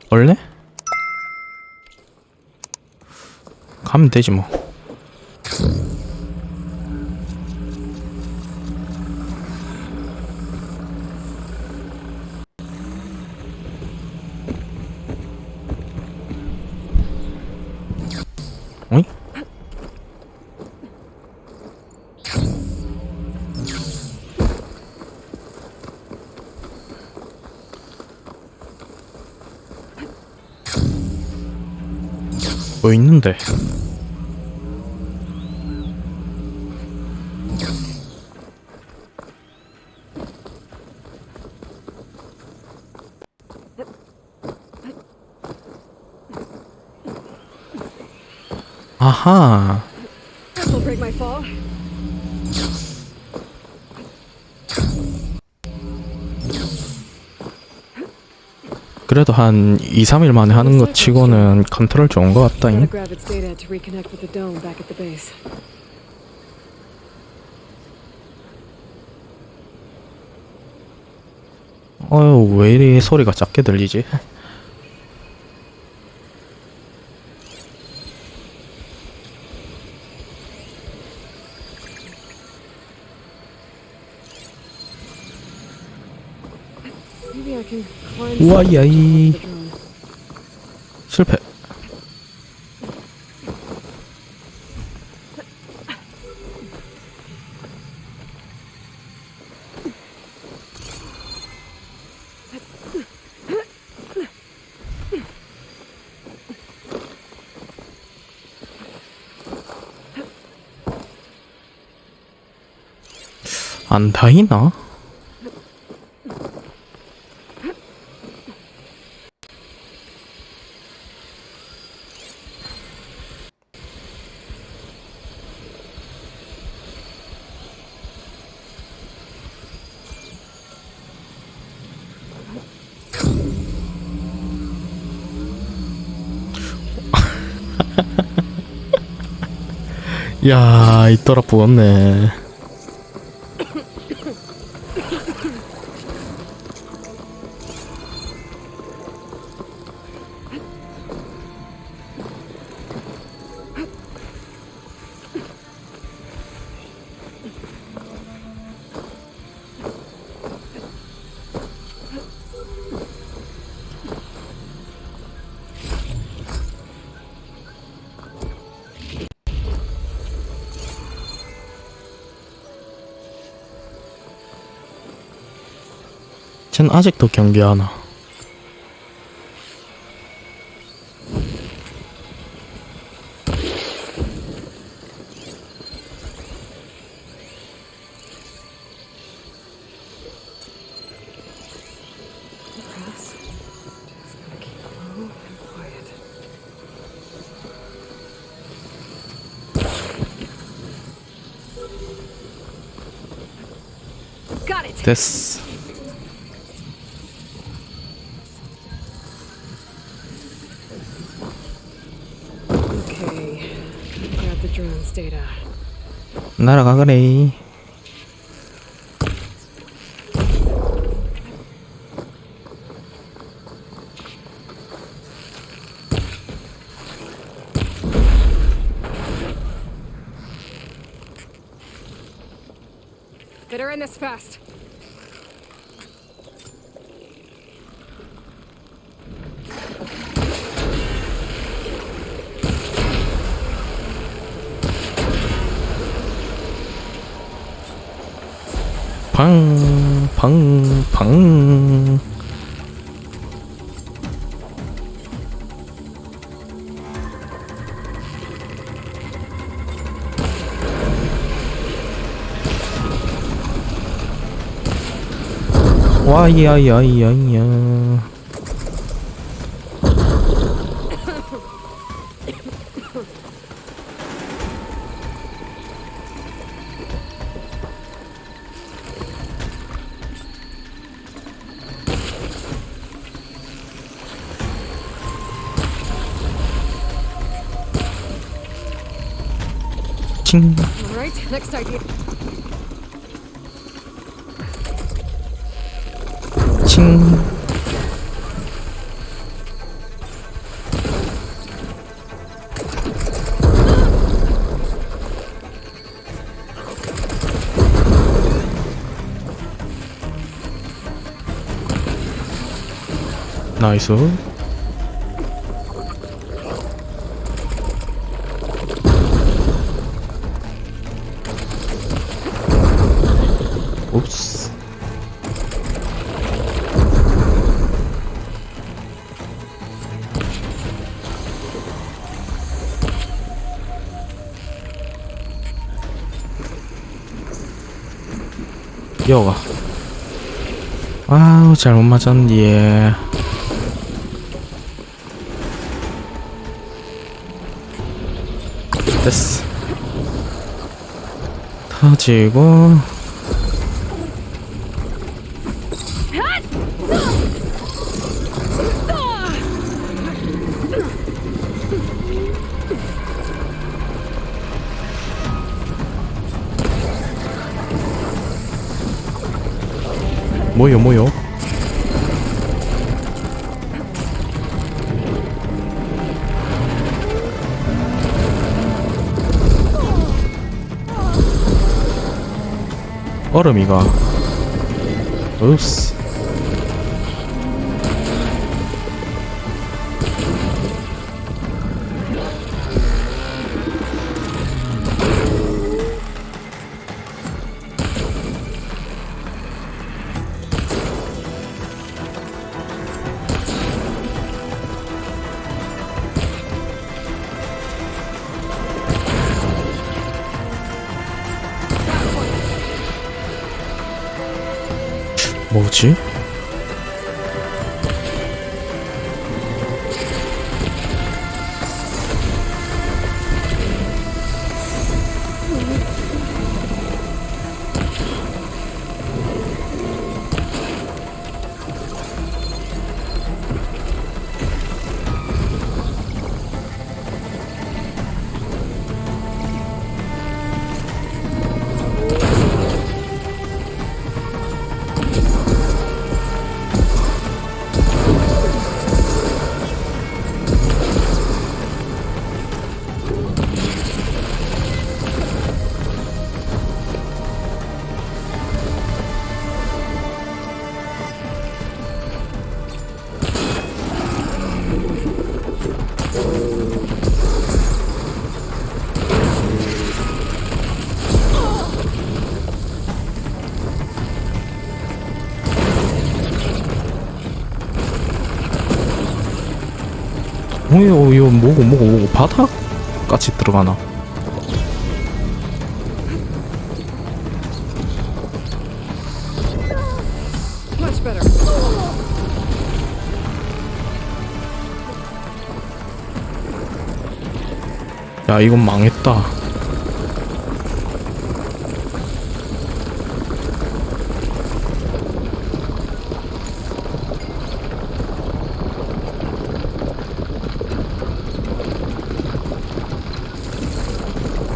원래? 가면 되지 뭐. 어이? 뭐 있는데? 아하. 그래도 한 2, 3일 만에 하는 것 치고는 컨트롤 좋은 것 같다잉. 어휴, 왜 이리 소리가 작게 들리지? 우와, 야이. 실패. 안 다이나? 야, 이따라 부었네. 쟨 아직도 경계하나? 됐어. 날아가 그래. Get her in this fast. 팡, 팡, 팡. 와야야야야. 칭. Alright, next idea. 칭. 나이스. 옵스. 이어가. 아우, 잘못 맞았네. 됐어. 터지고. 뭐요? 얼음이가. 읍스. 뭐지? 이거 뭐고 바닥같이 들어가나? Much better. 야, 이건 망했다.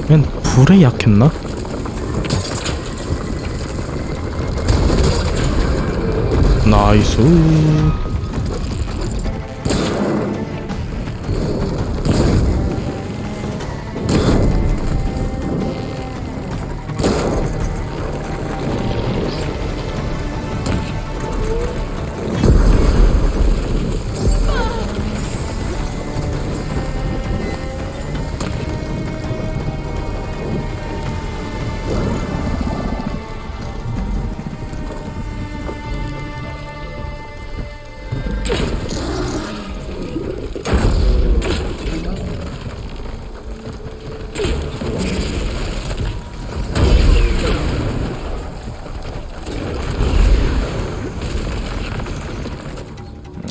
얘는 불에 약했나? 나이스.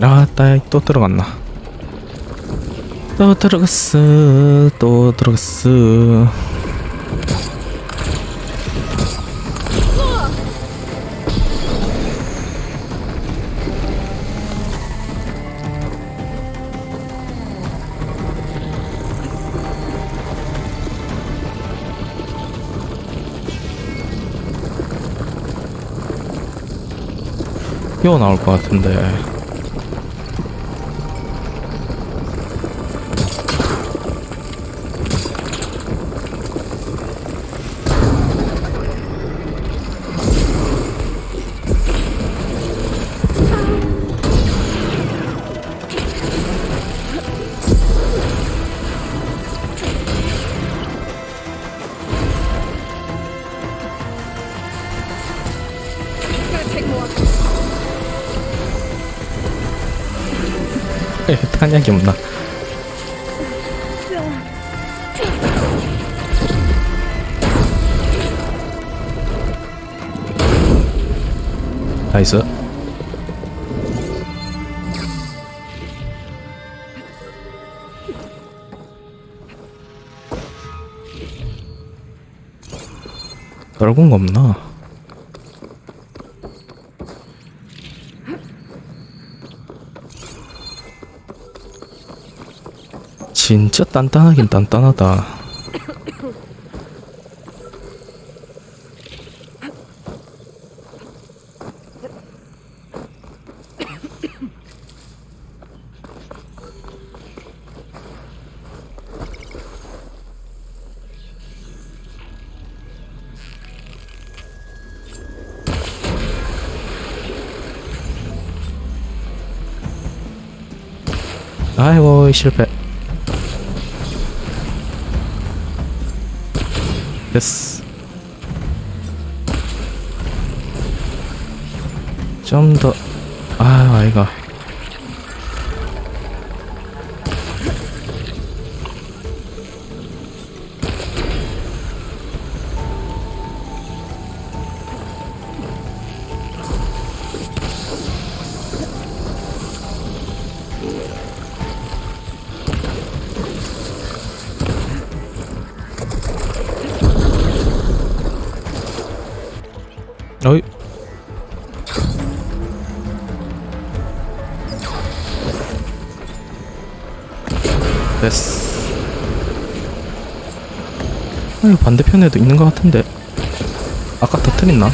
아, 따, 또 들어갔나? 또 들어갔어. 이거 나올 것 같은데. 탄약이 없나? 나이스. 떨군 거 없나? 진짜 단단하긴 단단하다. 아이고 실패. 됐어. 좀 더. 아이가. 어이. 됐어. 이거 반대편에도 있는 것 같은데. 아까 터뜨렸나?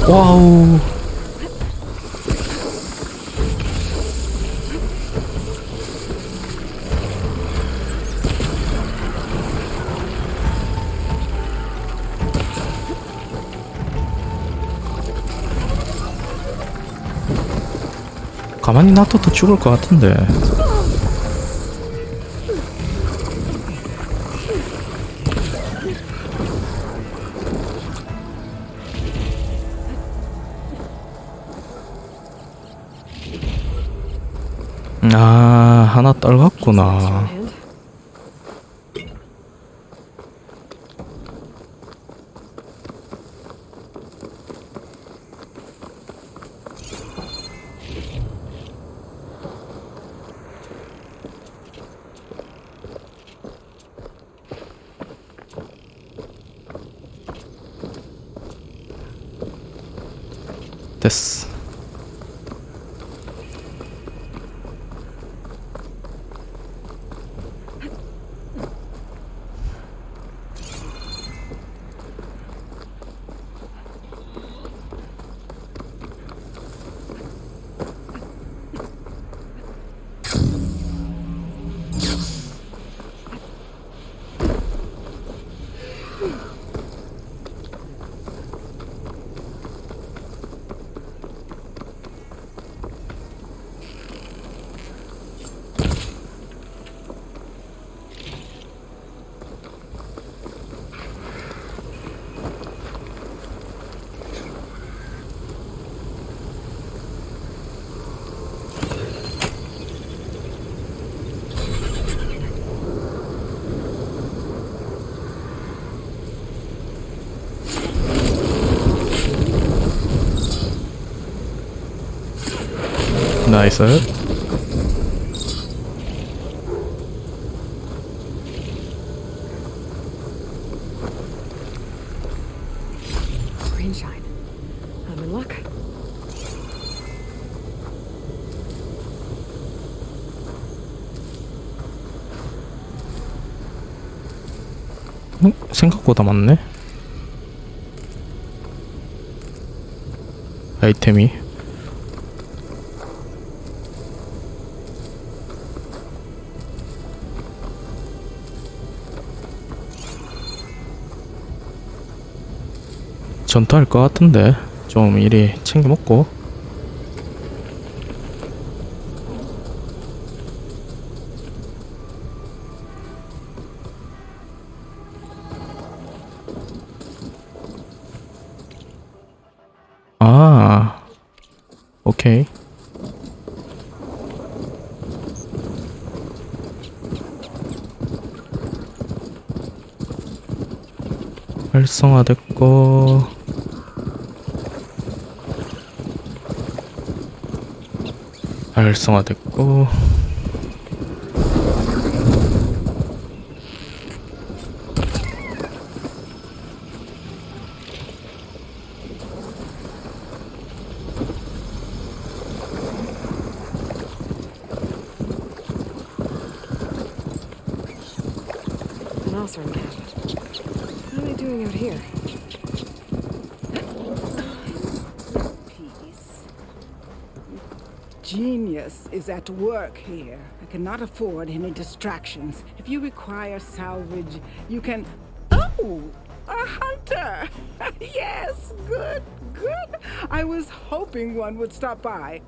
와우. 가만히 놔둬도 죽을 것 같은데. 아, 하나 떨궜구나. 됐어. 나이스. Green shine. I'm in luck. 생각보다 많네. 아이템이. 전투할 것 같은데 좀 이리 챙겨 먹고. 오케이. 활성화됐고 활성화됐고 An Osram camp. What are they doing out here? Peace. Genius is at work here. I cannot afford any distractions. If you require salvage, you can... Oh! A hunter! Yes, good, good. I was hoping one would stop by.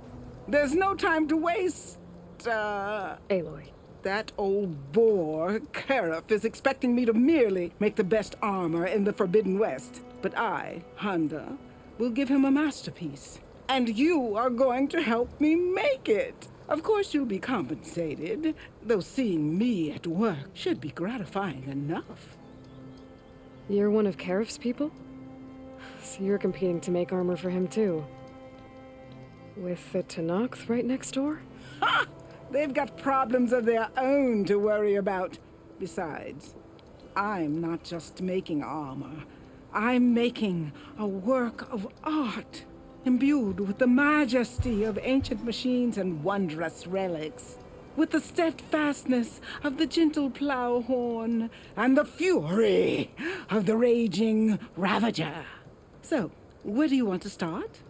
There's no time to waste. Aloy. That old boar, Karif, is expecting me to merely make the best armor in the Forbidden West. But I, Honda, will give him a masterpiece. And you are going to help me make it. Of course you'll be compensated, though seeing me at work should be gratifying enough. You're one of Karif's people? So you're competing to make armor for him too. With the Tanakh right next door? Ha! They've got problems of their own to worry about. Besides, I'm not just making armor. I'm making a work of art, imbued with the majesty of ancient machines and wondrous relics, with the steadfastness of the gentle plow horn and the fury of the raging ravager. So, where do you want to start?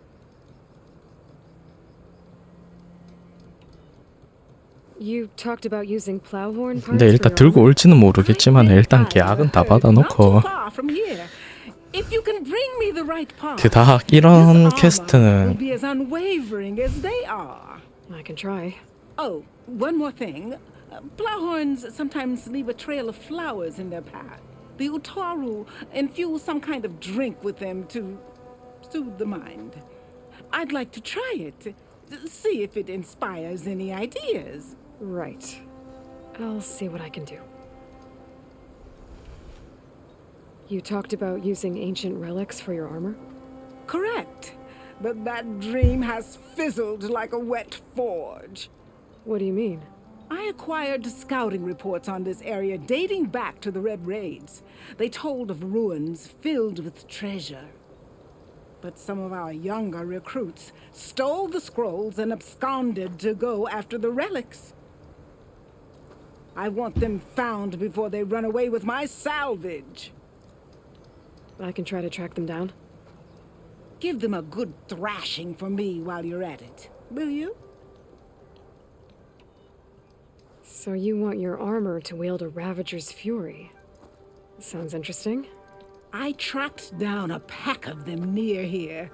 You talked about using plowhorn parts 근데 for 일단 your 들고 armor? 올지는 모르겠지만 일단 계약은 다 받아놓고 If you can bring me the right parts, 그닥 this 이런 armor will 퀘스트는 be as unwavering as they are. I can try. Oh, one more thing. Plowhorns sometimes leave a trail of flowers in their path. The Utaru infuse some kind of drink with them to soothe the mind. I'd like to try it. See if it inspires any ideas. Right. I'll see what I can do. You talked about using ancient relics for your armor? Correct. But that dream has fizzled like a wet forge. What do you mean? I acquired scouting reports on this area dating back to the Red Raids. They told of ruins filled with treasure. But some of our younger recruits stole the scrolls and absconded to go after the relics. I want them found before they run away with my salvage. I can try to track them down. Give them a good thrashing for me while you're at it, will you? So you want your armor to wield a Ravager's fury. Sounds interesting. I tracked down a pack of them near here.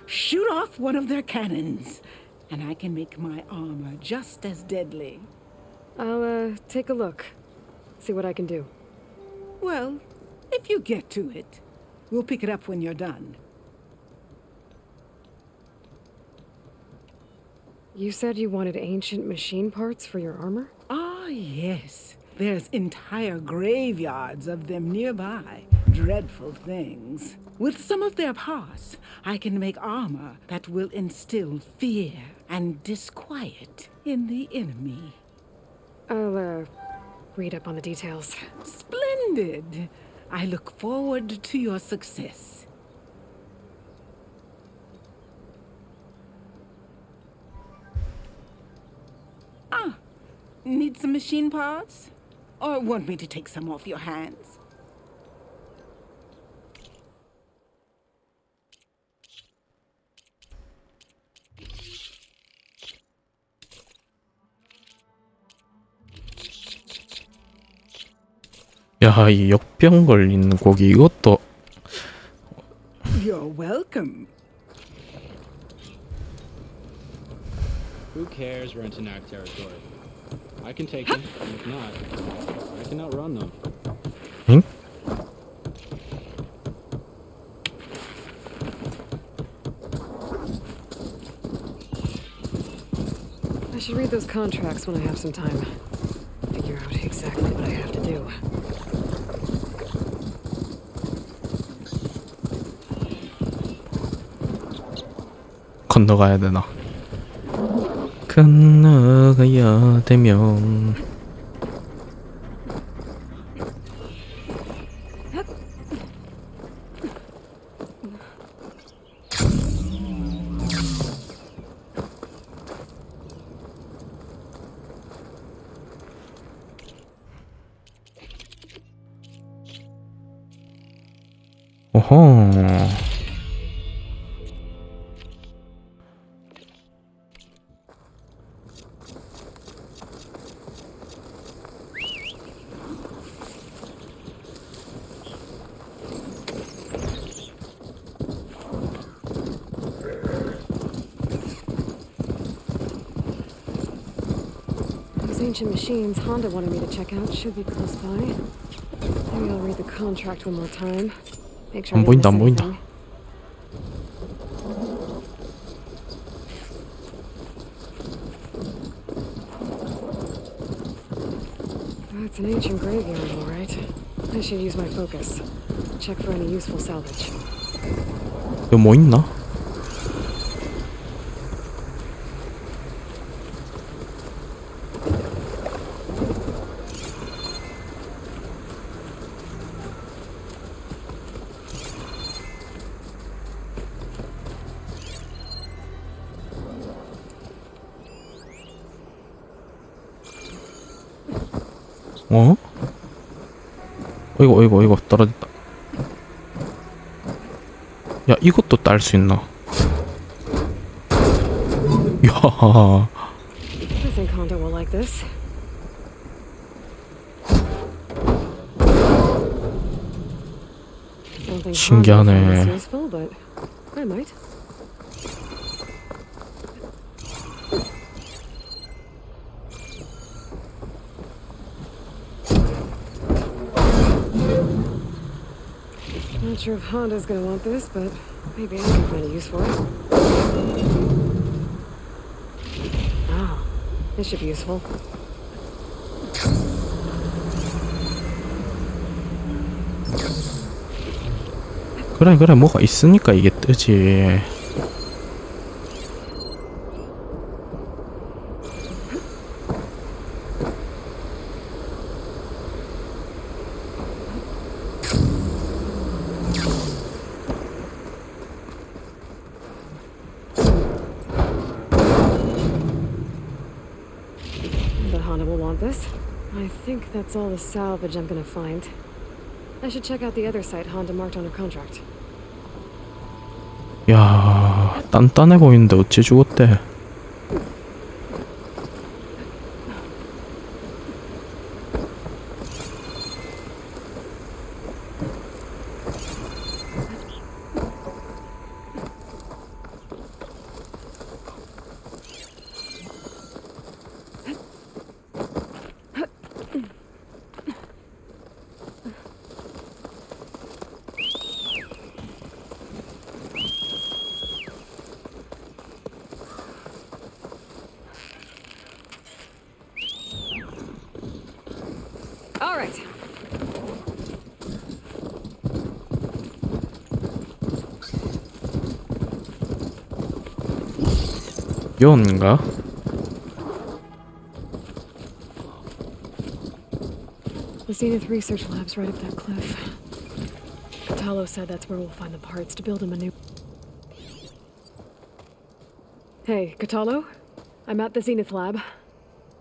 Shoot off one of their cannons, and I can make my armor just as deadly. I'll, take a look. See what I can do. Well, if you get to it, we'll pick it up when you're done. You said you wanted ancient machine parts for your armor? Ah, yes. There's entire graveyards of them nearby. Dreadful things. With some of their parts, I can make armor that will instill fear and disquiet in the enemy. I'll, read up on the details. Splendid. I look forward to your success. Ah, need some machine parts? Or want me to take some off your hands? 야, 이 역병 걸린 고기 이것도 You're welcome. Who cares? We're in Tanakh territory. I can take them, and if not, I can outrun them. 응? I should read those contracts when I have some time. Figure out exactly what I have to do. 건너가야 되나? 건너가야 되면 오호. Those ancient machines Honda wanted me to check out should be close by. Maybe I'll read the contract one more time. Make sure I 안 didn't 보인다, 안 miss 보인다. anything. It's an ancient graveyard, all right. I should use my focus. Check for any useful salvage. 여기 뭐 있나? 어? 어이구 떨어졌다. 야, 이것도 딸 수 있나? 야, I think Honda will like this. Don't think 신기하네. Honda will find this useful, but I might. Not sure if Honda's gonna want this, but maybe I can find a use for it. Ah, this should be useful. 그래 뭐가 있으니까 이게 뜨지. But Honda will want this. I think that's all the salvage I'm gonna find. I should check out the other site Honda marked on her contract. 야, 단단해 보이는데 어째 죽었대? All right. 연가? The Zenith Research Lab's right up that cliff. Katalo said that's where we'll find the parts to build him a new... Hey, Katalo? I'm at the Zenith Lab.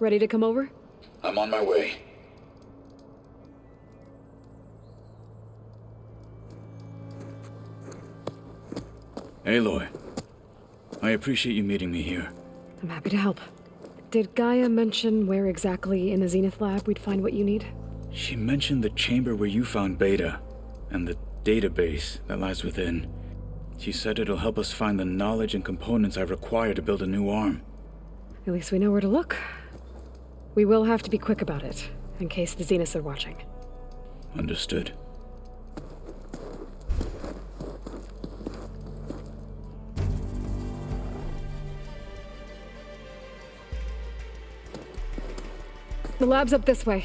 Ready to come over? I'm on my way. Aloy, I appreciate you meeting me here. I'm happy to help. Did Gaia mention where exactly in the Zenith Lab we'd find what you need? She mentioned the chamber where you found Beta, and the database that lies within. She said it'll help us find the knowledge and components I require to build a new arm. At least we know where to look. We will have to be quick about it, in case the Zeniths are watching. Understood. The lab's up this way.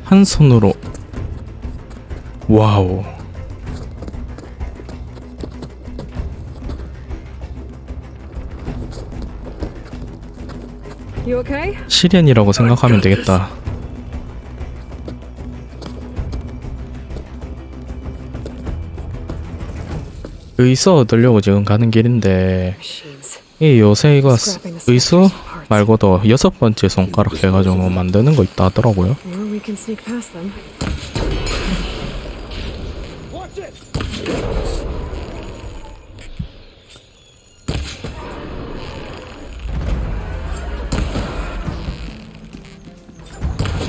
한 손으로. 와우. You okay? 시련이라고 생각하면 되겠다. 의서 얻으려고 지금 가는 길인데 Machines. 이 요새 이거 의서 말고도 6번째 손가락 해가지고 만드는 거 있다 하더라고요. Or we can sneak past them.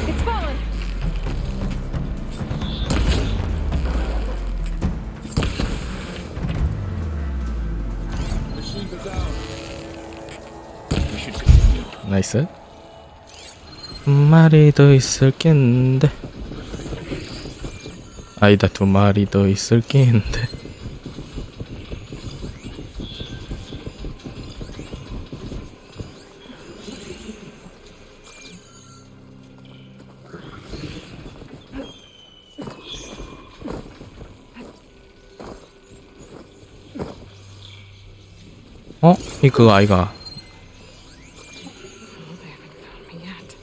It's fallen. 나이스. 한 마리 더 있을 겠는데. 아니다, 2마리 더 있을 겠는데. 이 그거 아이가. They haven't found me yet.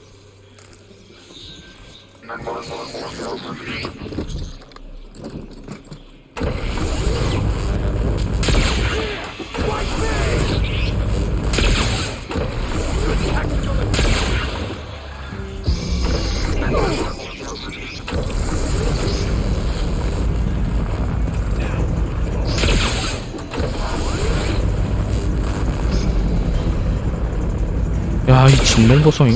야, 이 진동 보성이.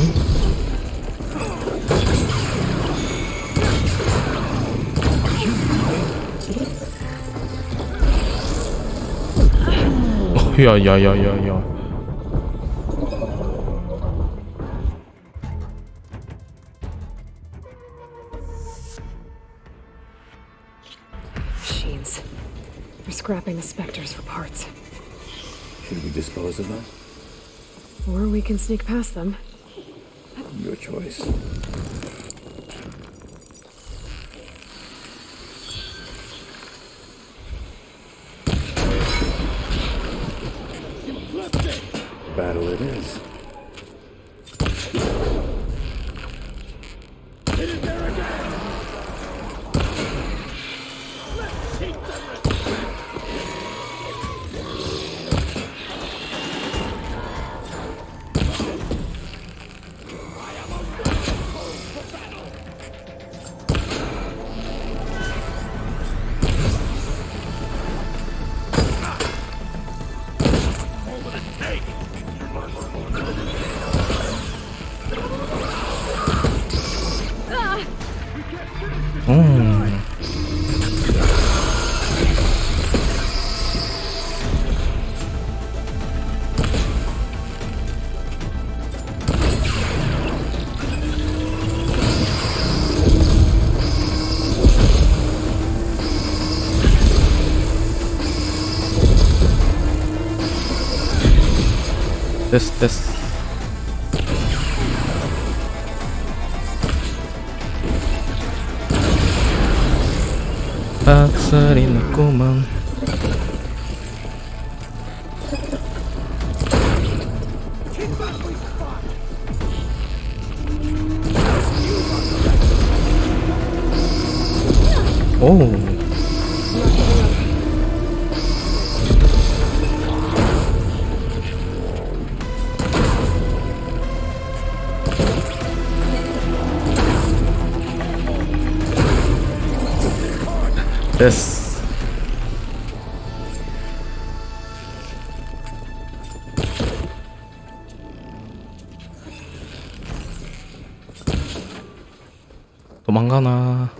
야야야야야. Machines. They're scrapping the specters for parts. Should we dispose of them? Or we can sneak past them. Your choice. Battle it is. 됐어. 박살이 났구만. 오. 됐어. 도망가나.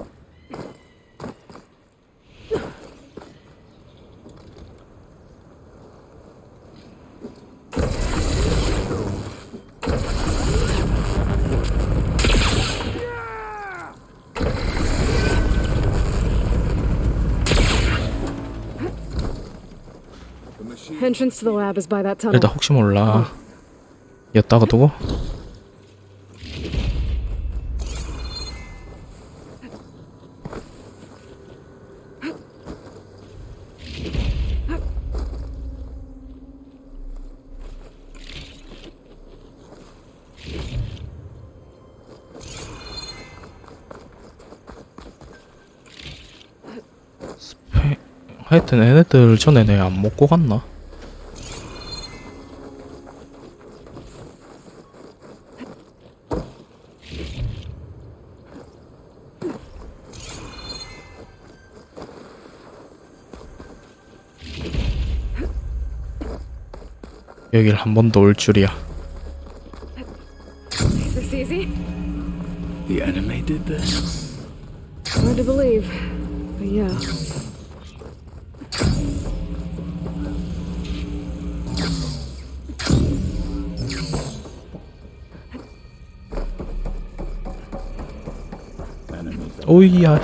Entrance to the lab is by that tunnel. 일단 혹시 몰라. 였다가 두고. 하여튼 얘네들 전에 내가 안 먹고 갔나? 여길 한 번 더 올 줄이야. Is this easy? The anime did this? Hard to believe, but yeah. 오이야.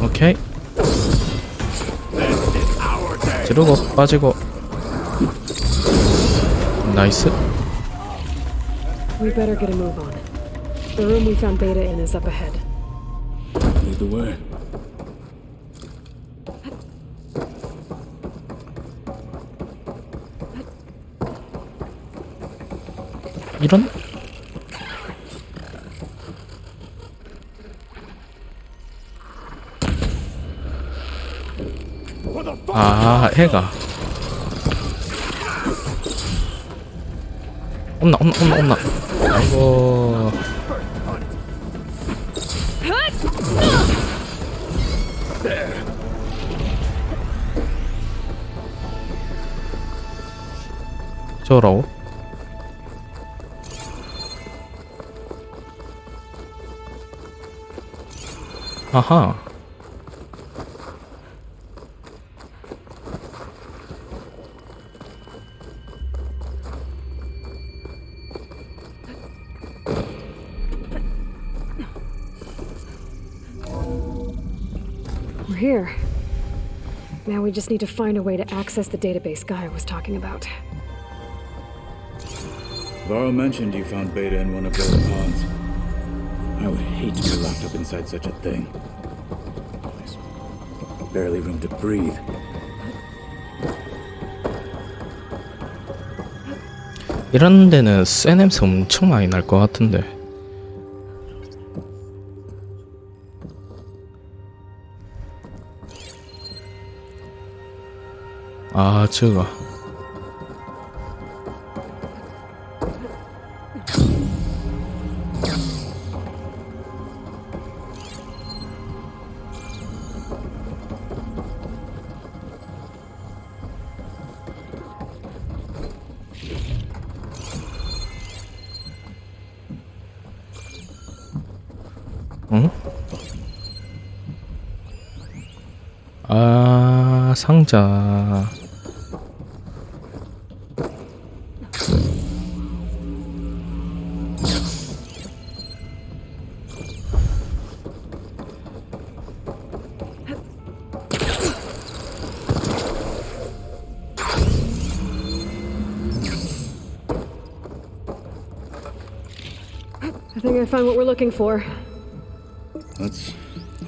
오케이. 지르고 빠지고. 나이스. We better get a move on. The room we found Beta in is up ahead. Lead the way. 이런? 아, 애가 온나. 아이고. 저라고? 아하. We're here. Now we just need to find a way to access the database Guy was talking about. Varl mentioned you found Beta in one of those pods. I would hate to be locked up inside such a thing. There's barely room to breathe. 이런 데는 쇠 냄새 엄청 많이 날 것 같은데. 아, 저거. 응? 아, 상자. I think I found what we're looking for. Let's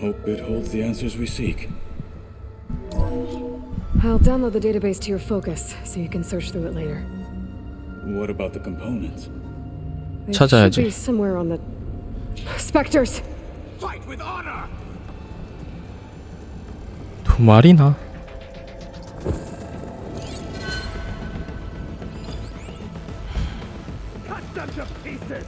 hope it holds the answers we seek. I'll download the database to your focus so you can search through it later. What about the components? They 찾아야지. should be somewhere on the specters. Fight with honor! 두 마리나? Cut them to pieces!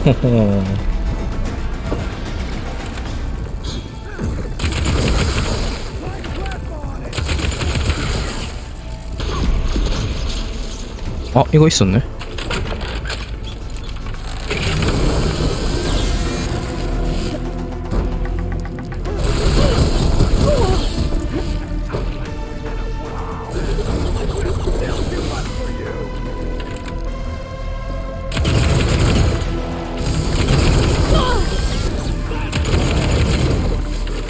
호호. 아, 이거 있었네.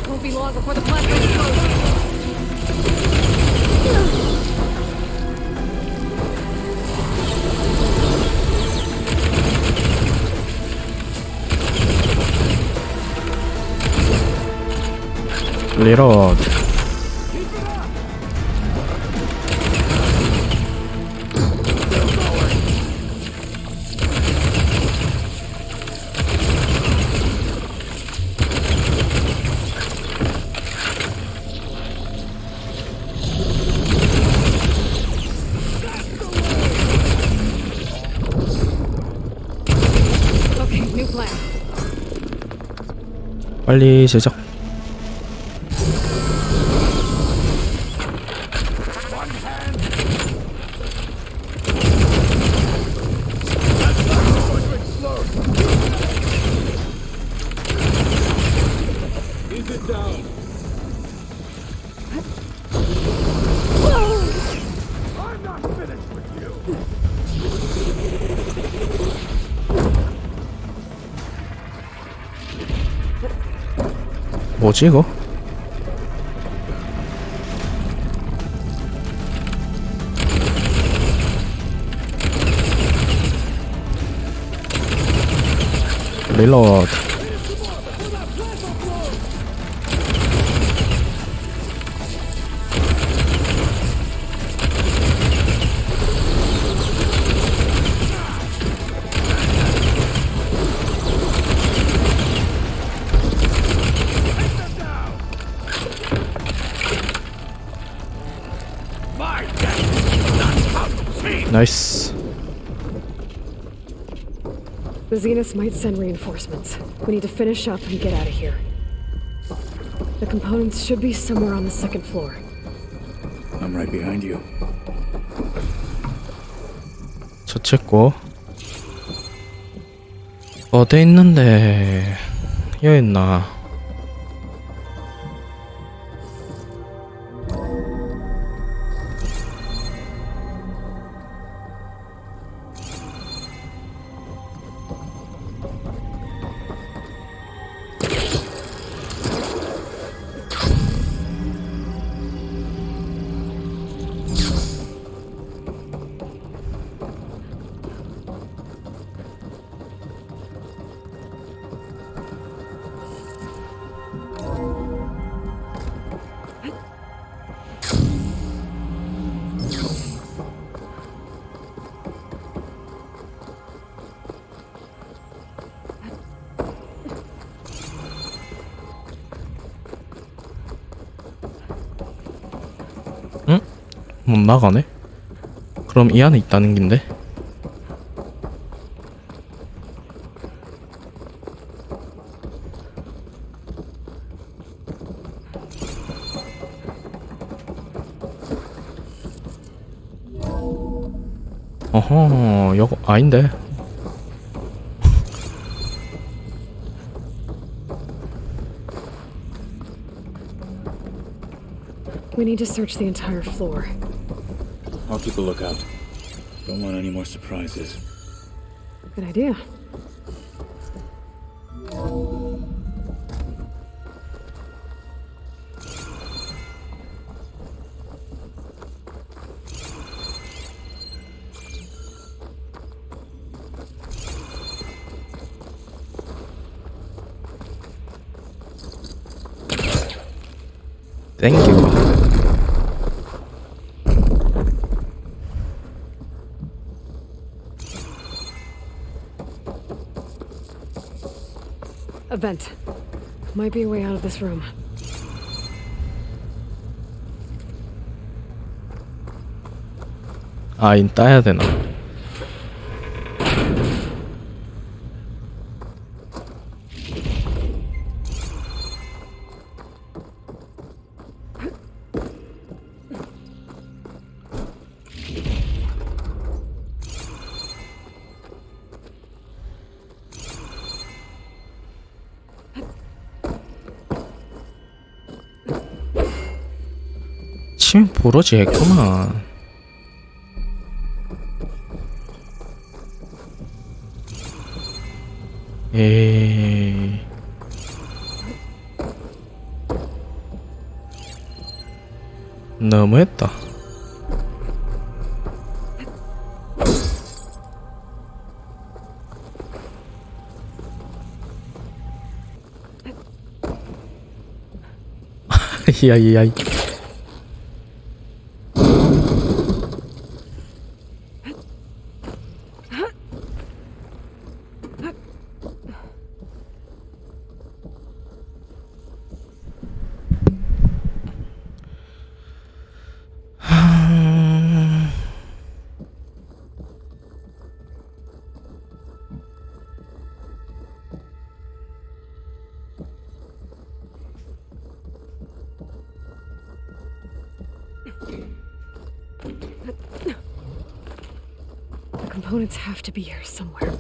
Won't be long before the platform closes. 리로드. Okay, new plan. 빨리 제작. 뭐지 이거? 릴로드. 나이스. The Zeniths might send reinforcements. We need to finish up and get out of here. The components should be somewhere on the second floor. I'm right behind you. 저쨌고 어디 있는데 여기 있나? 응? 못 나가네? 그럼 이 안에 있다는 긴데? 어허, 이거 아닌데? We need to search the entire floor. I'll keep a lookout. Don't want any more surprises. Good idea. 땡큐. A vent. Might be a way out of this room. 아, 인 따야 되나? 열심히 부러지 했구만. 에이. 너무했다. 야야야. The components have to be here somewhere.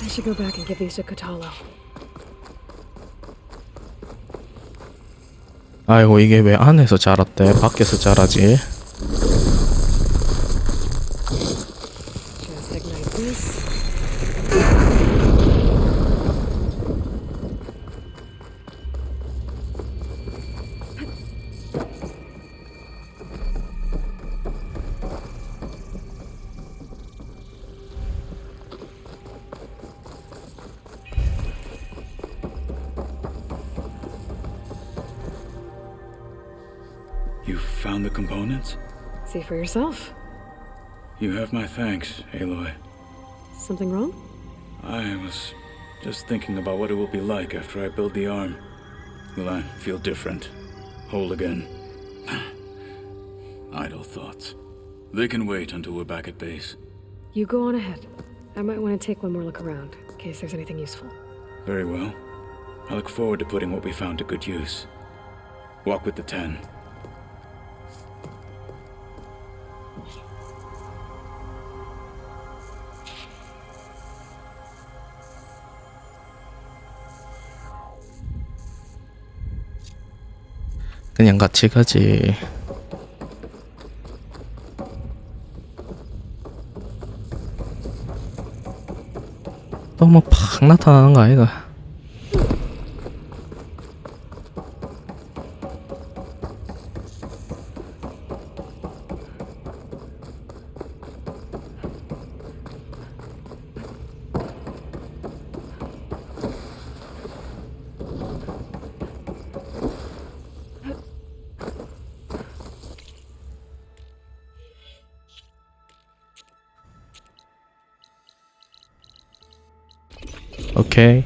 I should go back and give these to Kotalo. 아이고 이게 왜 안에서 자랐대? 밖에서 자라지? Just ignite this. You found the components? See for yourself. You have my thanks, Aloy. Something wrong? I was just thinking about what it will be like after I build the arm. Will I feel different? Whole again? Idle thoughts. They can wait until we're back at base. You go on ahead. I might want to take one more look around, in case there's anything useful. Very well. I look forward to putting what we found to good use. Walk with the 10. 그냥 같이 가지. 또 뭐 팍 나타나는 거 아이가? 오케이.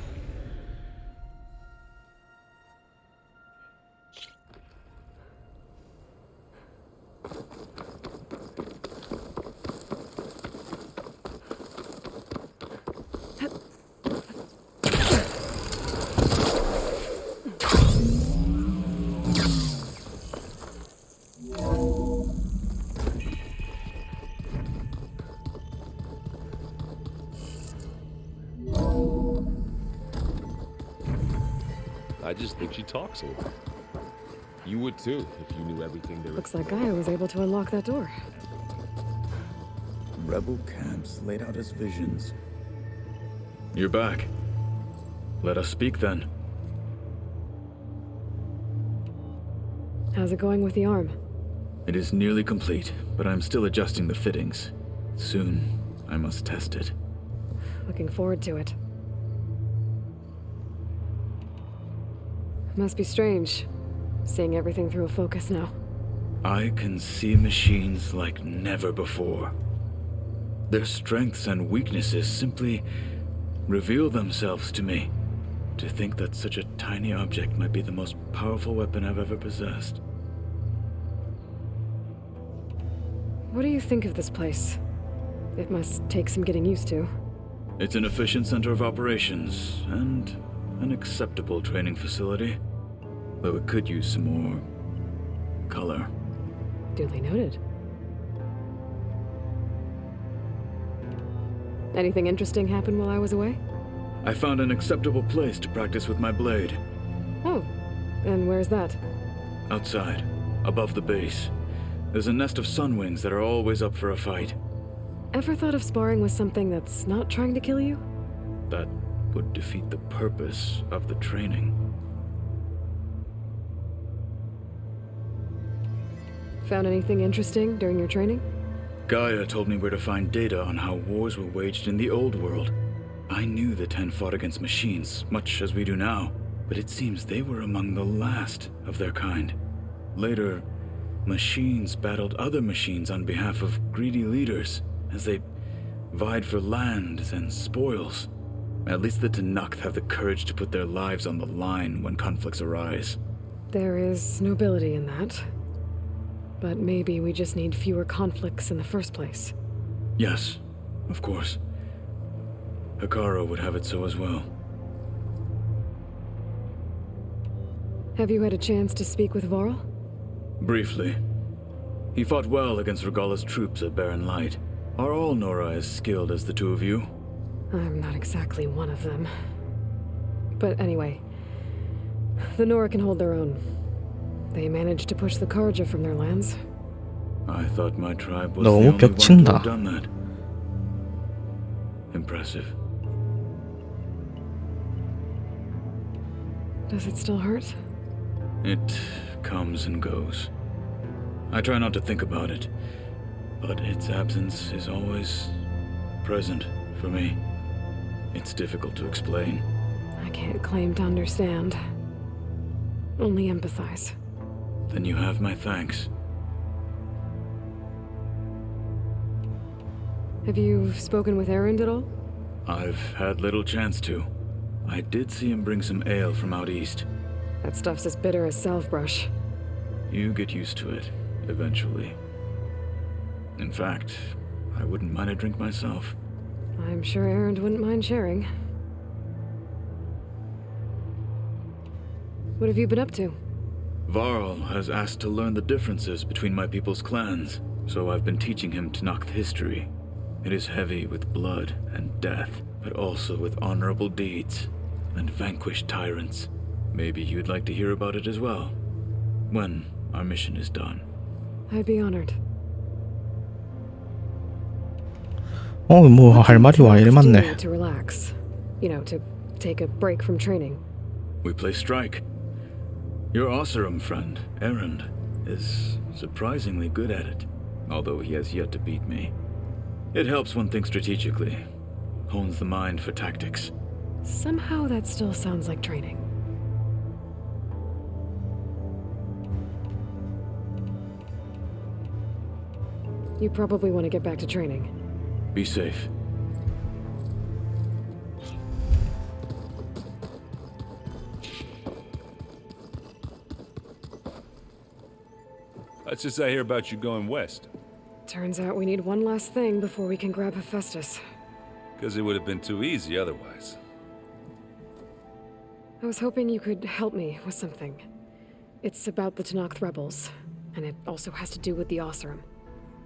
I just think she talks a lot. You would too, if you knew everything there was. Looks like Gaia was able to unlock that door. Rebel camps laid out as visions. You're back. Let us speak then. How's it going with the arm? It is nearly complete, but I'm still adjusting the fittings. Soon, I must test it. Looking forward to it. Must be strange, seeing everything through a focus now. I can see machines like never before. Their strengths and weaknesses simply reveal themselves to me. To think that such a tiny object might be the most powerful weapon I've ever possessed. What do you think of this place? It must take some getting used to. It's an efficient center of operations, and an acceptable training facility. Though it could use some more color. Duly noted. Anything interesting happen while I was away? I found an acceptable place to practice with my blade. Oh, and where's that? Outside, above the base. There's a nest of sunwings that are always up for a fight. Ever thought of sparring with something that's not trying to kill you? That would defeat the purpose of the training. Found anything interesting during your training? Gaia told me where to find data on how wars were waged in the old world. I knew the Ten fought against machines, much as we do now, but it seems they were among the last of their kind. Later, machines battled other machines on behalf of greedy leaders, as they vied for lands and spoils. At least the Tenakth have the courage to put their lives on the line when conflicts arise. There is nobility in that. But maybe we just need fewer conflicts in the first place. Yes, of course. Hikaru would have it so as well. Have you had a chance to speak with Varl? Briefly. He fought well against Regalla's troops at Barren Light. Are all Nora as skilled as the two of you? I'm not exactly one of them. But anyway, the Nora can hold their own. They managed to push the Karja from their lands. I thought my tribe was 너무 the only one to 벽친다. have done that. Impressive. Does it still hurt? It comes and goes. I try not to think about it, but its absence is always present for me. It's difficult to explain. I can't claim to understand. Only empathize. Then you have my thanks. Have you spoken with Erend at all? I've had little chance to. I did see him bring some ale from out east. That stuff's as bitter as salve-brush. You get used to it, eventually. In fact, I wouldn't mind a drink myself. I'm sure Erend wouldn't mind sharing. What have you been up to? Varl has asked to learn the differences between my people's clans, so I've been teaching him Tenakth history. It is heavy with blood and death, but also with honorable deeds and vanquished tyrants. Maybe you'd like to hear about it as well, when our mission is done. I'd be honored. 뭐 할 말이 와 이래 What do you 많네. do to relax? You know, to take a break from training. We play strike. Your Oseram friend, Erend, is surprisingly good at it, although he has yet to beat me. It helps one think strategically, hones the mind for tactics. Somehow that still sounds like training. You probably want to get back to training. Be safe. What's this I hear about you going west? Turns out we need one last thing before we can grab Hephaestus. Because it would have been too easy otherwise. I was hoping you could help me with something. It's about the Tenakth rebels, and it also has to do with the Oseram.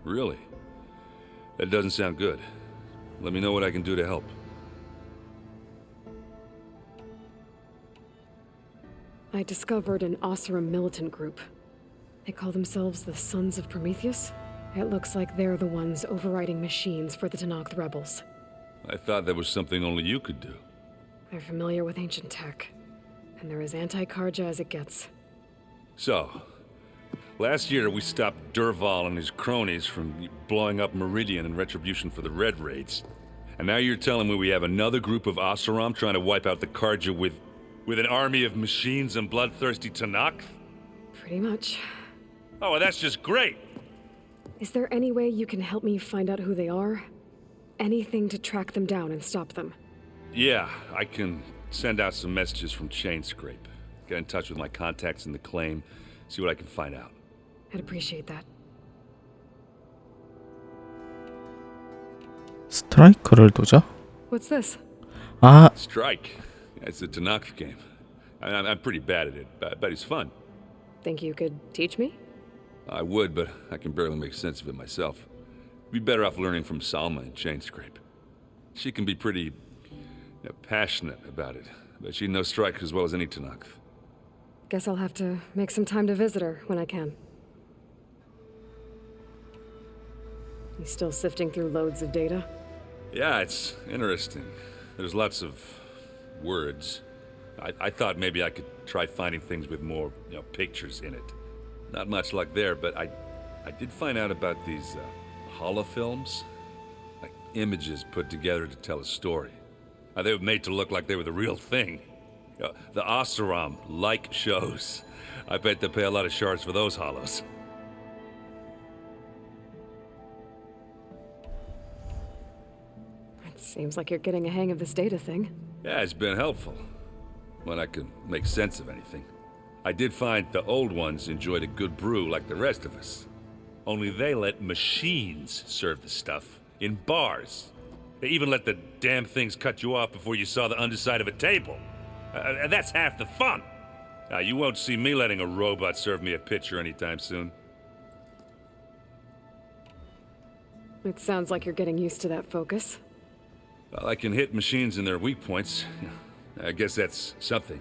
Really? That doesn't sound good. Let me know what I can do to help. I discovered an Oseram militant group. They call themselves the Sons of Prometheus. It looks like they're the ones overriding machines for the Tenakth rebels. I thought that was something only you could do. They're familiar with ancient tech, and they're as anti-Karja as it gets. So, last year we stopped Durval and his cronies from blowing up Meridian in retribution for the Red Raids. And now you're telling me we have another group of Oseram trying to wipe out the Karja with an army of machines and bloodthirsty Tenakth? Pretty much. Oh, well, that's just great! Is there any way you can help me find out who they are? Anything to track them down and stop them. Yeah, I can send out some messages from Chain Scrape. Get in touch with my contacts in the claim, see what I can find out. I'd appreciate that. 스트라이크를 두자? What's this? 아, Strike. It's a Tanakh game. I'm pretty bad at it, but it's fun. Think you could teach me? I would, but I can barely make sense of it myself. Be better off learning from Salma in Chain Scrape. She can be pretty passionate about it, but she knows Strike as well as any Tanakh. Guess I'll have to make some time to visit her when I can. You still sifting through loads of data? Yeah, it's interesting. There's lots of words. I thought maybe I could try finding things with more, pictures in it. Not much luck there, but I did find out about these holofilms, like images put together to tell a story. They were made to look like they were the real thing. The Oseram like shows. I bet they pay a lot of shards for those hollows. It seems like you're getting a hang of this data thing. Yeah, it's been helpful. When I could make sense of anything. I did find the old ones enjoyed a good brew like the rest of us. Only they let machines serve the stuff in bars. They even let the damn things cut you off before you saw the underside of a table. And that's half the fun. You won't see me letting a robot serve me a pitcher anytime soon. It sounds like you're getting used to that focus. Well, I can hit machines in their weak points. I guess that's something.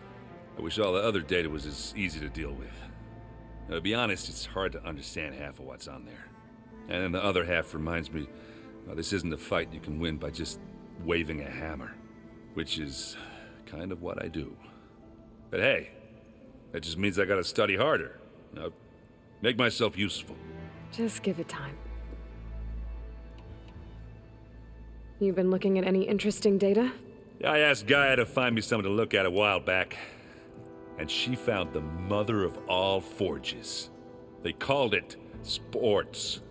I wish all the other data was as easy to deal with. Now, to be honest, it's hard to understand half of what's on there. And then the other half reminds me, this isn't a fight you can win by just waving a hammer. Which is kind of what I do. But hey, that just means I gotta study harder. Make myself useful. Just give it time. You've been looking at any interesting data? I asked Gaia to find me something to look at a while back, and she found the mother of all forges. They called it sports.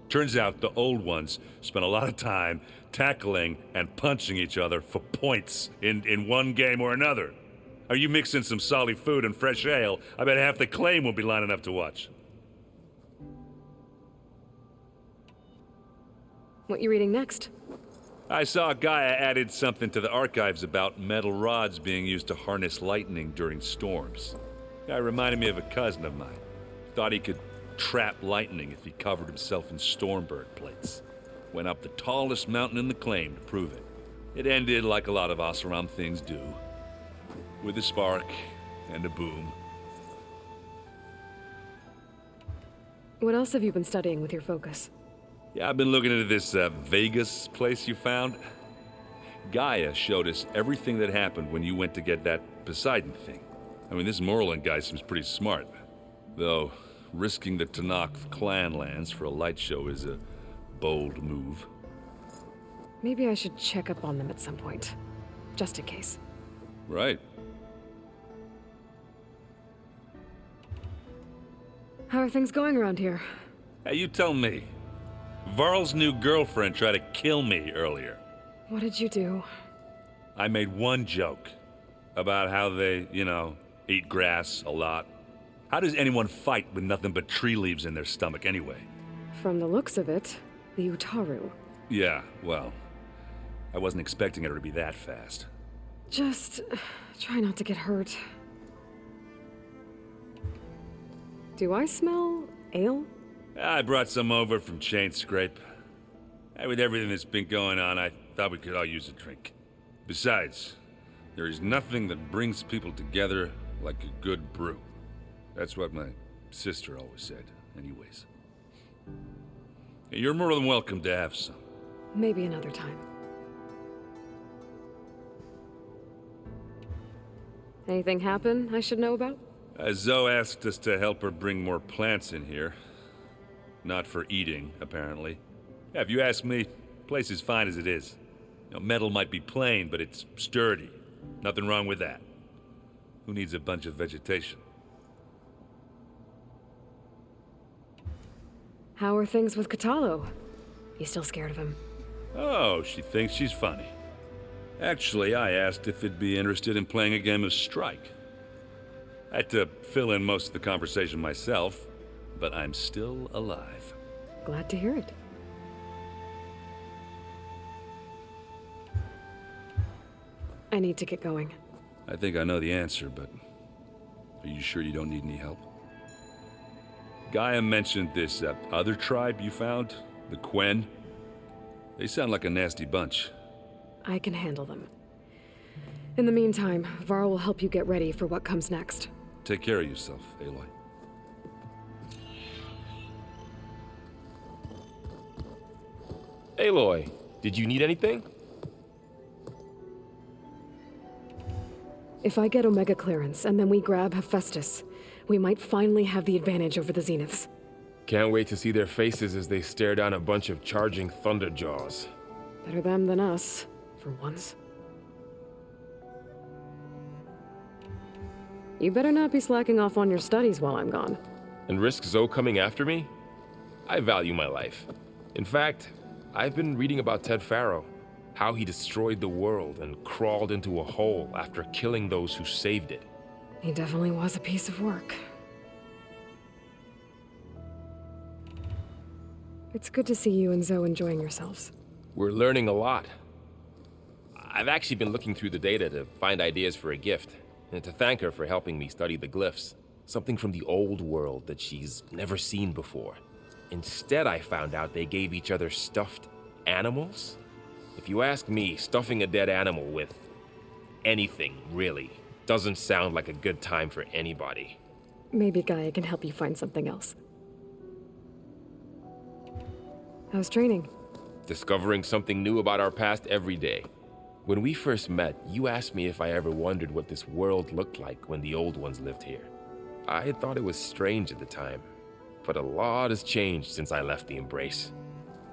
Turns out the old ones spent a lot of time tackling and punching each other for points in one game or another. Are you mixing some solid food and fresh ale? I bet half the claim will be lining up to watch. What you reading next? I saw Gaia added something to the archives about metal rods being used to harness lightning during storms. Guy reminded me of a cousin of mine. Thought he could trap lightning if he covered himself in Stormbird plates. Went up the tallest mountain in the claim to prove it. It ended like a lot of Oseram things do. With a spark and a boom. What else have you been studying with your focus? Yeah, I've been looking into this Vegas place you found. Gaia showed us everything that happened when you went to get that Poseidon thing. I mean, this Moreland guy seems pretty smart. Though, risking the Tanakh clan lands for a light show is a bold move. Maybe I should check up on them at some point. Just in case. Right. How are things going around here? Hey, you tell me. Varl's new girlfriend tried to kill me earlier. What did you do? I made one joke about how they, eat grass a lot. How does anyone fight with nothing but tree leaves in their stomach anyway? From the looks of it, the Utaru. Yeah, well, I wasn't expecting her to be that fast. Just try not to get hurt. Do I smell ale? I brought some over from Chain Scrape. With everything that's been going on, I thought we could all use a drink. Besides, there is nothing that brings people together like a good brew. That's what my sister always said, anyways. You're more than welcome to have some. Maybe another time. Anything happen I should know about? Zoe asked us to help her bring more plants in here. Not for eating, apparently. Yeah, if you ask me, the place is fine as it is. Metal might be plain, but it's sturdy. Nothing wrong with that. Who needs a bunch of vegetation? How are things with Katalo? You still scared of him? Oh, she thinks she's funny. Actually, I asked if it'd be interested in playing a game of Strike. I had to fill in most of the conversation myself, but I'm still alive. Glad to hear it. I need to get going. I think I know the answer, but are you sure you don't need any help? Gaia mentioned this other tribe you found, the Quen. They sound like a nasty bunch. I can handle them. In the meantime, Varl will help you get ready for what comes next. Take care of yourself, Aloy. Aloy, did you need anything? If I get Omega clearance and then we grab Hephaestus, we might finally have the advantage over the Zeniths. Can't wait to see their faces as they stare down a bunch of charging Thunderjaws. Better them than us, for once. You better not be slacking off on your studies while I'm gone. And risk Zoe coming after me? I value my life. In fact, I've been reading about Ted Faro, how he destroyed the world and crawled into a hole after killing those who saved it. He definitely was a piece of work. It's good to see you and Zoe enjoying yourselves. We're learning a lot. I've actually been looking through the data to find ideas for a gift, and to thank her for helping me study the glyphs. Something from the old world that she's never seen before. Instead, I found out they gave each other stuffed animals. If you ask me, stuffing a dead animal with anything, really, doesn't sound like a good time for anybody. Maybe Gaia can help you find something else. How's training? Discovering something new about our past every day. When we first met, you asked me if I ever wondered what this world looked like when the old ones lived here. I thought it was strange at the time, but a lot has changed since I left the Embrace.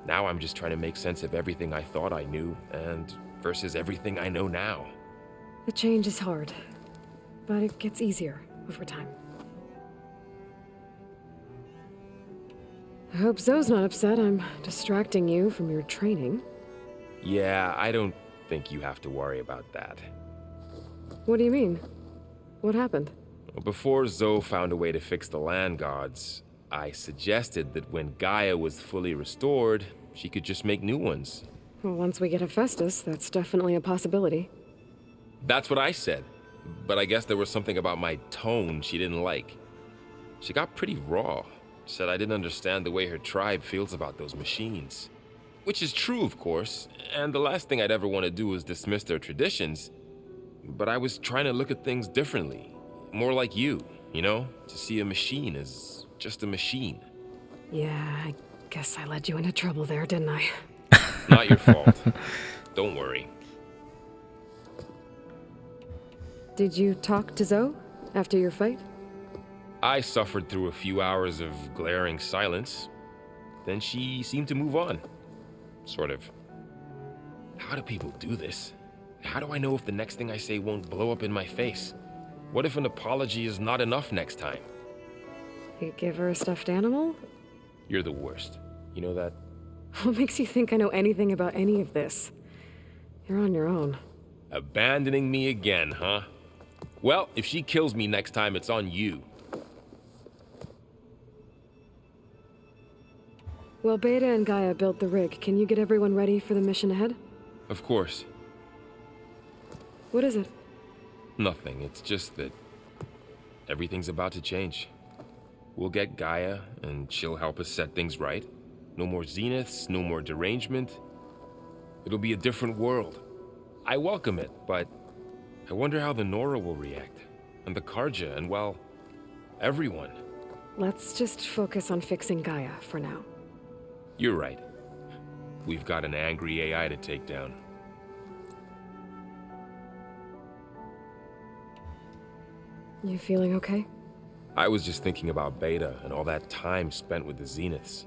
Now I'm just trying to make sense of everything I thought I knew and versus everything I know now. The change is hard, but it gets easier over time. I hope Zoe's not upset I'm distracting you from your training. Yeah, I don't think you have to worry about that. What do you mean? What happened? Before Zoe found a way to fix the land gods, I suggested that when Gaia was fully restored, she could just make new ones. Well, once we get Hephaestus, that's definitely a possibility. That's what I said, but I guess there was something about my tone she didn't like. She got pretty raw, said I didn't understand the way her tribe feels about those machines. Which is true, of course, and the last thing I'd ever want to do is dismiss their traditions. But I was trying to look at things differently. More like you know? To see a machine as just a machine. Yeah, I guess I led you into trouble there, didn't I? Not your fault. Don't worry. Did you talk to Zoe after your fight? I suffered through a few hours of glaring silence. Then she seemed to move on. Sort of. How do people do this? How do I know if the next thing I say won't blow up in my face? What if an apology is not enough next time? You give her a stuffed animal? You're the worst. You know that? What makes you think I know anything about any of this? You're on your own. Abandoning me again, huh? Well, if she kills me next time, it's on you. Well, Beta and Gaia built the rig. Can you get everyone ready for the mission ahead? Of course. What is it? Nothing. It's just that everything's about to change. We'll get Gaia, and she'll help us set things right. No more zeniths, no more derangement. It'll be a different world. I welcome it, but I wonder how the Nora will react. And the Karja, and well, everyone. Let's just focus on fixing Gaia for now. You're right. We've got an angry AI to take down. You feeling okay? I was just thinking about Beta and all that time spent with the Zeniths.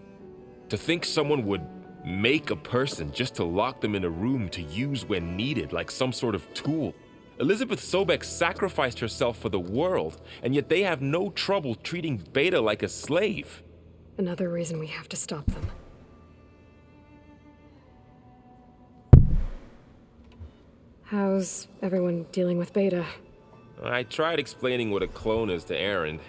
To think someone would make a person just to lock them in a room to use when needed, like some sort of tool. Elizabeth Sobek sacrificed herself for the world, and yet they have no trouble treating Beta like a slave. Another reason we have to stop them. How's everyone dealing with Beta? I tried explaining what a clone is to Aaron.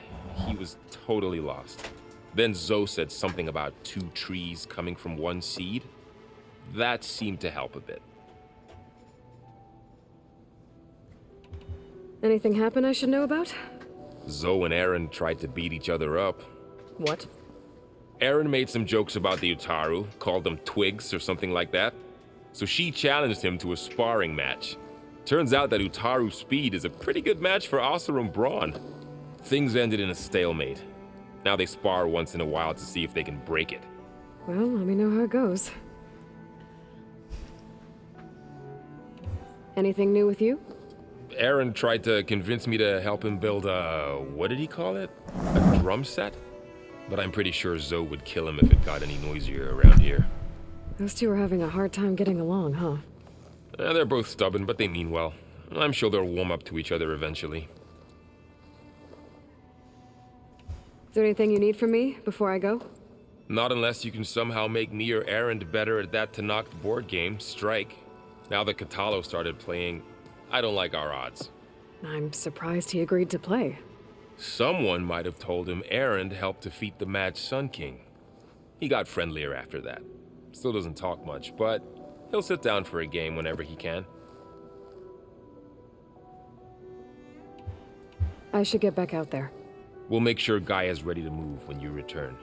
He was totally lost. Then Zoe said something about 2 trees coming from 1 seed. That seemed to help a bit. Anything happen I should know about? Zoe and Aaron tried to beat each other up. What? Aaron made some jokes about the Utaru, called them twigs or something like that. So she challenged him to a sparring match. Turns out that Utaru speed is a pretty good match for Oseram brawn. Things ended in a stalemate. Now they spar once in a while to see if they can break it. Well, let me know how it goes. Anything new with you? Aaron tried to convince me to help him build a... what did he call it? A drum set? But I'm pretty sure Zoe would kill him if it got any noisier around here. Those two are having a hard time getting along, huh? They're both stubborn, but they mean well. I'm sure they'll warm up to each other eventually. Is there anything you need from me before I go? Not unless you can somehow make me or Aaron better at that Tanakh board game, Strike. Now that Katalo started playing, I don't like our odds. I'm surprised he agreed to play. Someone might have told him Aaron helped defeat the Mad Sun King. He got friendlier after that. Still doesn't talk much, but he'll sit down for a game whenever he can. I should get back out there. We'll make sure Gaia's ready to move when you return.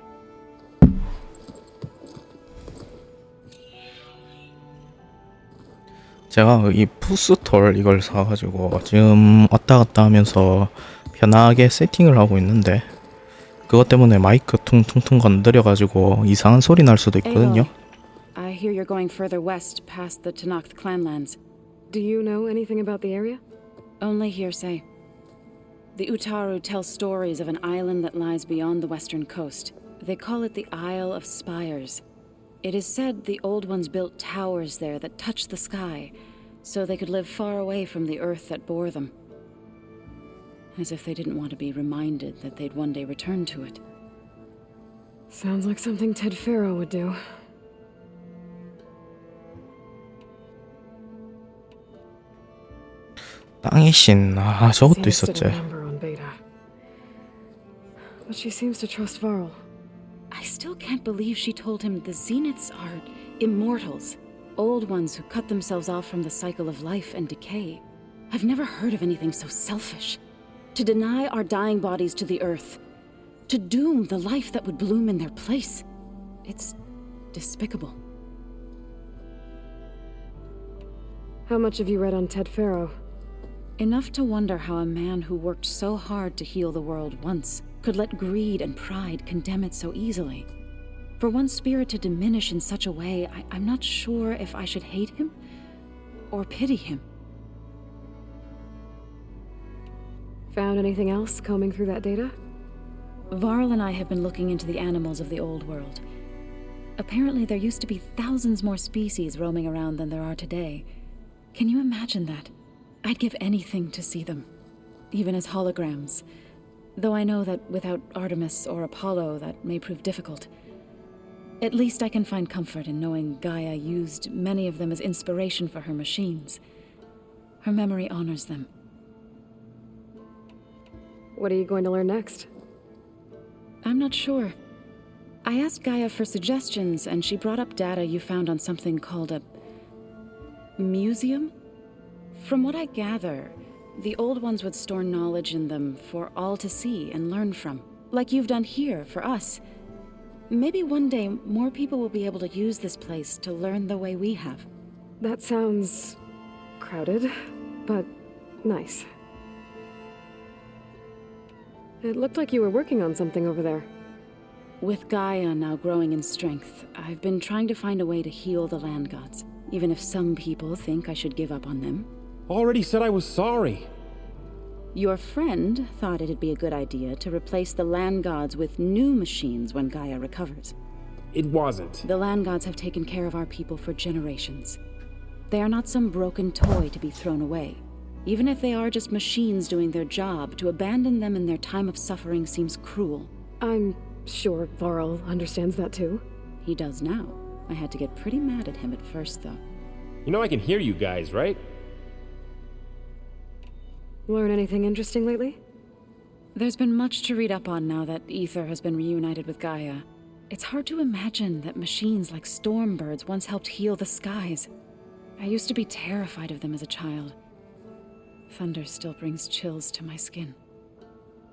제가 이 푸스톨 이걸 사가지고 지금 왔다 갔다 하면서 편하게 세팅을 하고 있는데 그것 때문에 마이크 퉁퉁퉁 건드려가지고 이상한 소리 날 수도 있거든요. I hear you're going further west past the Tanakh clanlands. Do you know anything about the area? Only hearsay. The Utaru tell stories of an island that lies beyond the western coast. They call it the Isle of Spires. It is said the Old Ones built towers there that touched the sky, so they could live far away from the earth that bore them. As if they didn't want to be reminded that they'd one day return to it. Sounds like something Ted Faro would do. 땅의 신, 아 저것도 Seems to 있었지. remember on Beta. But she seems to trust Varl. I still can't believe she told him the Zeniths are immortals. Old ones who cut themselves off from the cycle of life and decay. I've never heard of anything so selfish. To deny our dying bodies to the earth. To doom the life that would bloom in their place. It's despicable. How much have you read on Ted Faro? Enough to wonder how a man who worked so hard to heal the world once could let greed and pride condemn it so easily. For one's spirit to diminish in such a way, I'm not sure if I should hate him or pity him. Found anything else combing through that data? Varl and I have been looking into the animals of the old world. Apparently there used to be thousands more species roaming around than there are today. Can you imagine that? I'd give anything to see them, even as holograms. Though I know that without Artemis or Apollo, that may prove difficult. At least I can find comfort in knowing Gaia used many of them as inspiration for her machines. Her memory honors them. What are you going to learn next? I'm not sure. I asked Gaia for suggestions, and she brought up data you found on something called a museum? From what I gather, the old ones would store knowledge in them for all to see and learn from, like you've done here for us. Maybe one day more people will be able to use this place to learn the way we have. That sounds crowded, but nice. It looked like you were working on something over there. With Gaia now growing in strength, I've been trying to find a way to heal the land gods, even if some people think I should give up on them. Already said I was sorry. Your friend thought it'd be a good idea to replace the land gods with new machines when Gaia recovers. It wasn't. The land gods have taken care of our people for generations. They are not some broken toy to be thrown away. Even if they are just machines doing their job, to abandon them in their time of suffering seems cruel. I'm sure Varl understands that too. He does now. I had to get pretty mad at him at first, though. You know I can hear you guys, right? Learn anything interesting lately? There's been much to read up on now that Ether has been reunited with Gaia. It's hard to imagine that machines like stormbirds once helped heal the skies. I used to be terrified of them as a child. Thunder still brings chills to my skin.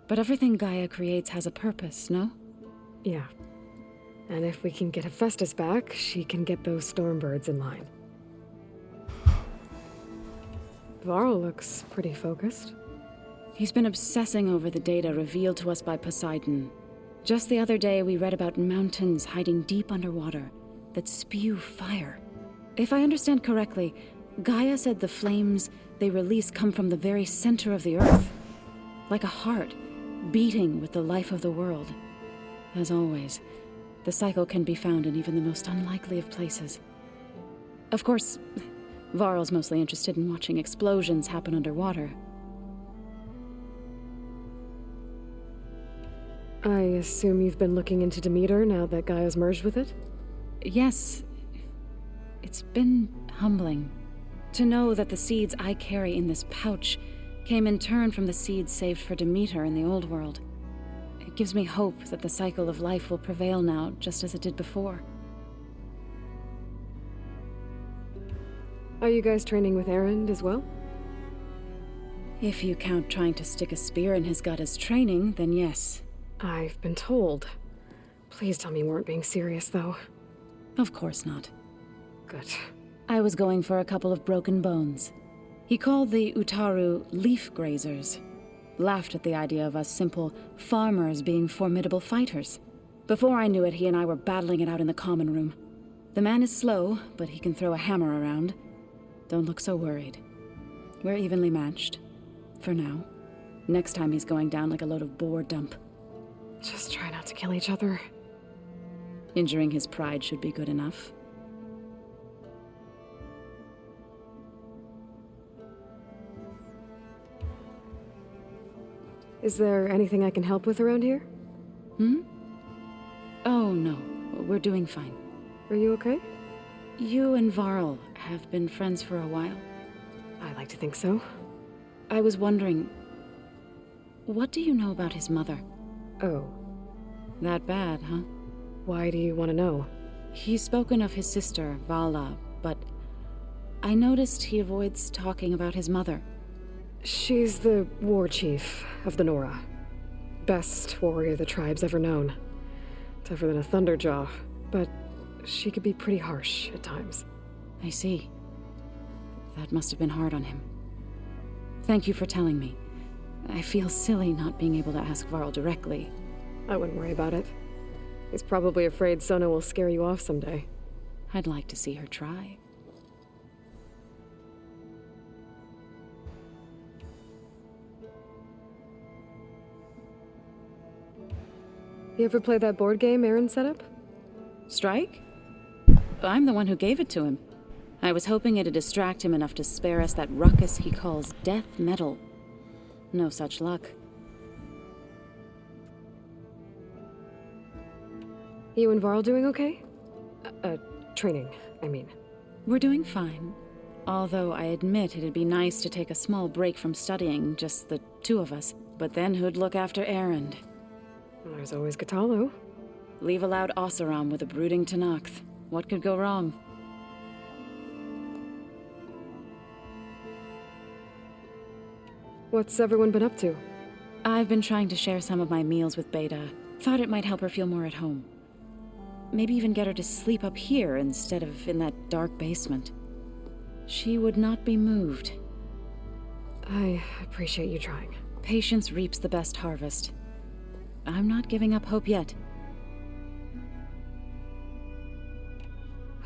But everything Gaia creates has a purpose, no? Yeah. And if we can get Hephaestus back, she can get those stormbirds in line. Varl looks pretty focused. He's been obsessing over the data revealed to us by Poseidon. Just the other day, we read about mountains hiding deep underwater that spew fire. If I understand correctly, Gaia said the flames they release come from the very center of the earth, like a heart beating with the life of the world. As always, the cycle can be found in even the most unlikely of places. Of course, Varl's mostly interested in watching explosions happen underwater. I assume you've been looking into Demeter now that Gaia's merged with it? Yes. It's been humbling to know that the seeds I carry in this pouch came in turn from the seeds saved for Demeter in the old world. It gives me hope that the cycle of life will prevail now, just as it did before. Are you guys training with Erend as well? If you count trying to stick a spear in his gut as training, then yes. I've been told. Please tell me you weren't being serious, though. Of course not. Good. I was going for a couple of broken bones. He called the Utaru leaf grazers. Laughed at the idea of us simple farmers being formidable fighters. Before I knew it, he and I were battling it out in the common room. The man is slow, but he can throw a hammer around. Don't look so worried. We're evenly matched. For now. Next time he's going down like a load of boar dump. Just try not to kill each other. Injuring his pride should be good enough. Is there anything I can help with around here? Oh, no. We're doing fine. Are you okay? You and Varl have been friends for a while. I like to think so. I was wondering, what do you know about his mother? Oh. That bad, huh? Why do you want to know? He's spoken of his sister, Vala, but I noticed he avoids talking about his mother. She's the war chief of the Nora. Best warrior the tribe's ever known. Tougher than a Thunderjaw, but she could be pretty harsh at times. I see. That must have been hard on him. Thank you for telling me. I feel silly not being able to ask Varl directly. I wouldn't worry about it. He's probably afraid Sona will scare you off someday. I'd like to see her try. You ever play that board game Aaron set up? Strike? I'm the one who gave it to him. I was hoping it'd distract him enough to spare us that ruckus he calls death metal. No such luck. You and Varl doing okay? Training, I mean. We're doing fine. Although I admit it'd be nice to take a small break from studying, just the two of us. But then who'd look after Erend? There's always Katalo. Leave a loud Oseram with a brooding Tenakth. What could go wrong? What's everyone been up to? I've been trying to share some of my meals with Beta. Thought it might help her feel more at home. Maybe even get her to sleep up here instead of in that dark basement. She would not be moved. I appreciate you trying. Patience reaps the best harvest. I'm not giving up hope yet.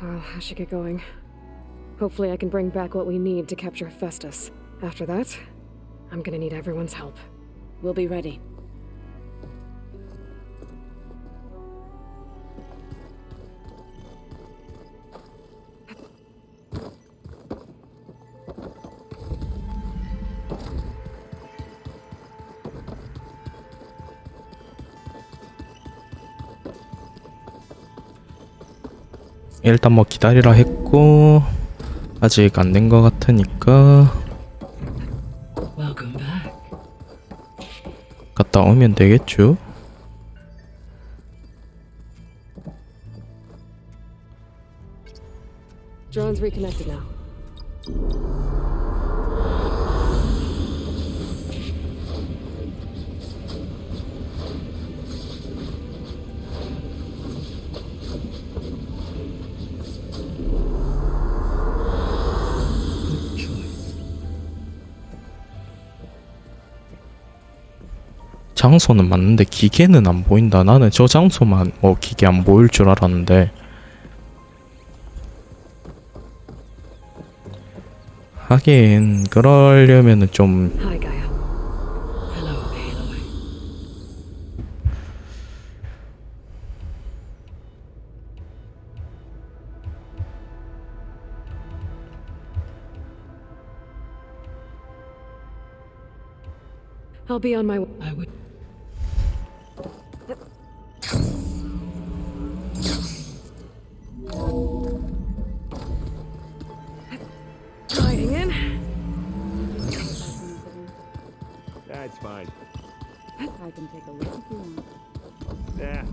Well, I should get going. Hopefully I can bring back what we need to capture Hephaestus. After that, I'm gonna need everyone's help. We'll be ready. 일단 뭐 기다리라 했고 아직 안 된 것 같으니까 Welcome back. 갔다 오면 되겠죠? Drone's reconnected now. 장소는 맞는데 기계는 안 보인다. 나는 저 장소만 기계 안 보일 줄 알았는데. 하긴 그러려면은 좀 Hi, Gaia. Hello, Aloy. I'll be on my way. I would. Hiding in. That's fine. I can take a look if you want. Yeah.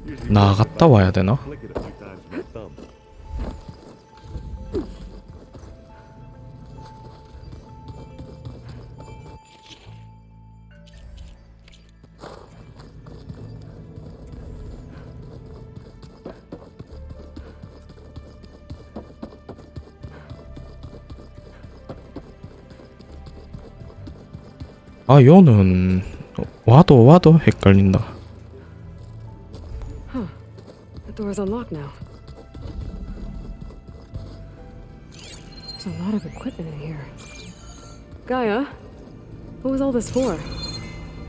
Usually 나갔다 와야 되나? flick it a few times with my thumb. 아, 요는 와도 헷갈린다. Huh. The door's unlocked now. There's a lot of equipment in here. Gaia, what was all this for?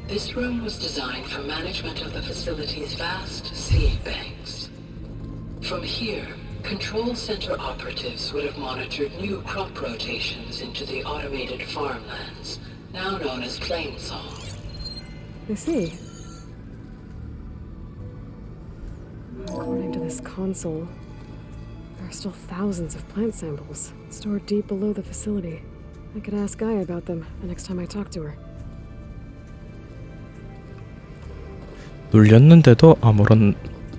This room was designed for management of the facility's vast seed banks. From here, control center operatives would have monitored new crop rotations into the automated farmlands, now known as Plainsong. I see. According to this console, there are still thousands of plant samples stored deep below the facility. I could ask Gaia about them the next time I talk to her. 눌렸는데도 아무런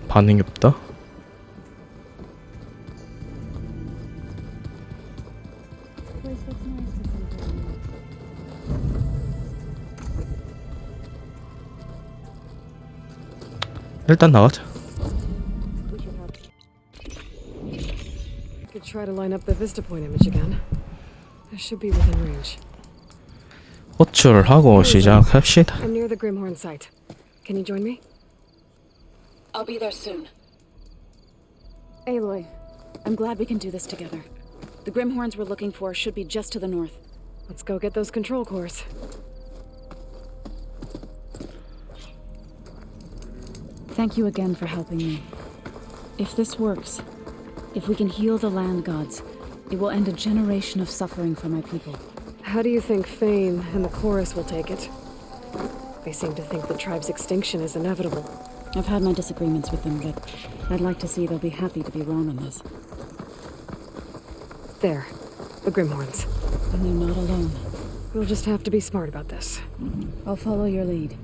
반응이 없다. 일단 나가자. Could try to line up the vista point image again. I should be within range. 호출하고 시작합시다. I'm near the Grimhorn site. Can you join me? I'll be there soon. Aloy, I'm glad we can do this together. The Grimhorns we're looking for should be just to the north. Let's go get those control cores. Thank you again for helping me. If this works, if we can heal the land gods, it will end a generation of suffering for my people. How do you think Fane and the chorus will take it? They seem to think the tribe's extinction is inevitable. I've had my disagreements with them, but I'd like to see they'll be happy to be wrong on this. There. The Grimhorns. And they're not alone. We'll just have to be smart about this. I'll follow your lead.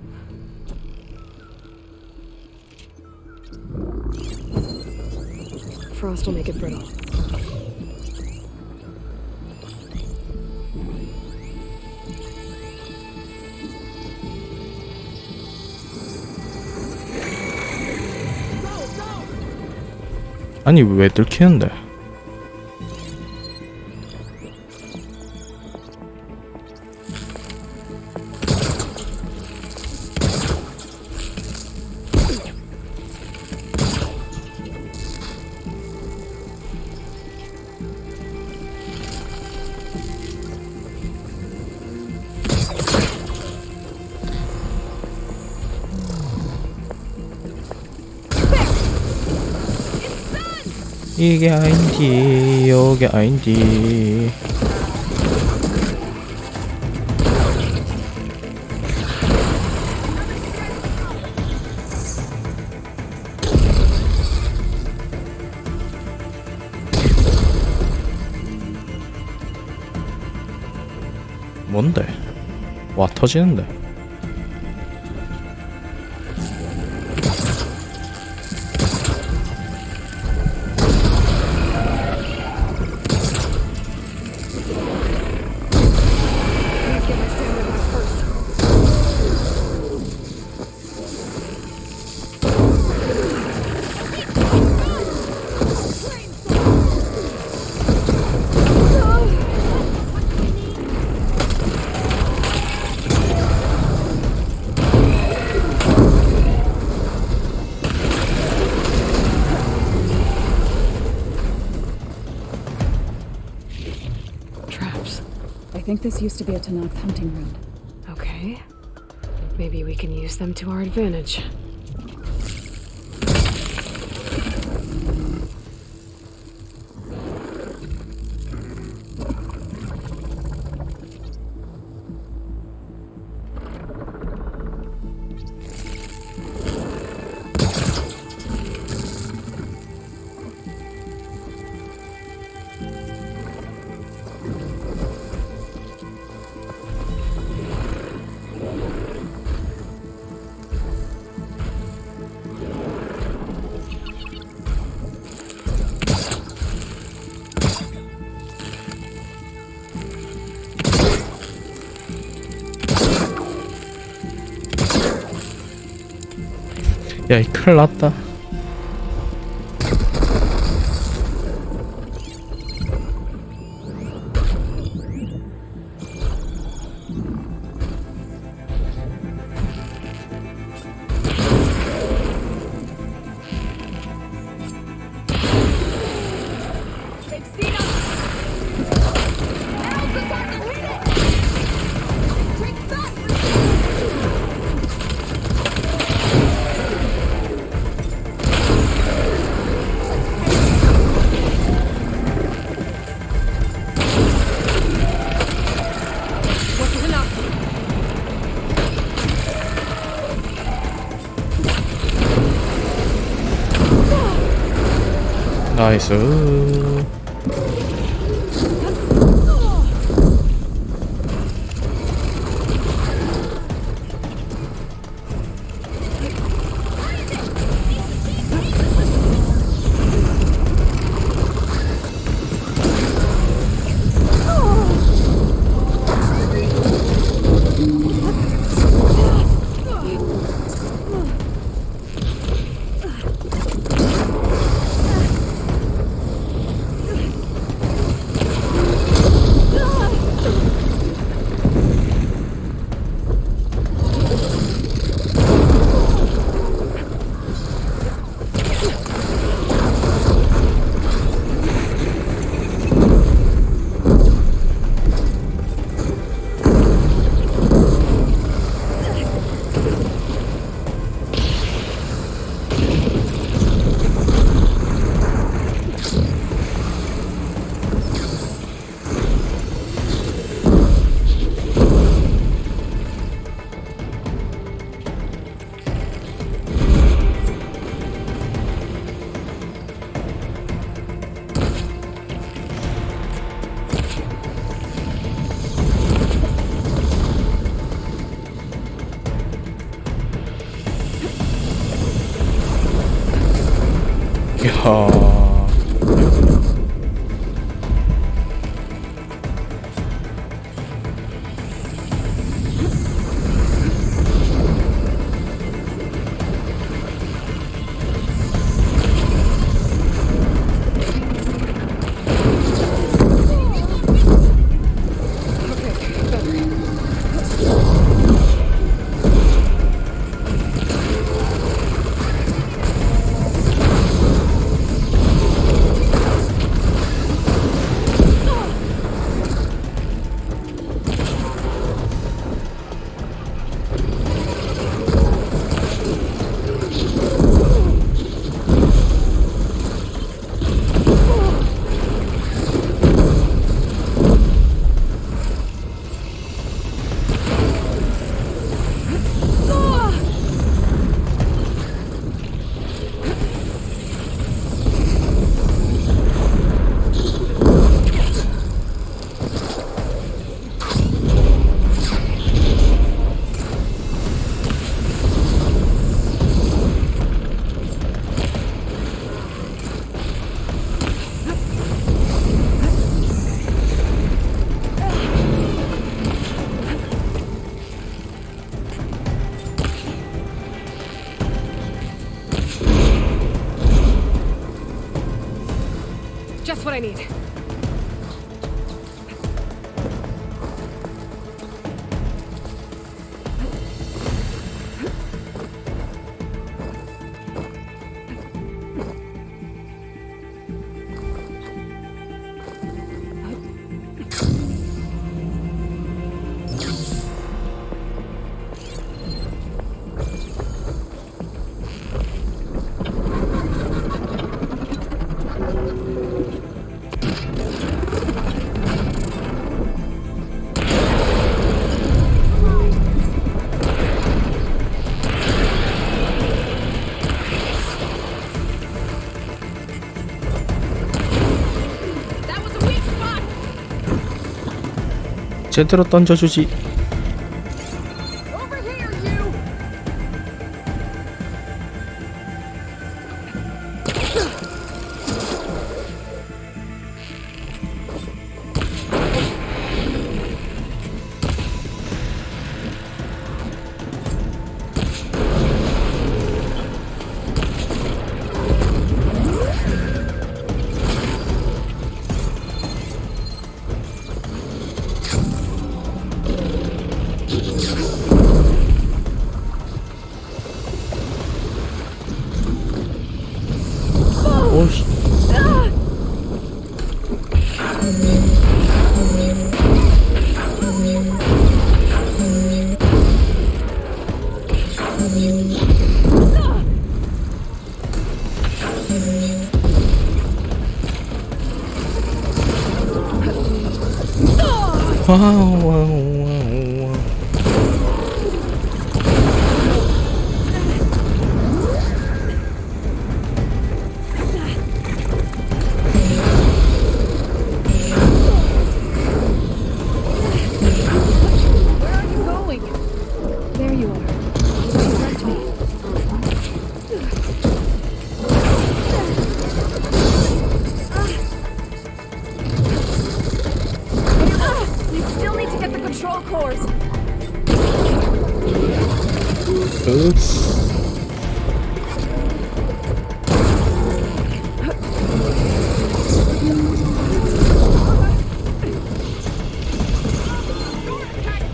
Frost will make it brittle. 아니 왜 들키는데? 이게 아닌디, 여기 아닌디. 뭔데? 와 터지는데. think this used to be a Tanakh hunting ground. Okay. Maybe we can use them to our advantage. 야, 이 큰일 났다. 나이스. Just what I need. 제대로 던져주지. 오씨. 와우.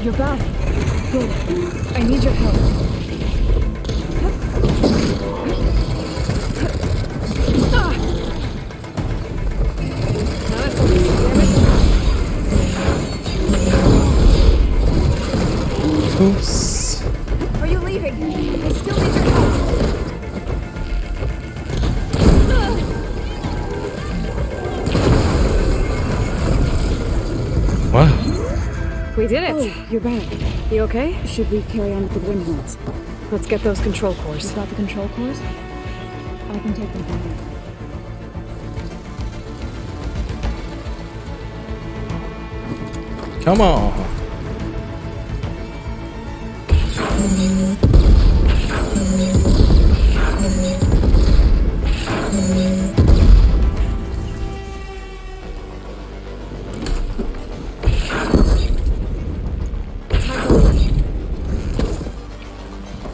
You're back. Good. I need your help. Oops. Are you leaving? I still need your help. Wow. We did it. Oh, you're back. You okay? Should we carry on with the Grimhorns? Let's get those control cores. You got the control cores? I can take them from here. Come on.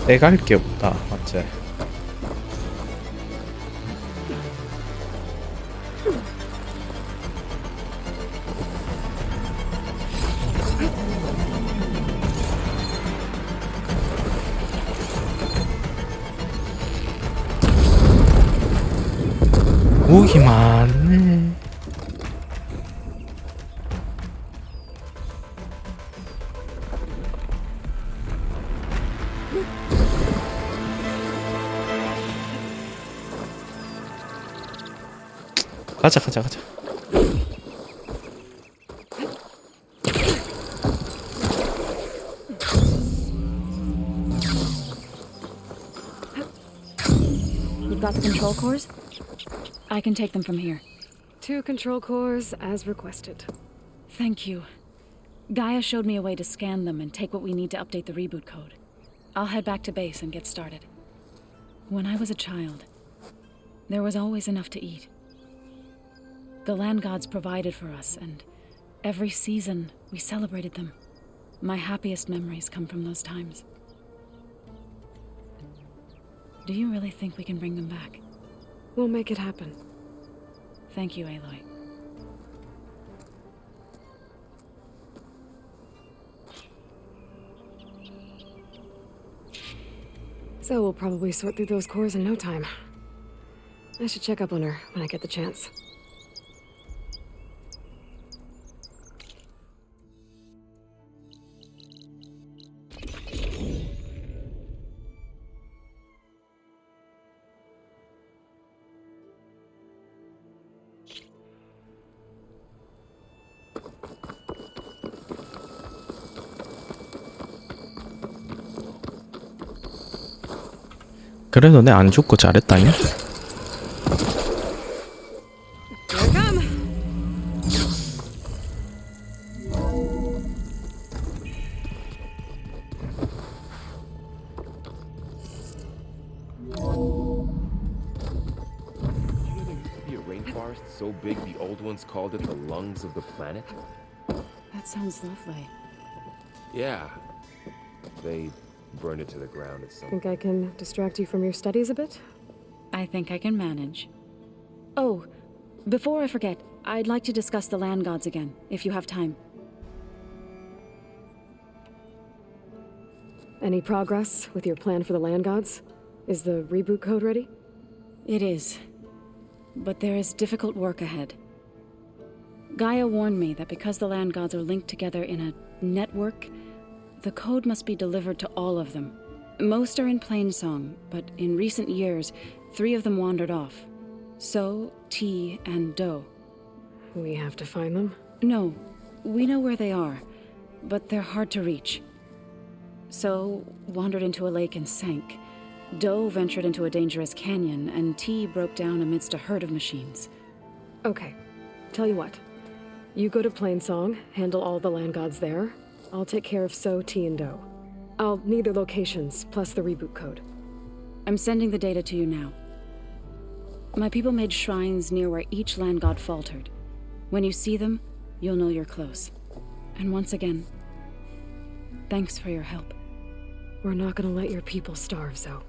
내가 할 게 없다, 맞지? 무기 많네. 가자. You've got the control cores? I can take them from here. 2 control cores as requested. Thank you. Gaia showed me a way to scan them and take what we need to update the reboot code. I'll head back to base and get started. When I was a child, there was always enough to eat. The land gods provided for us, and every season we celebrated them. My happiest memories come from those times. Do you really think we can bring them back? We'll make it happen. Thank you, Aloy. So we'll probably sort through those cores in no time. I should check up on her when I get the chance. 그래도 내 안 죽고 잘했다냐? Here I come. forest so big the old ones called it the lungs of the planet? That sounds lovely. Yeah. They burned it to the ground at some Think I can distract you from your studies a bit? I think I can manage. Oh, before I forget, I'd like to discuss the land gods again, if you have time. Any progress with your plan for the land gods? Is the reboot code ready? It is. But there is difficult work ahead. Gaia warned me that because the land gods are linked together in a network, the code must be delivered to all of them. Most are in Plainsong, but in recent years, 3 of them wandered off. So, T, and Do. We have to find them? No, we know where they are, but they're hard to reach. So, wandered into a lake and sank. Do ventured into a dangerous canyon, and T broke down amidst a herd of machines. Okay, tell you what. You go to Plainsong, handle all the land gods there. I'll take care of So, T, and Do. I'll need their locations, plus the reboot code. I'm sending the data to you now. My people made shrines near where each land god faltered. When you see them, you'll know you're close. And once again, thanks for your help. We're not gonna let your people starve, Zoe.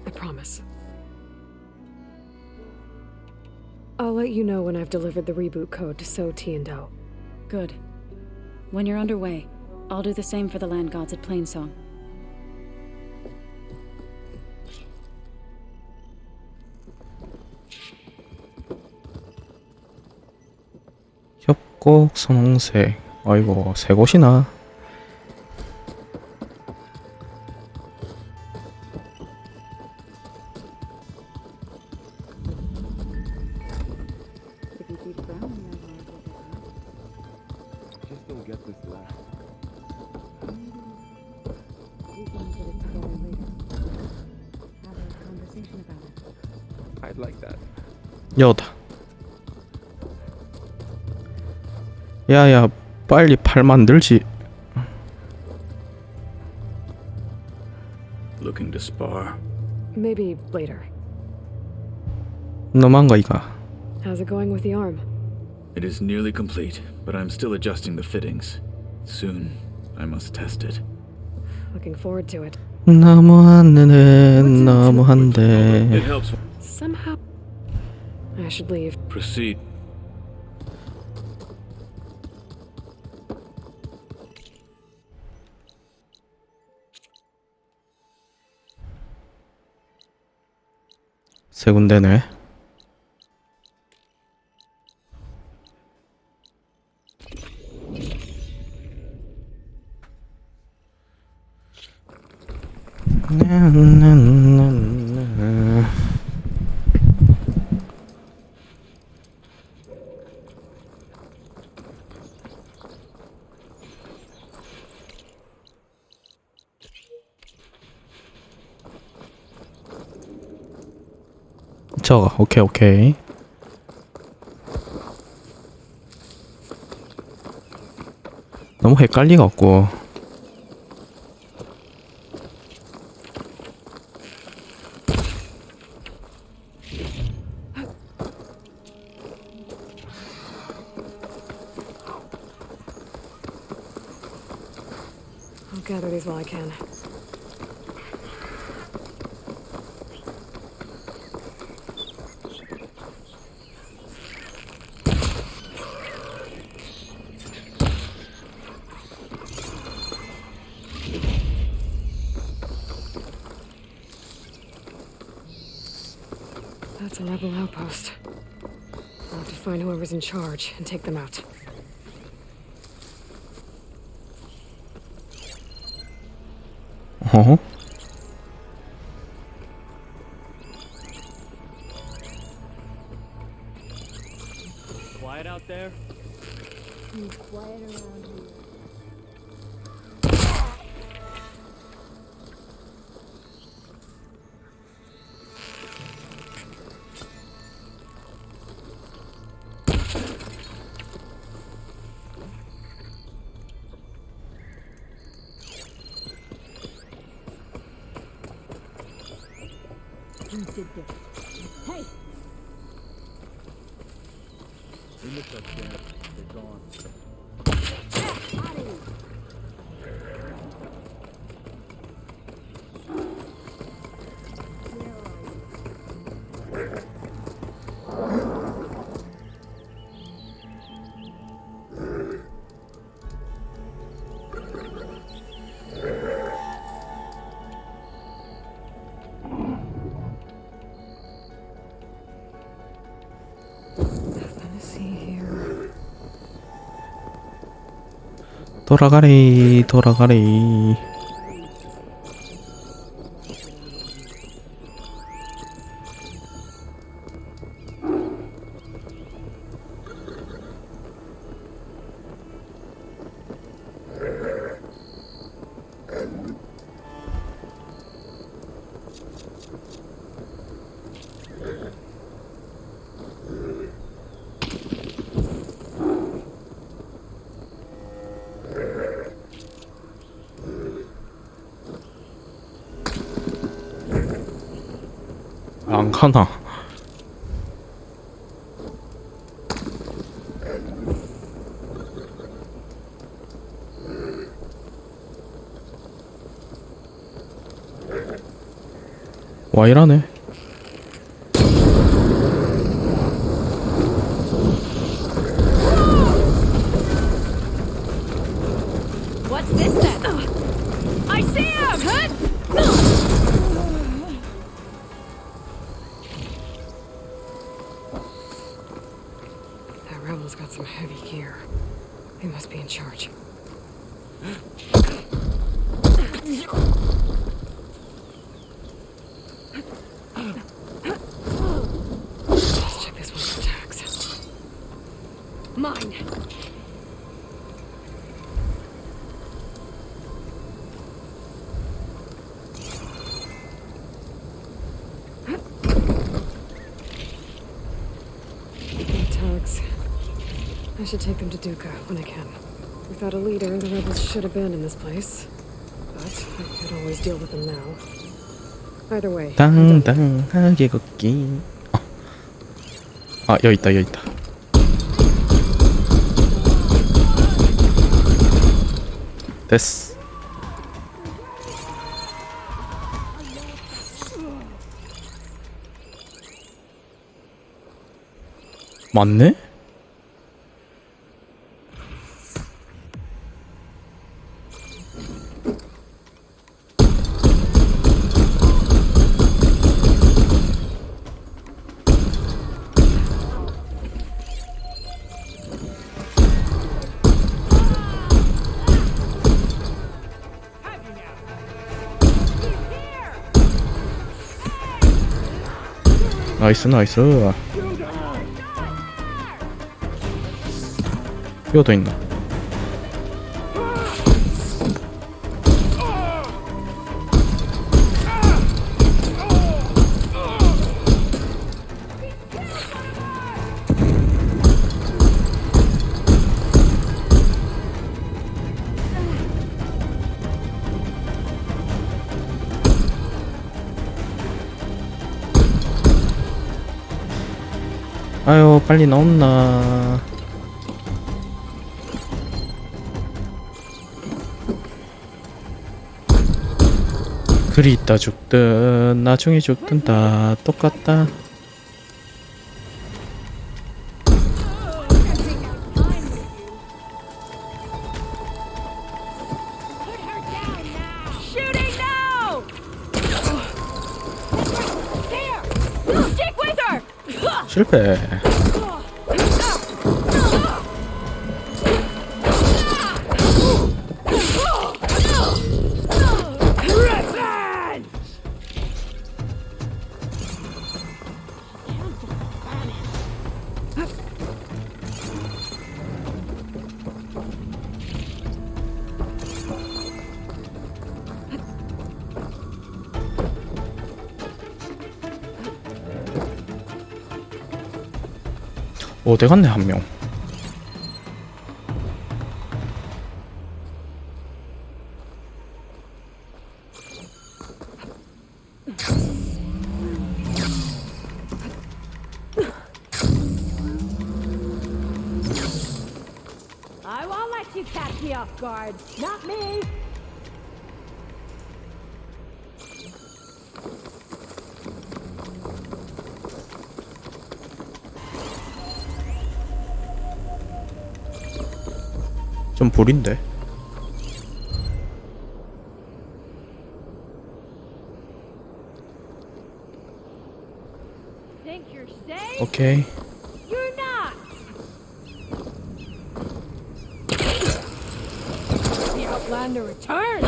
I promise. I'll let you know when I've delivered the reboot code to So, T, and Do. Good. When you're underway, I'll do the same for the land gods at Plainsong. 협곡 선홍색. 아이고, 3곳이나. Just don't get this last. I'd like that. 여다. 야야, 빨리 팔 만들지. Looking to spar. Maybe later. 너만가 이가. How's it going with the arm? It is nearly complete, but I'm still adjusting the fittings. Soon, I must test it. Looking forward to it. 너무하네, It 너무한데. helps. Somehow... I should leave. Proceed. 세 군데네. 저거 오케이. 너무 헷갈리가 없고. I'll gather these while I can. That's a rebel outpost. I'll have to find whoever's in charge and take them out. 어? Quiet out there? Quiet around here. Hey! 돌아가리 돌아가리. 안 가나? 와 이러네. What's this then? I see him! That rebel's got some heavy gear. They must be in charge. Let's check this one for tags. Mine. Tags. I should take them to Duca when I can. Without a leader, the rebels should abandon this place. But I could always deal with them now. Either way. 당당하게 걷기. 아 여기 있다 여기 있다. 됐어. 맞네? 나이스 나이스. 이거 더 있나? 아유 빨리 나온나. 그리 있다 죽든 나중에 죽든 다 똑같다. Shooting now! There! Stick with her! 실패. 어디 갔네 한 명. you catch me off guard. Not me. 좀 불인데. Think you're safe? 오케이. You're not. The Outlander returns.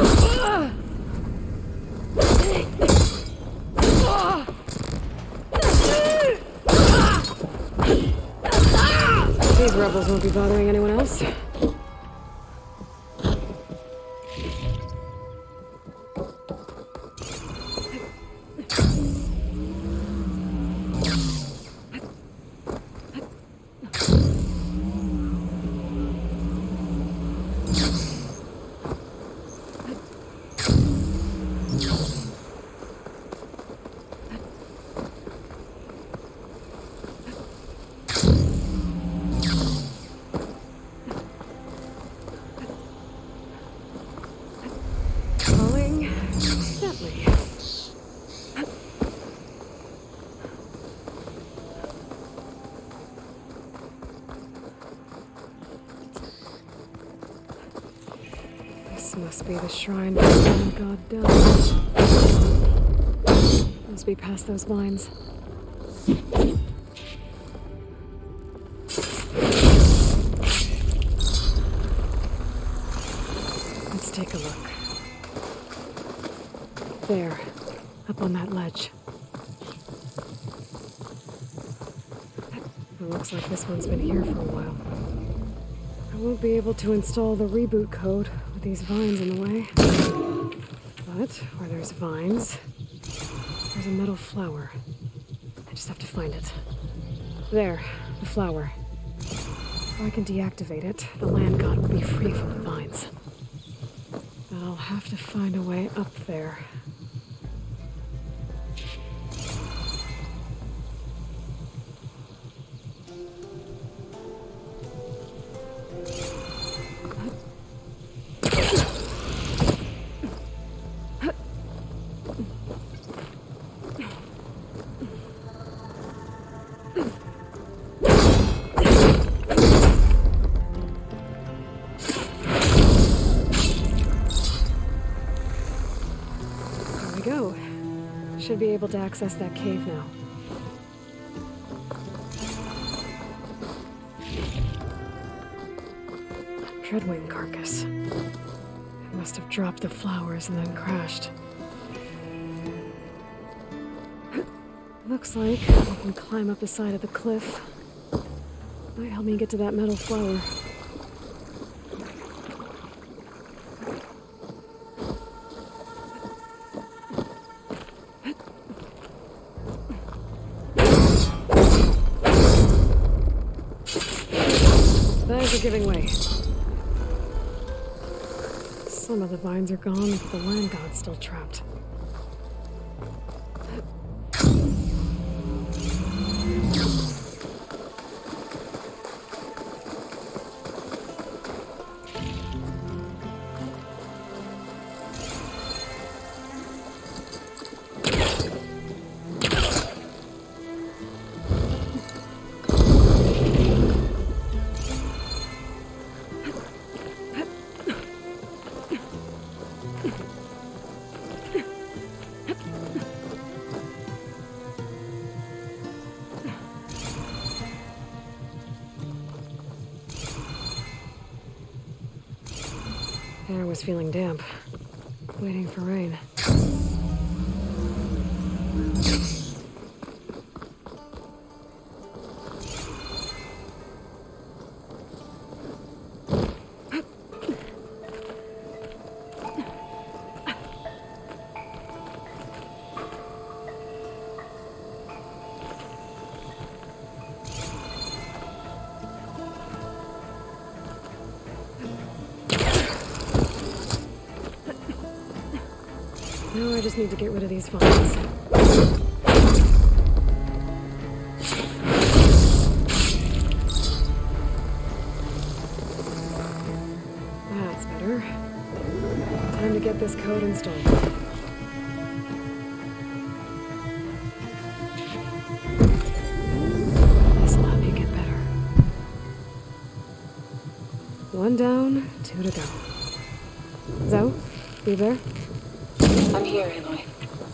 These rebels won't be bothering anyone else. This must be the shrine where the god died. Must be past those vines. Let's take a look. There, up on that ledge. It looks like this one's been here for a while. I won't be able to install the reboot code with these vines in the way. But where there's vines, there's a metal flower. I just have to find it. There, the flower. If I can deactivate it, the land god will be free from the vines. But I'll have to find a way up there. Should be able to access that cave now. Treadwing carcass. It must have dropped the flowers and then crashed. Looks like I can climb up the side of the cliff. Might help me get to that metal flower. Giving way. Some of the vines are gone, but the land god's still trapped. Air was feeling damp, waiting for rain. Now I just need to get rid of these vines. get this code installed. This'll help you get better. One down, two to go. Zoe, you there? I'm here, Aloy.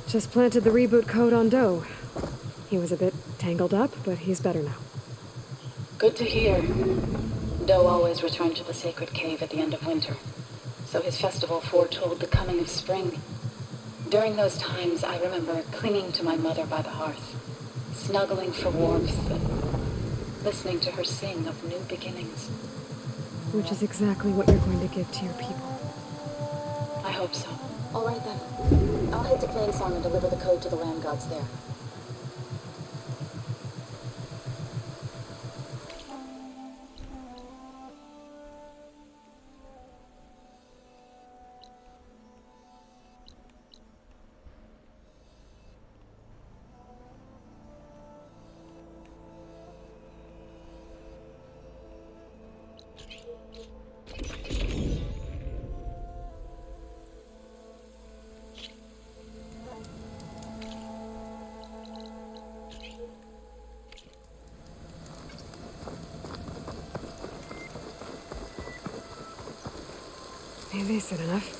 Just planted the reboot code on Doe. He was a bit tangled up, but he's better now. Good to hear. Doe always returned to the sacred cave at the end of winter, so his festival foretold the coming of spring. During those times, I remember clinging to my mother by the hearth, snuggling for warmth, and listening to her sing of new beginnings. Which is exactly what you're going to give to your people. I hope so. All right then. I'll head to Plainsong and deliver the code to the land gods there. Maybe soon enough.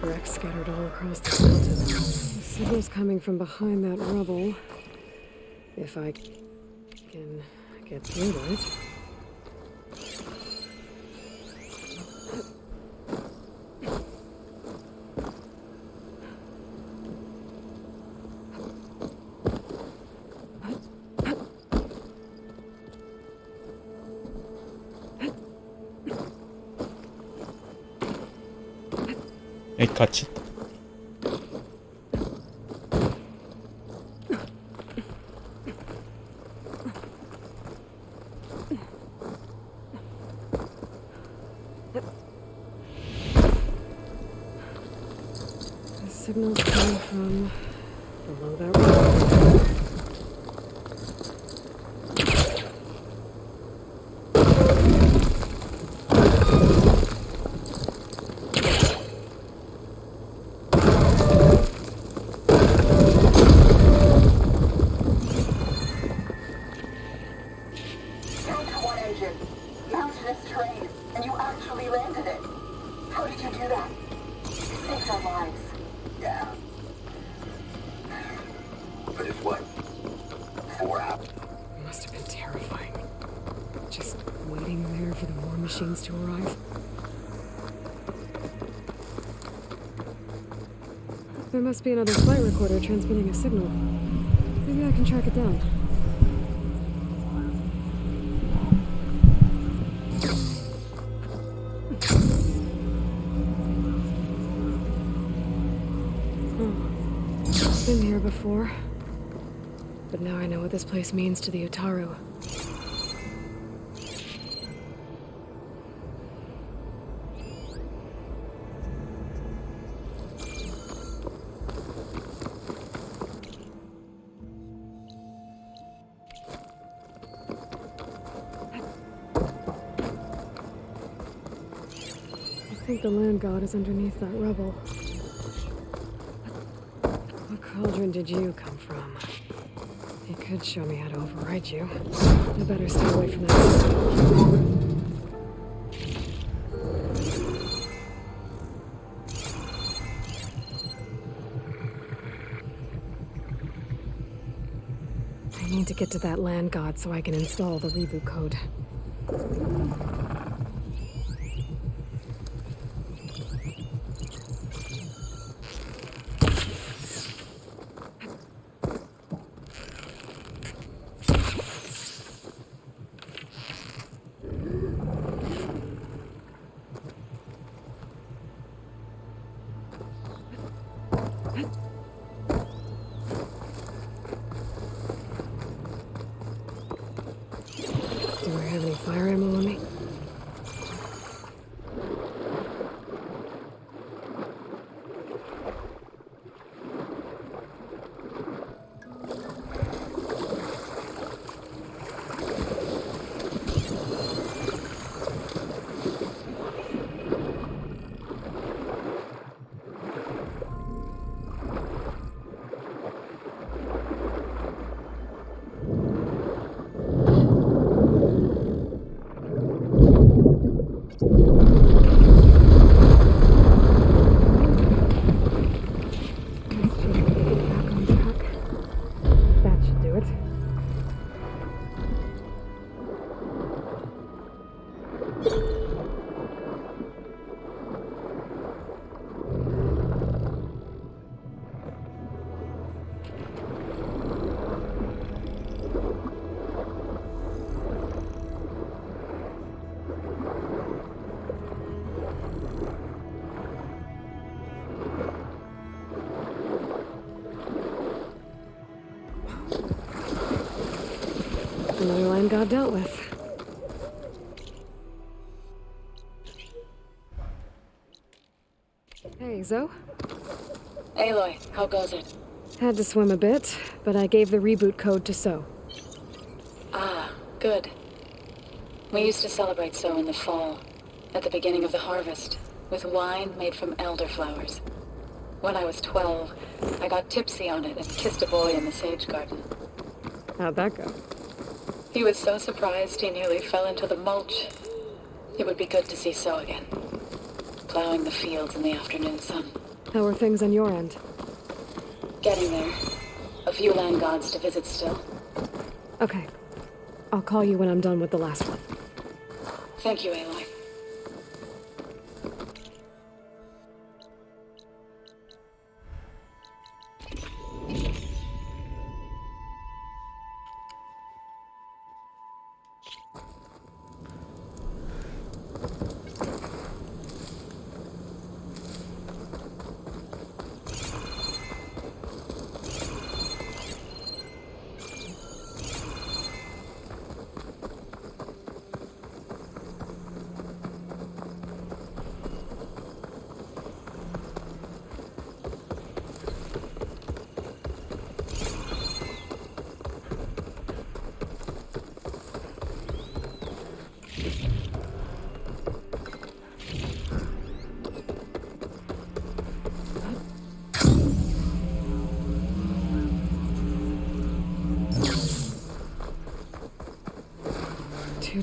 Wrecks scattered all across the mountain. The signal's coming from behind that rubble. If I can get through to it. 에이, 같이. The signal's coming from below that road. region. Mountainous terrain, and you actually landed it. How did you do that? You saved our lives. Yeah. But it's what? 4 hours. It must have been terrifying. Just waiting there for the war machines to arrive. There must be another flight recorder transmitting a signal. Maybe I can track it down. Been here before. But now I know what this place means to the Utaru. I think the land god is underneath that rubble. What cauldron did you come from? He could show me how to override you. I better stay away from that. I need to get to that land god so I can install the reboot code. Do I have any fire ammo on me? That should do it. Another land god dealt with. Hey, Zoe. Aloy, how goes it? Had to swim a bit, but I gave the reboot code to So. Ah, good. We used to celebrate So in the fall, at the beginning of the harvest, with wine made from elderflowers. When I was 12, I got tipsy on it and kissed a boy in the sage garden. How'd that go? He was so surprised he nearly fell into the mulch. It would be good to see So again, plowing the fields in the afternoon sun. How are things on your end? Getting there. A few land gods to visit still. Okay. I'll call you when I'm done with the last one. Thank you, Aloy.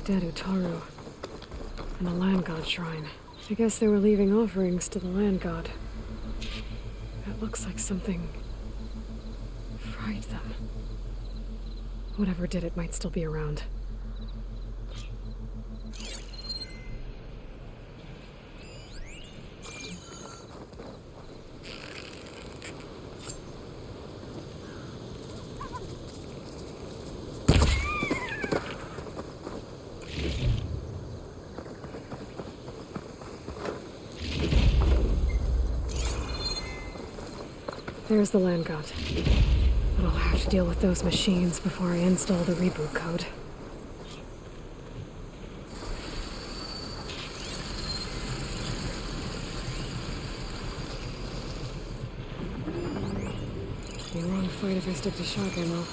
two dead Utaru. And a land god shrine. I guess they were leaving offerings to the land god. It looks like something fried them. Whatever did it might still be around. There's the land god. But I'll have to deal with those machines before I install the reboot code. Be a wrong fight if I stick to shock ammo.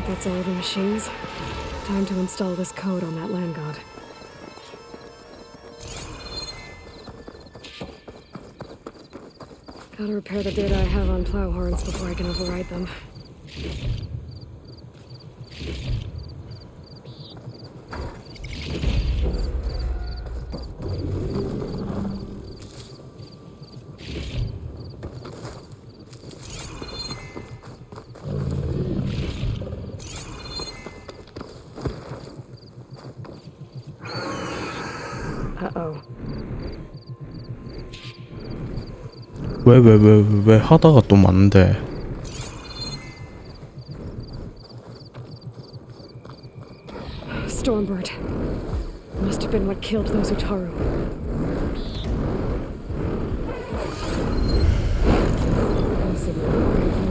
That's all the machines. Time to install this code on that land god. Gotta repair the data I have on plow horns before I can override them. Uh-oh. 왜 하다가 또 맞는데. Stormbird. Must have been what killed those Utaru. Possibly.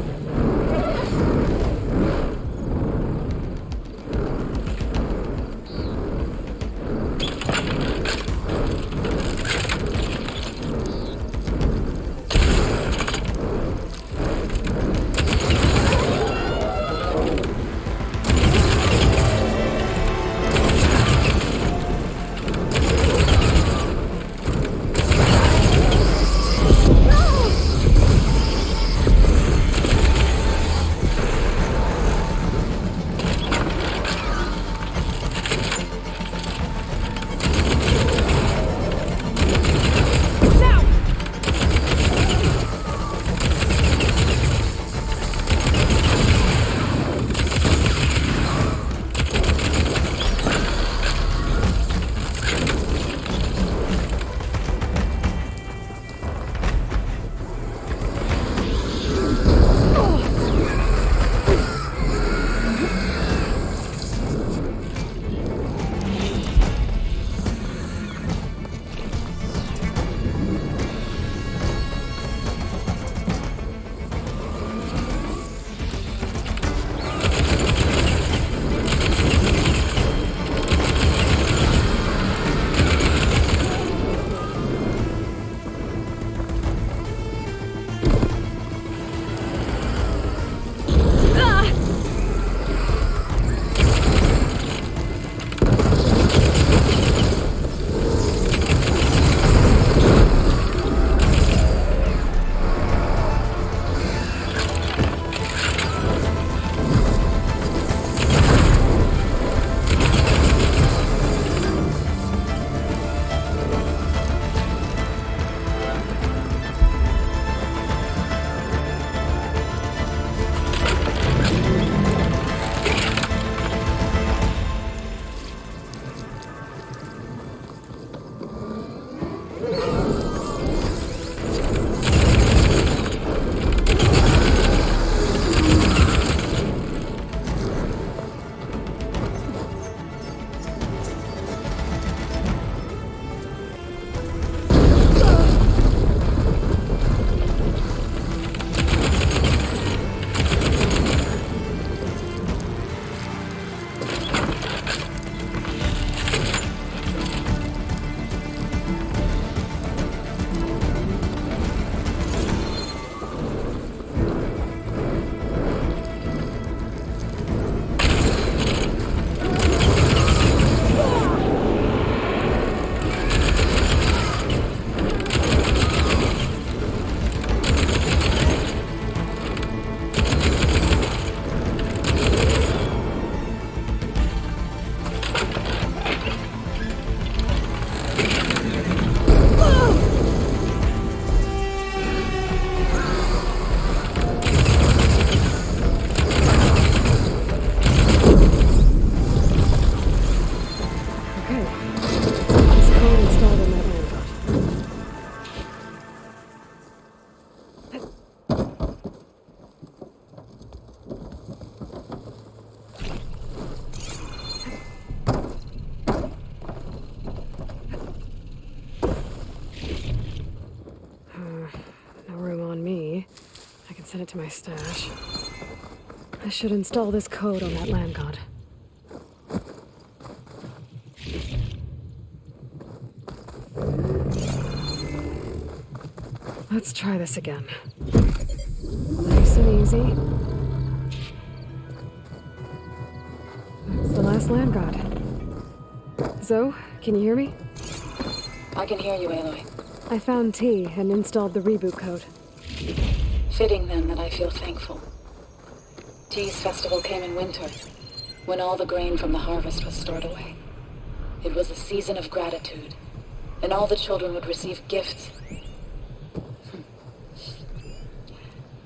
send it to my stash. I should install this code on that land god. Let's try this again. Nice and easy. That's the last land god. Zoe, can you hear me? I can hear you, Aloy. I found T and installed the reboot code. Fitting then that I feel thankful. T's festival came in winter, when all the grain from the harvest was stored away. It was a season of gratitude, and all the children would receive gifts.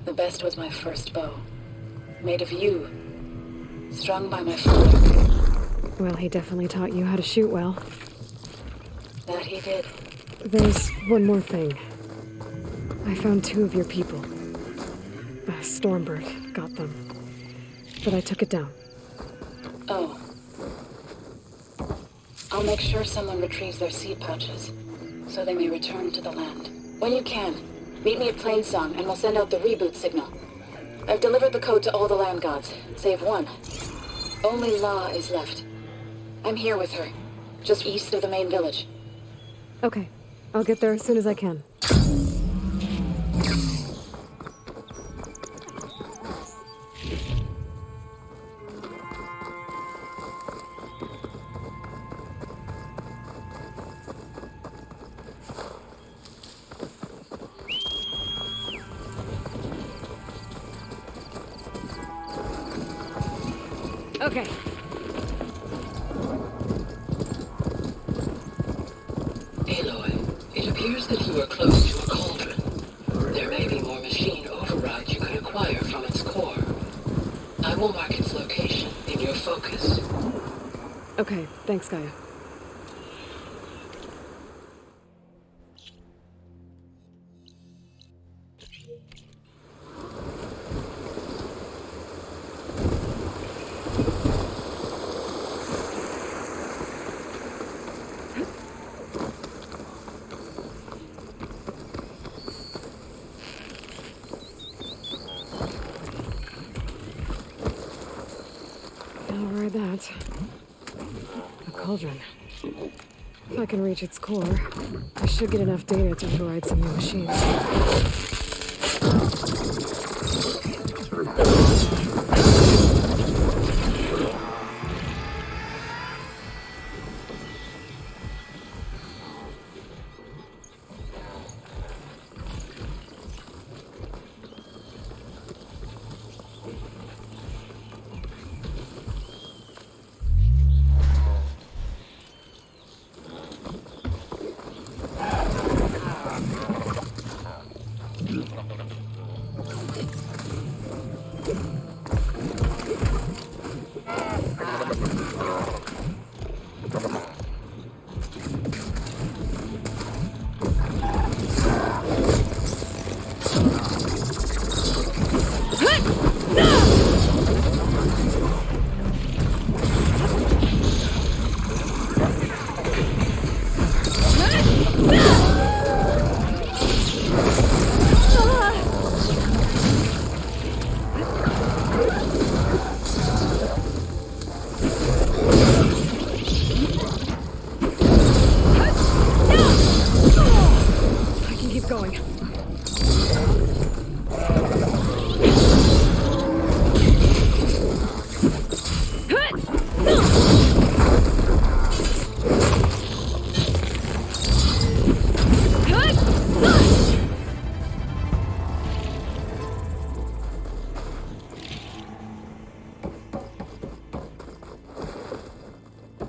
The best was my first bow, made of yew, strung by my father. Well, he definitely taught you how to shoot well. That he did. There's one more thing. I found 2 of your people. A Stormbird got them. But I took it down. Oh. I'll make sure someone retrieves their seed pouches, so they may return to the land. When you can, meet me at Plainsong and we'll send out the reboot signal. I've delivered the code to all the land gods, save one. Only La is left. I'm here with her, just east of the main village. Okay. I'll get there as soon as I can. Okay. Aloy, it appears that you are close to a cauldron. There may be more machine overrides you could acquire from its core. I will mark its location in your focus. Okay, thanks, Gaia. That. A cauldron. If I can reach its core, I should get enough data to override some new machines.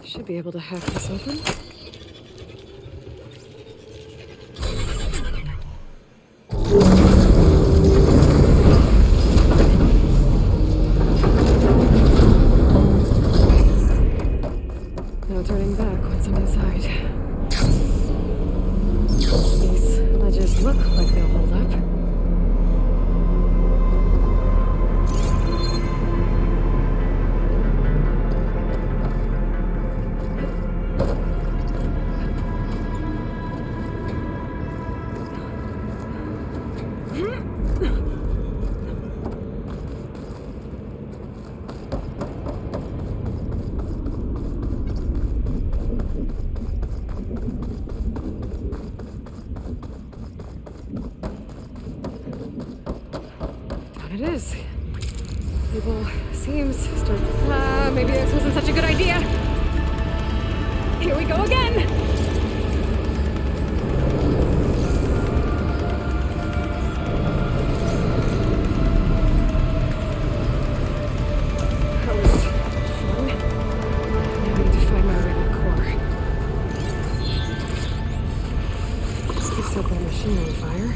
Should be able to hack this open. No turning back once I'm inside. These ledges look like they'll hold up. what it is. People seems start. Maybe this wasn't such a good idea. Here we go again. That was fun. Now I need to find my way to the core. This could set that machine on fire.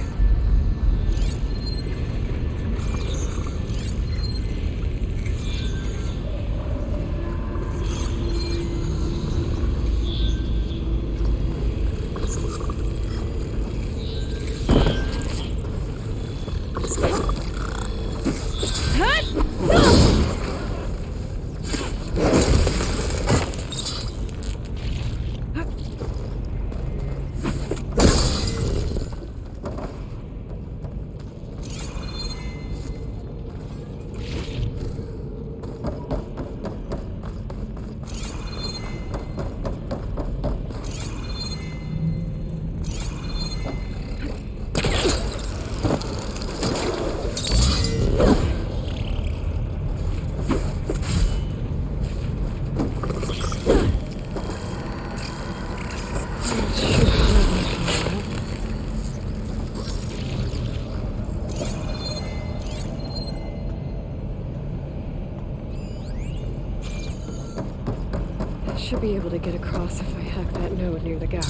Should be able to get across if I hack that node near the gap.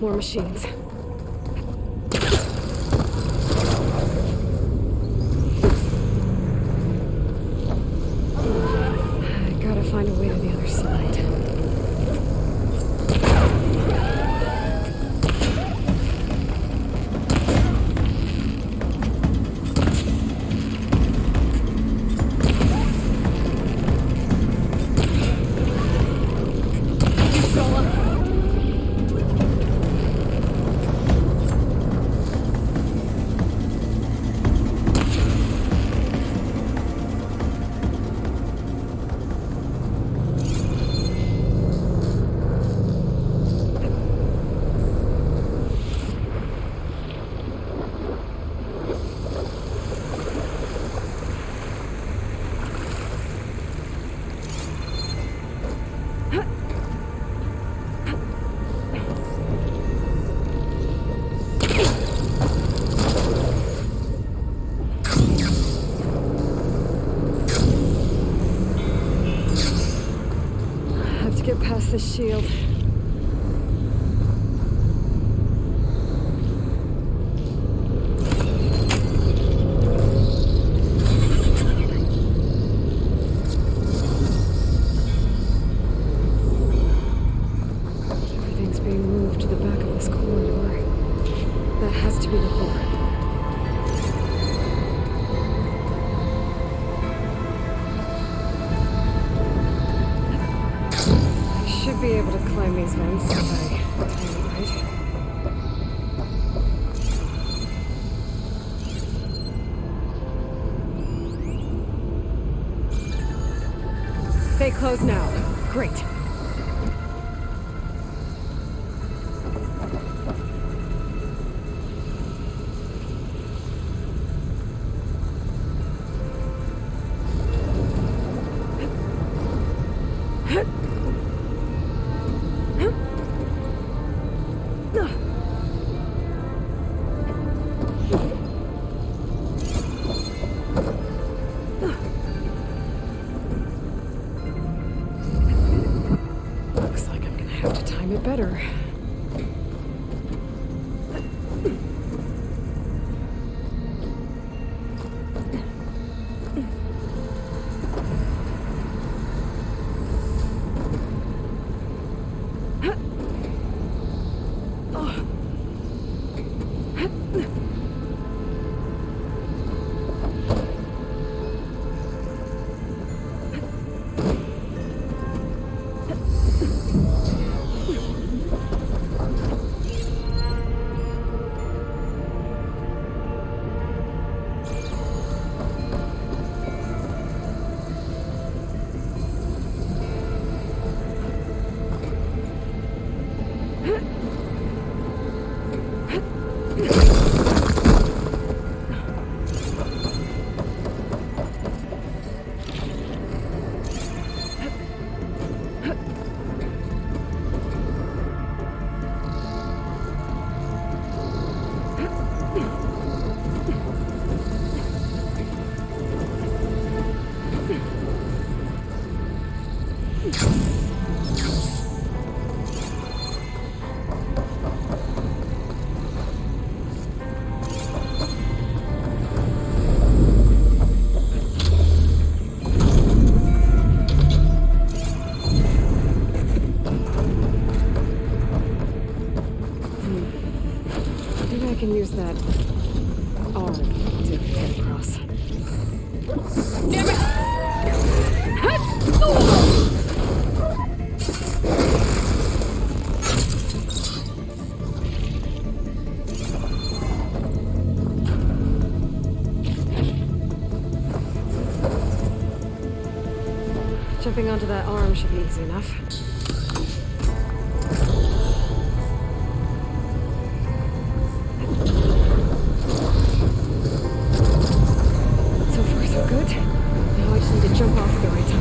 More machines. I gotta find a way to the other side. Get past the shield. Everything's being moved to the back of this corridor. That has to be the core. Should be able to climb these vents if I time it right. Stay closed now. Great. Looks like I'm gonna have to time it better. Maybe I can use that arm to get across. Jumping onto that arm should be easy enough. So far, so good. Now I just need to jump off at the right time.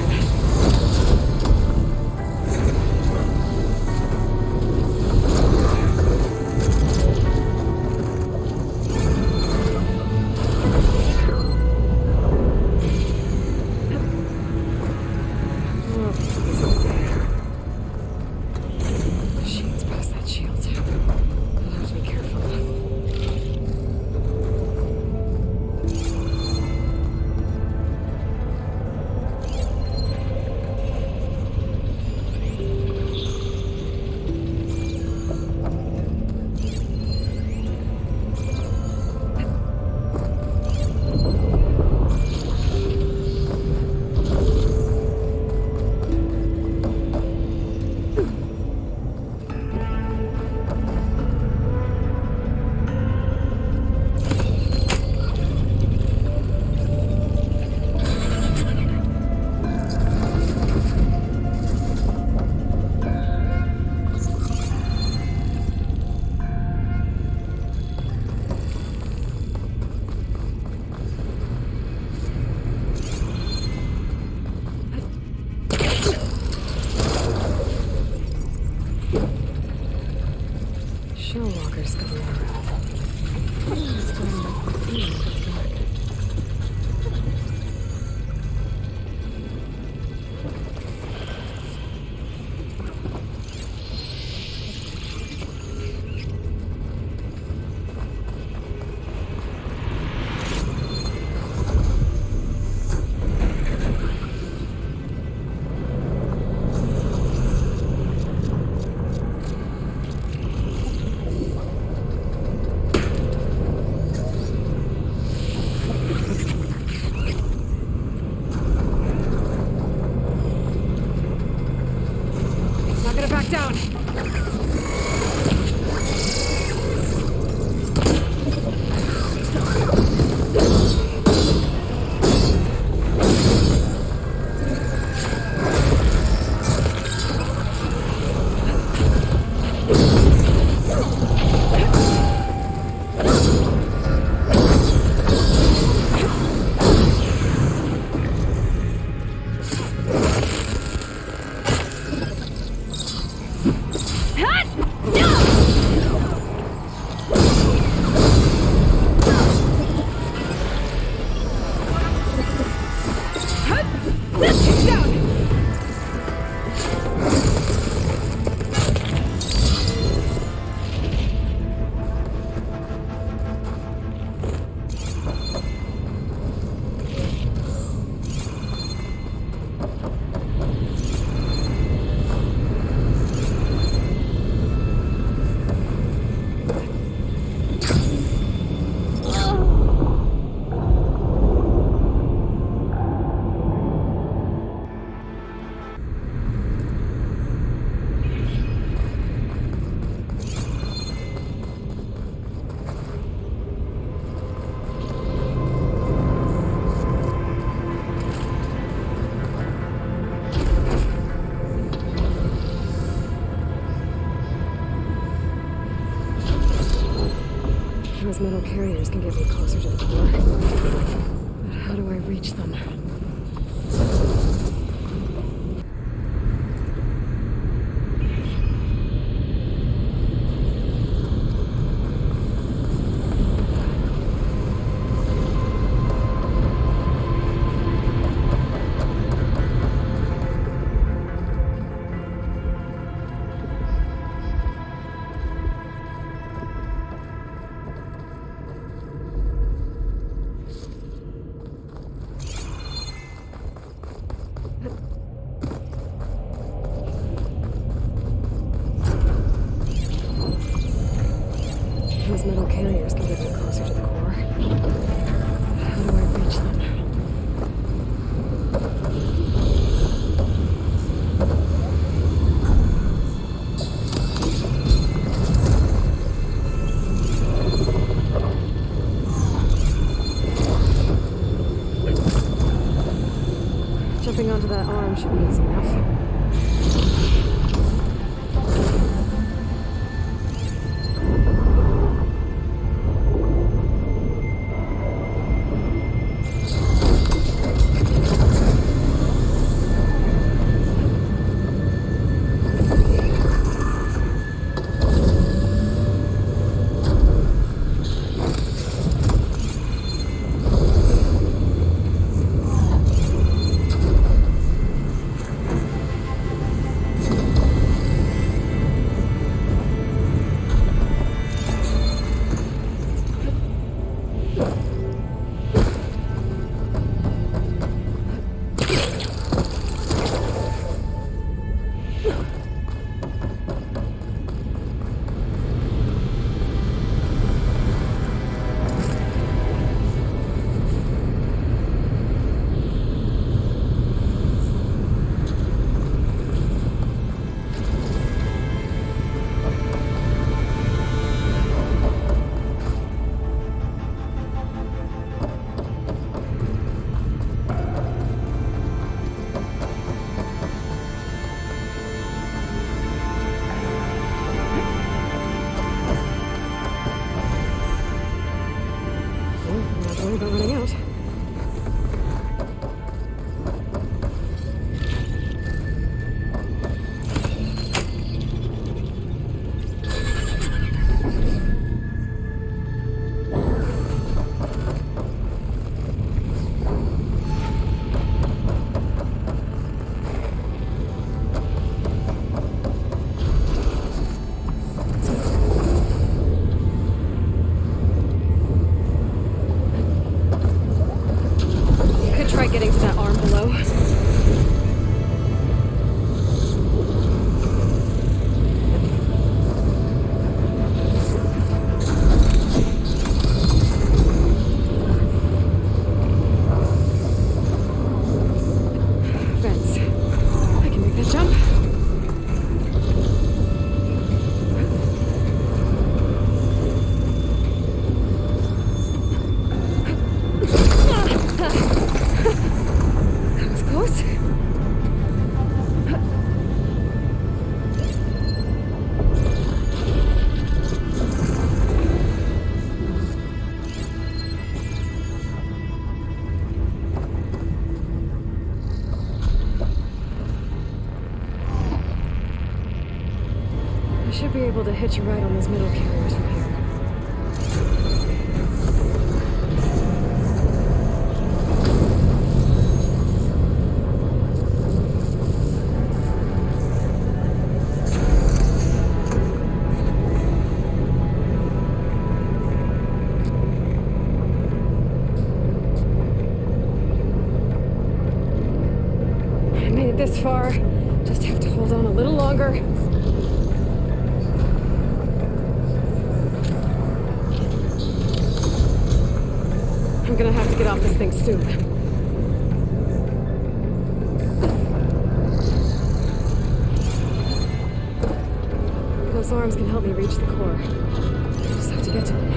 Those metal carriers can get me closer to the core. But how do I reach them? Those metal carriers can get me closer to the core. How do I reach them? Jumping onto that arm should be easy enough. Running out. Getting to that arm below. Vents. I can make that jump. I should be able to hitch a ride on those metal carriers from here. I made it this far. Just have to hold on a little longer. I'm gonna have to get off this thing soon. Those arms can help me reach the core. I just have to get to them.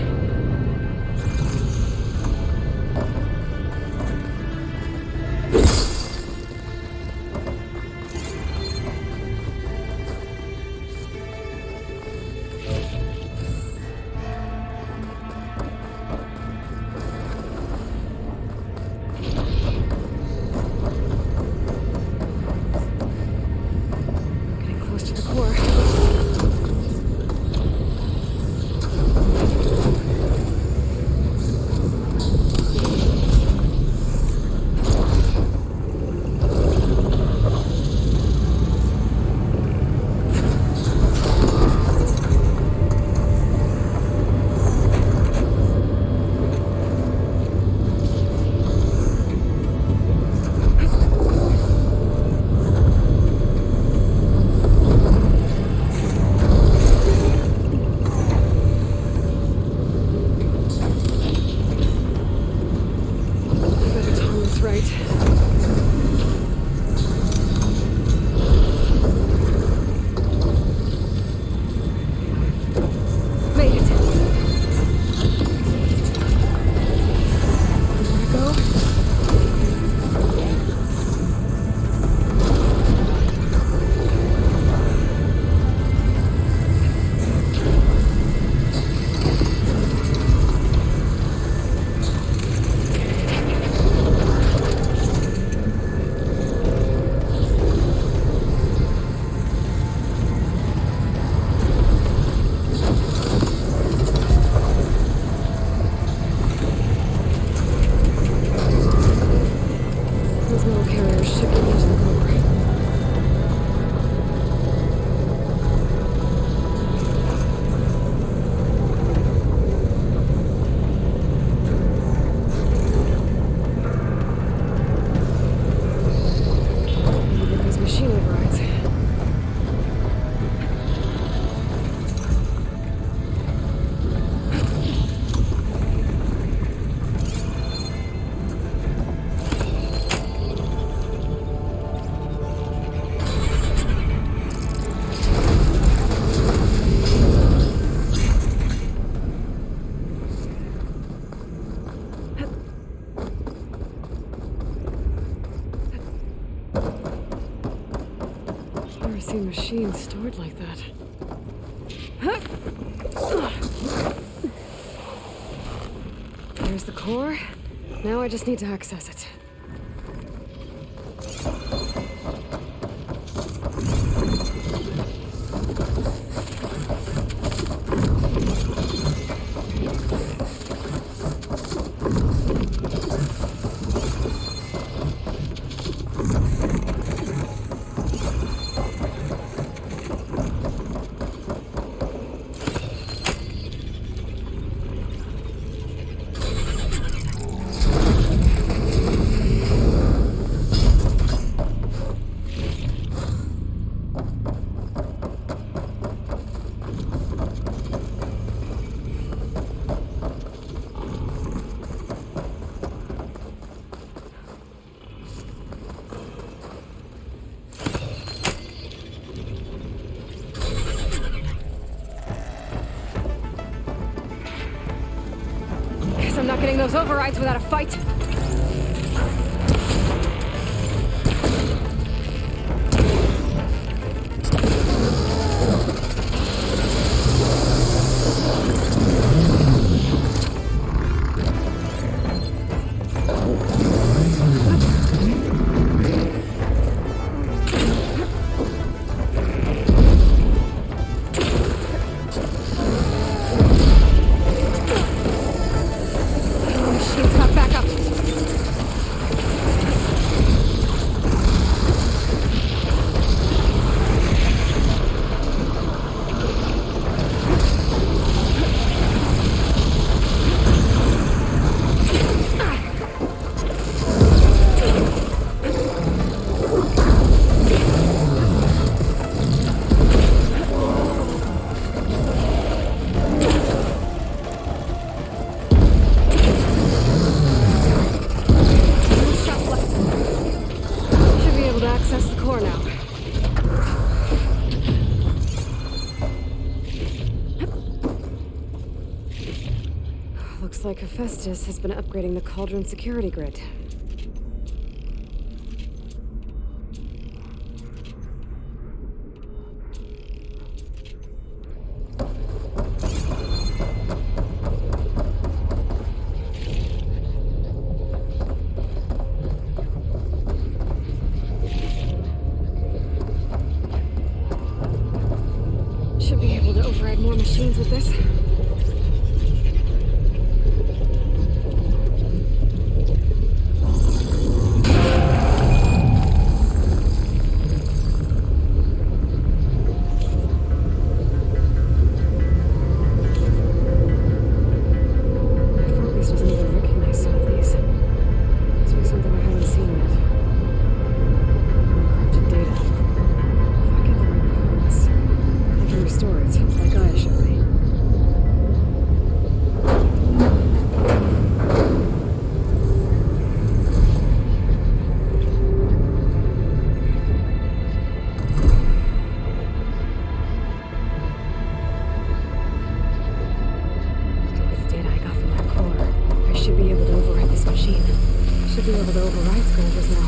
looks right. Made it. There we go. Those little carriers should get into the core. Look at these machine overrides. Never seen machines stored like that. There's the core. Now I just need to access it. Guess I'm not getting those overrides without a fight. Machine's got backup. Access the core now. Looks like Hephaestus has been upgrading the cauldron security grid. Should be able to override more machines with this. Restore it, like Gaia showed me. Should be able to override skirmishes now.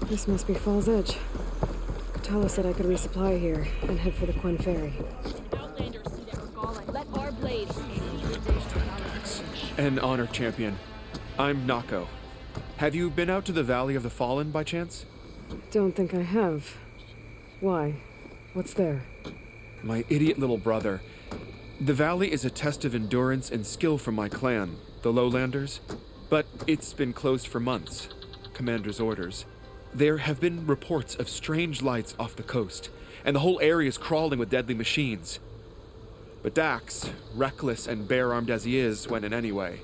This must be Fall's Edge. Katala said I could resupply here and head for the Quen Ferry. Outlanders see that we're gone. Let our blades. An honor champion. I'm Nako. Have you been out to the Valley of the Fallen by chance? Don't think I have. Why? What's there? My idiot little brother. The valley is a test of endurance and skill for my clan, the Lowlanders. But it's been closed for months. Commander's orders. There have been reports of strange lights off the coast, and the whole area is crawling with deadly machines. But Dax, reckless and bare-armed as he is, went in anyway.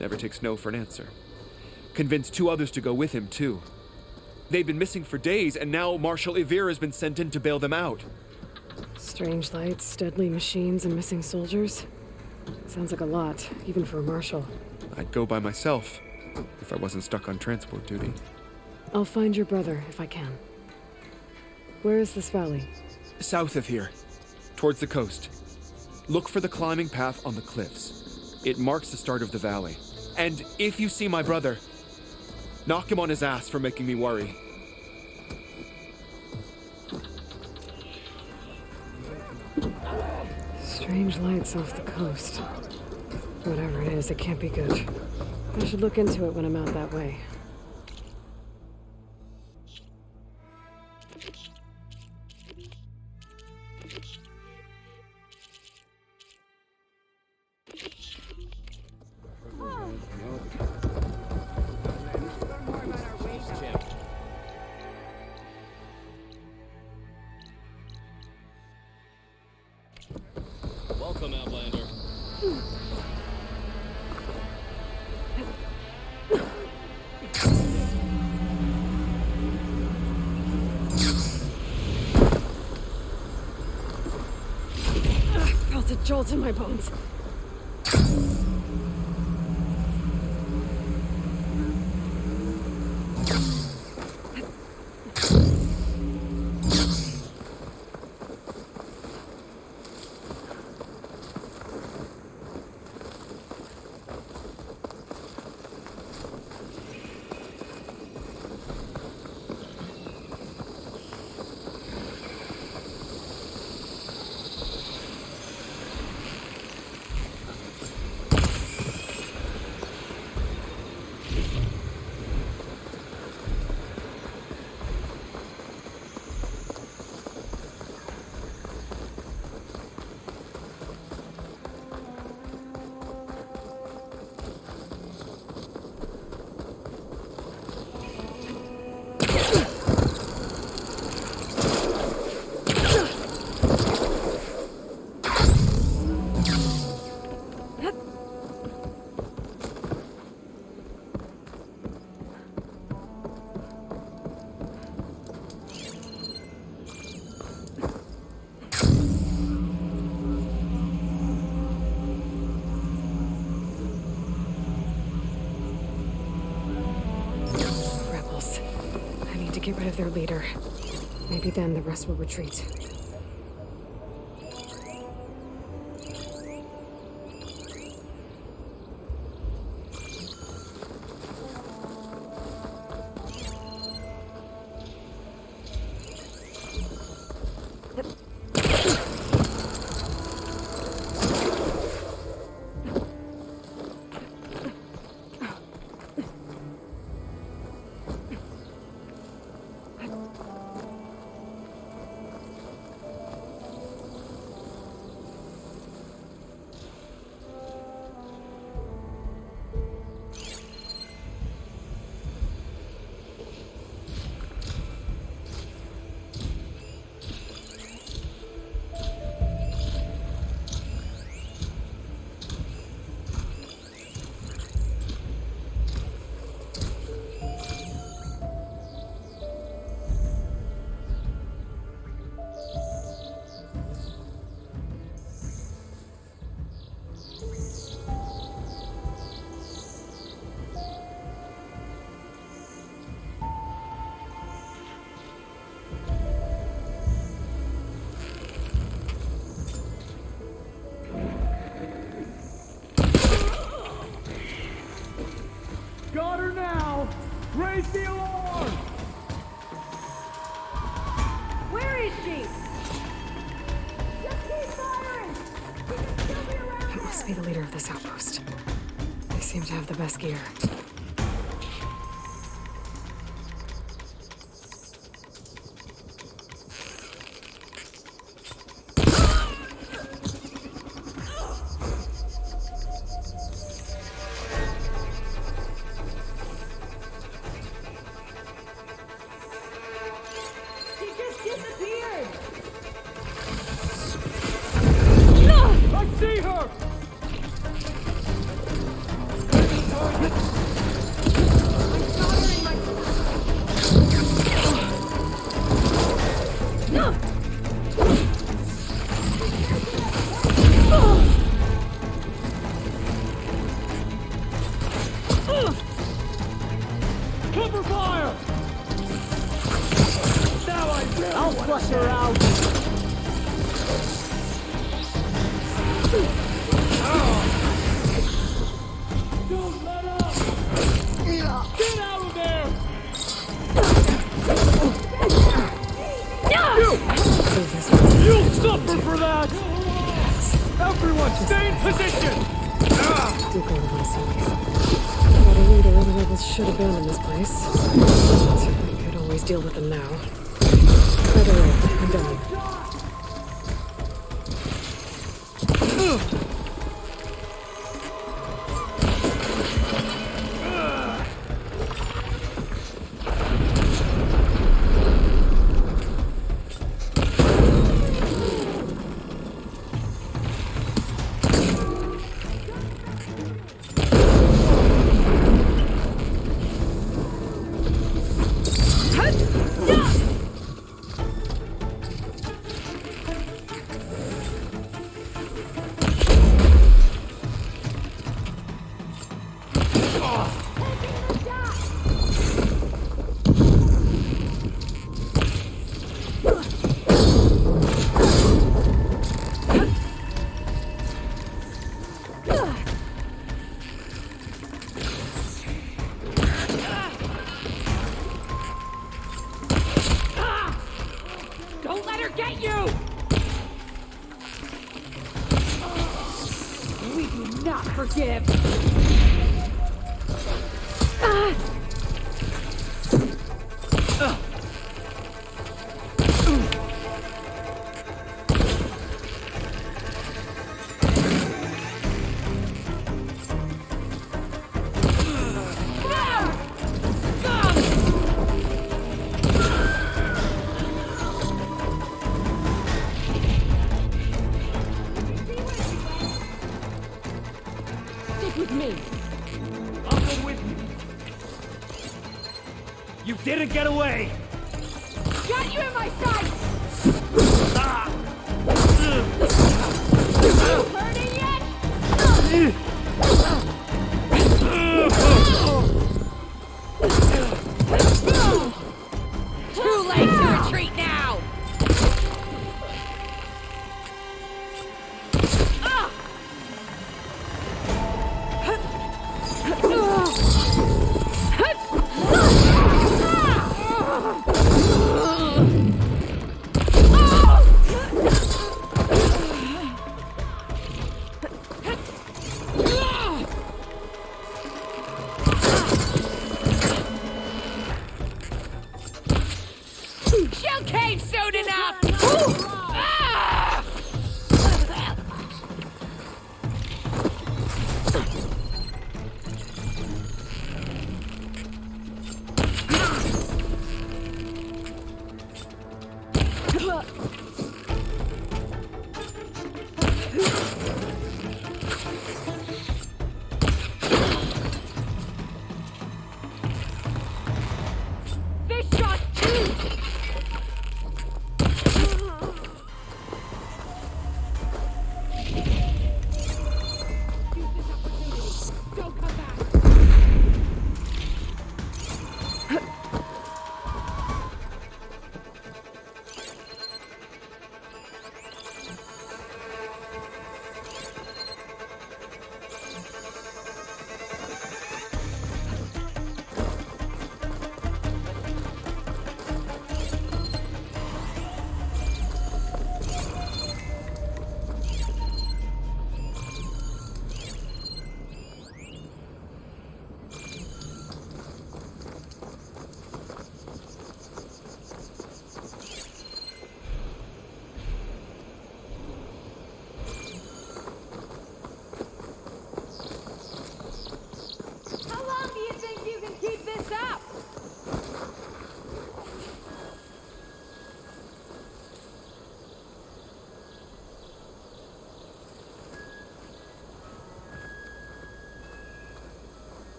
Never takes no for an answer. Convinced 2 others to go with him, too. They've been missing for days, and now Marshal Ivira has been sent in to bail them out. Strange lights, deadly machines, and missing soldiers. Sounds like a lot, even for a marshal. I'd go by myself, if I wasn't stuck on transport duty. I'll find your brother, if I can. Where is this valley? South of here, towards the coast. Look for the climbing path on the cliffs. It marks the start of the valley. And if you see my brother, knock him on his ass for making me worry. Strange lights off the coast. Whatever it is, it can't be good. I should look into it when I'm out that way. Welcome, Outlander. Felt a jolt in my bones. Get rid of their leader. Maybe then the rest will retreat. must be the leader of this outpost. They seem to have the best gear. Cover fire! Now I'll flush her out! Don't let up! Get out of there! You'll suffer for that! Everyone, stay in position! Do go to myself. Got a leader the rebels should abandon this place. But I could always deal with them now. By the way, I'm done. Don't let her get you! We do not forgive! With me. I'll go with you. You didn't get away! Got you in my sights! Hurting yet? Too late to retreat now! She'll cave soon enough! This shot too! Don't come back!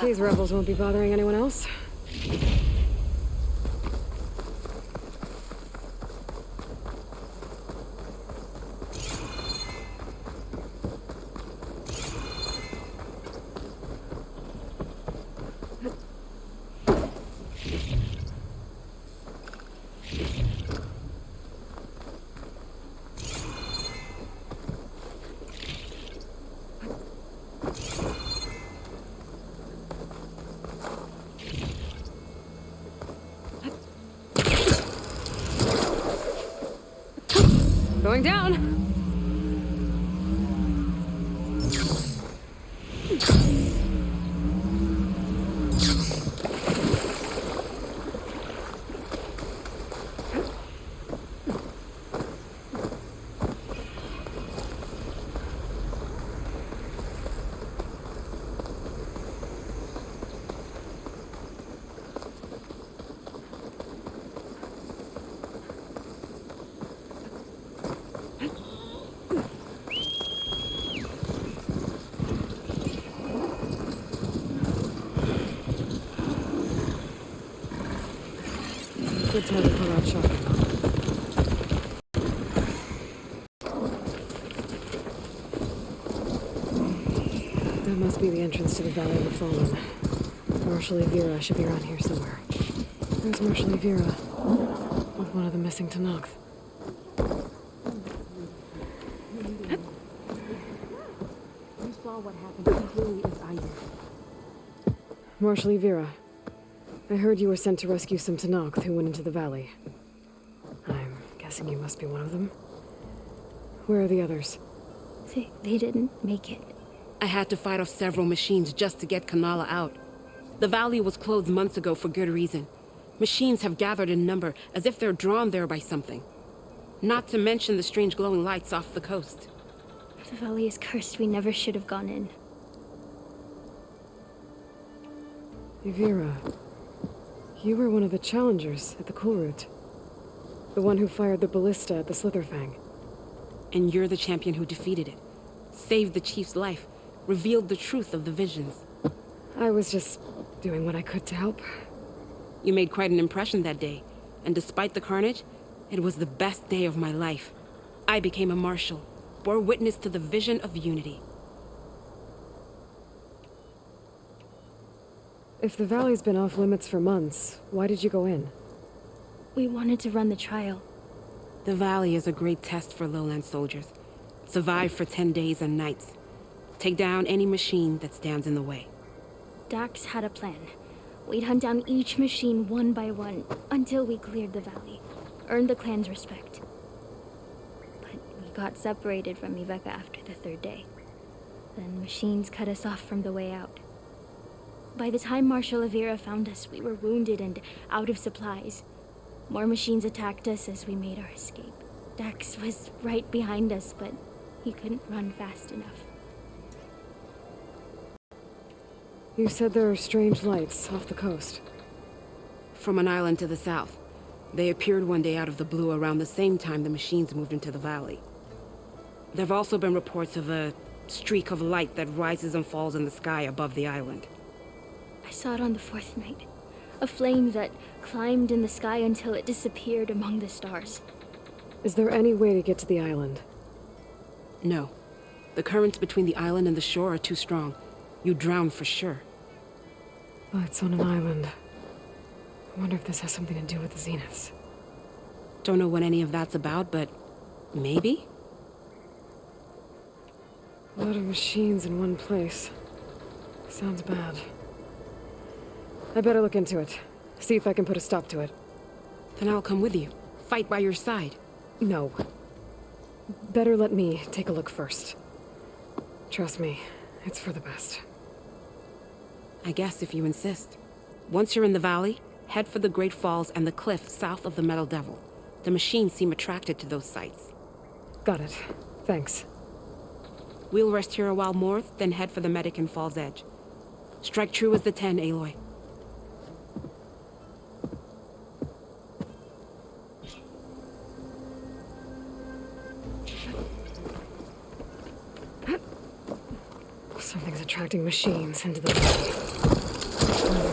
These rebels won't be bothering anyone else. Going down. Good time to pull out shotgun. That must be the entrance to the Valley of the Fallen. Marshal Evira should be around here somewhere. Where's Marshal Evira? With one of the missing Tanakh. You saw what happened as clearly as I did. Marshal Evira, I heard you were sent to rescue some Tanakh who went into the valley. I'm guessing you must be one of them. Where are the others? They didn't make it. I had to fight off several machines just to get Kanala out. The valley was closed months ago for good reason. Machines have gathered in number as if they're drawn there by something. Not to mention the strange glowing lights off the coast. The valley is cursed. We never should have gone in. Evira, you were one of the challengers at the Cool Route. The one who fired the ballista at the Slitherfang. And you're the champion who defeated it. Saved the chief's life. Revealed the truth of the visions. I was just doing what I could to help. You made quite an impression that day. And despite the carnage, it was the best day of my life. I became a marshal. Bore witness to the vision of unity. If the valley's been off limits for months, why did you go in? We wanted to run the trial. The valley is a great test for lowland soldiers. Survive for 10 days and nights. Take down any machine that stands in the way. Dax had a plan. We'd hunt down each machine one by one until we cleared the valley. Earned the clan's respect. But we got separated from Iveka after the third day. Then machines cut us off from the way out. By the time Marshal Evira found us, we were wounded and out of supplies. More machines attacked us as we made our escape. Dax was right behind us, but he couldn't run fast enough. You said there are strange lights off the coast. From an island to the south. They appeared one day out of the blue around the same time the machines moved into the valley. There have also been reports of a streak of light that rises and falls in the sky above the island. I saw it on the fourth night. A flame that climbed in the sky until it disappeared among the stars. Is there any way to get to the island? No. The currents between the island and the shore are too strong. You'd drown for sure. Lights on an island. I wonder if this has something to do with the Zeniths. Don't know what any of that's about, but maybe? A lot of machines in one place. Sounds bad. I better look into it. See if I can put a stop to it. Then I'll come with you. Fight by your side. No. Better let me take a look first. Trust me, it's for the best. I guess if you insist. Once you're in the valley, head for the Great Falls and the cliff south of the Metal Devil. The machines seem attracted to those sites. Got it. Thanks. We'll rest here a while more, then head for the medic in Fall's Edge. Strike true as the 10, Aloy. Something's attracting machines into the valley.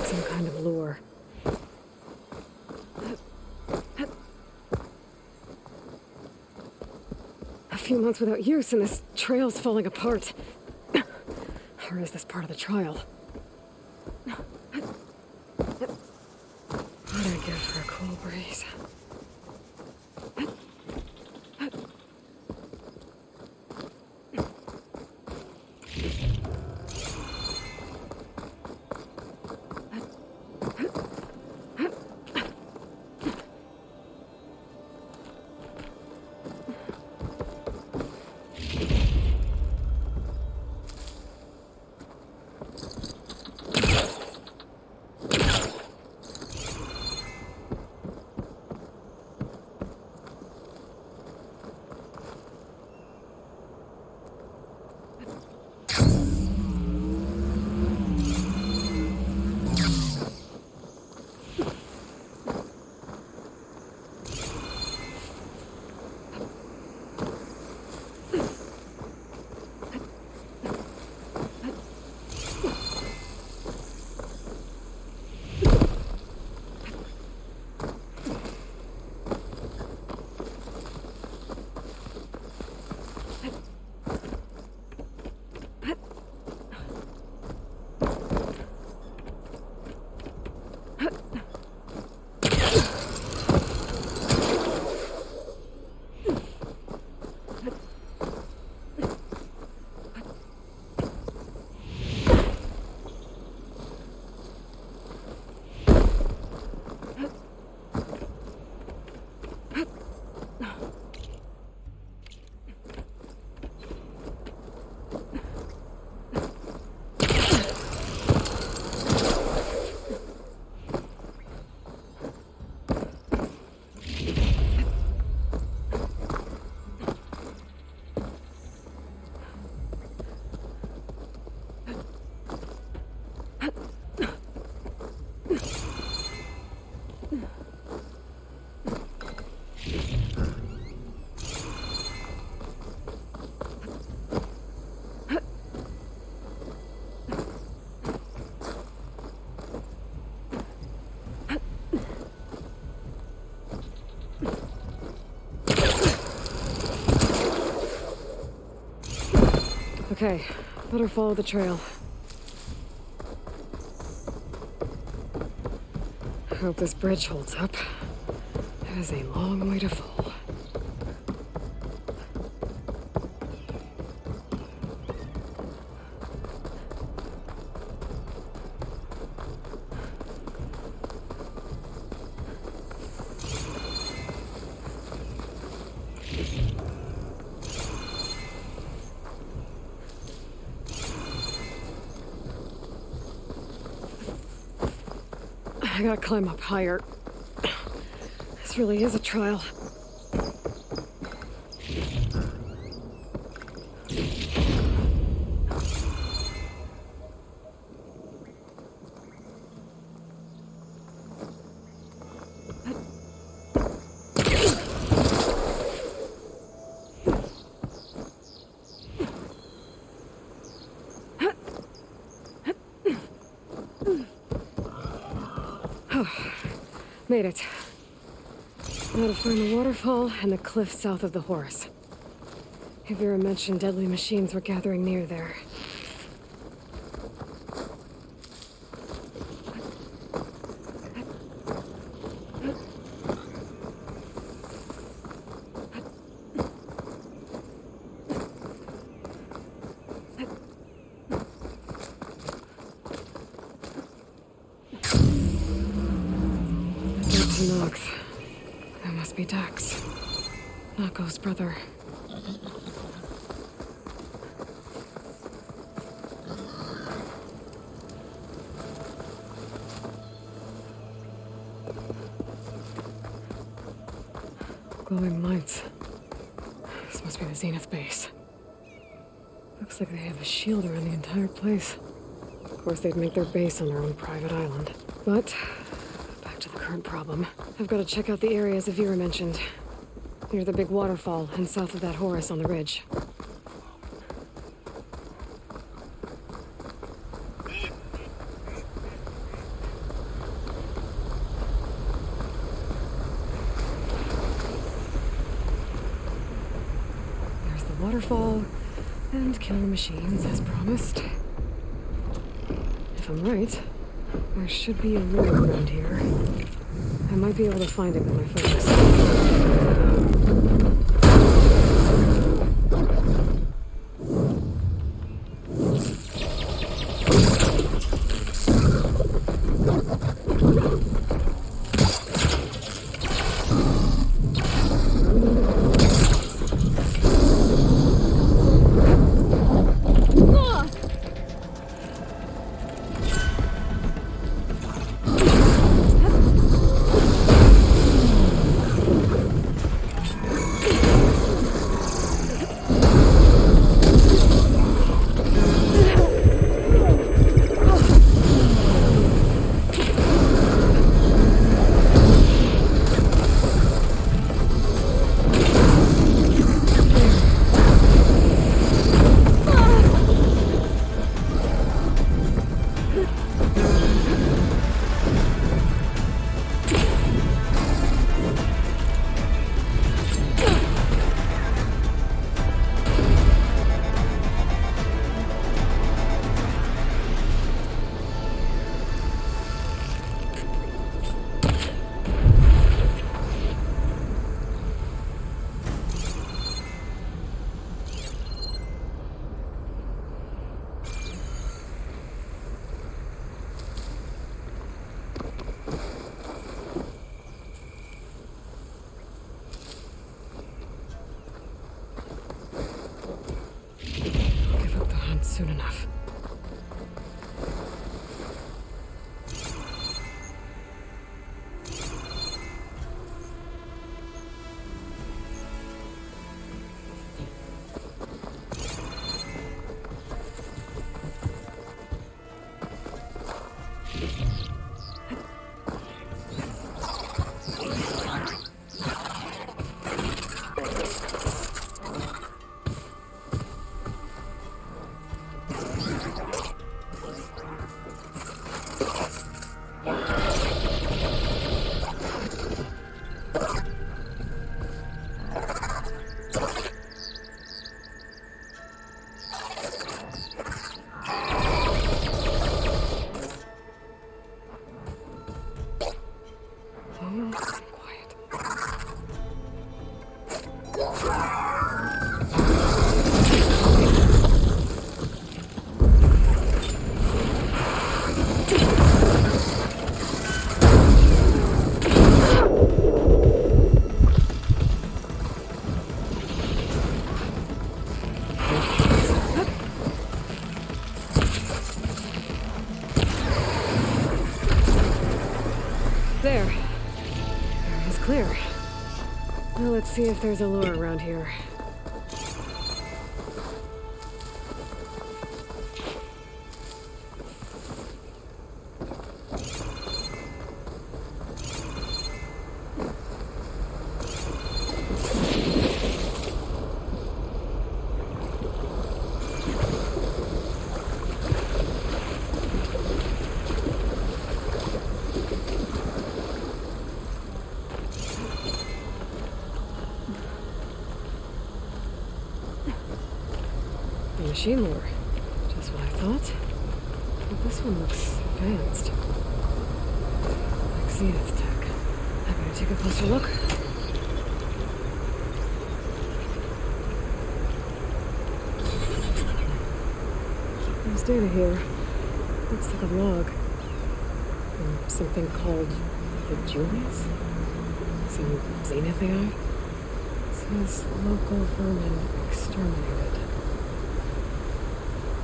Some kind of lure. A few months without use and this trail's falling apart. Or is this part of the trial? What I'd give for a cool breeze. Okay, better follow the trail. Hope this bridge holds up. It is a long way to fall. I gotta climb up higher. This really is a trial. Made it. Now to find the waterfall and the cliff south of the Horus. Vera mentioned deadly machines were gathering near there. Nox. That must be Dax. Nako's brother. Glowing lights. This must be the Zenith base. Looks like they have a shield around the entire place. Of course, they'd make their base on their own private island. But back to the current problem. I've got to check out the areas Vera mentioned. Near the big waterfall and south of that Horus on the ridge. waterfall and kill the machines as promised. If I'm right, there should be a lure around here. I might be able to find it with my focus. Soon enough. There. Area's clear. Now let's see if there's a lure around here. Machine lure. Just what I thought. But this one looks advanced. Like Zenith tech. I better take a closer look. There's data here. Looks like a log. From something called the Julius? Some Zenith AI? It says local vermin exterminated.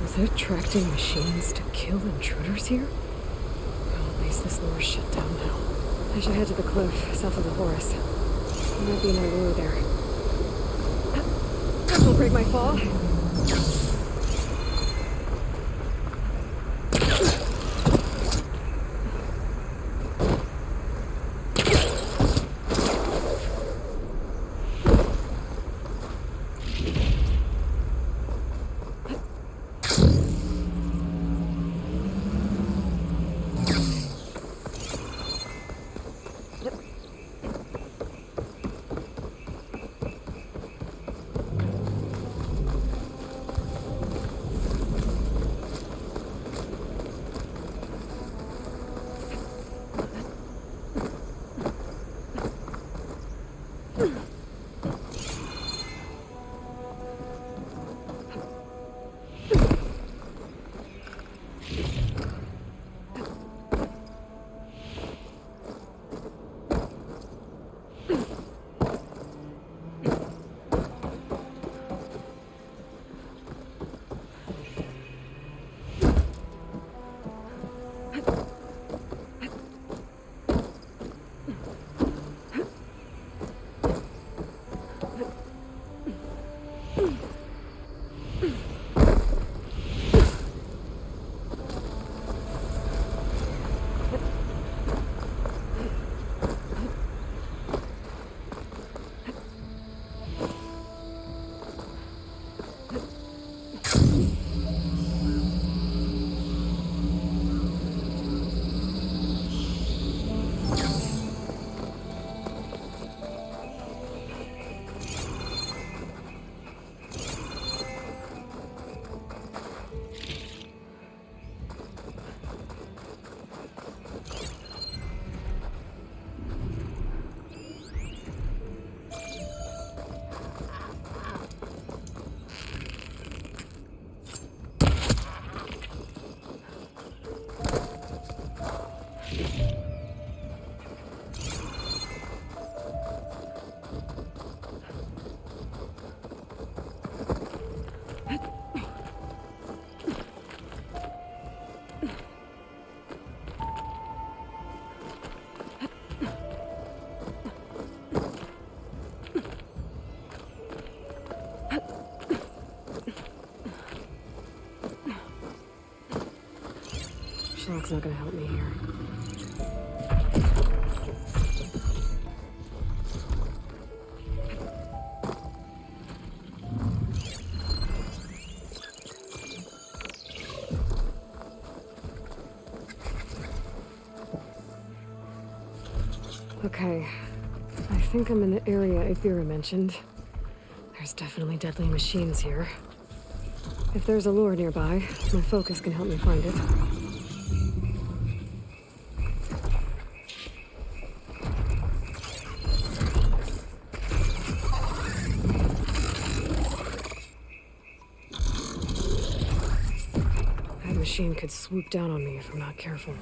Was it attracting machines to kill intruders here? Well, at least this lure's shut down now. I should head to the cliff south of the forest. There might be another lure there. This will break my fall. That's not gonna help me here. Okay, I think I'm in the area Aethera mentioned. There's definitely deadly machines here. If there's a lure nearby, my focus can help me find it. That machine could swoop down on me if I'm not careful.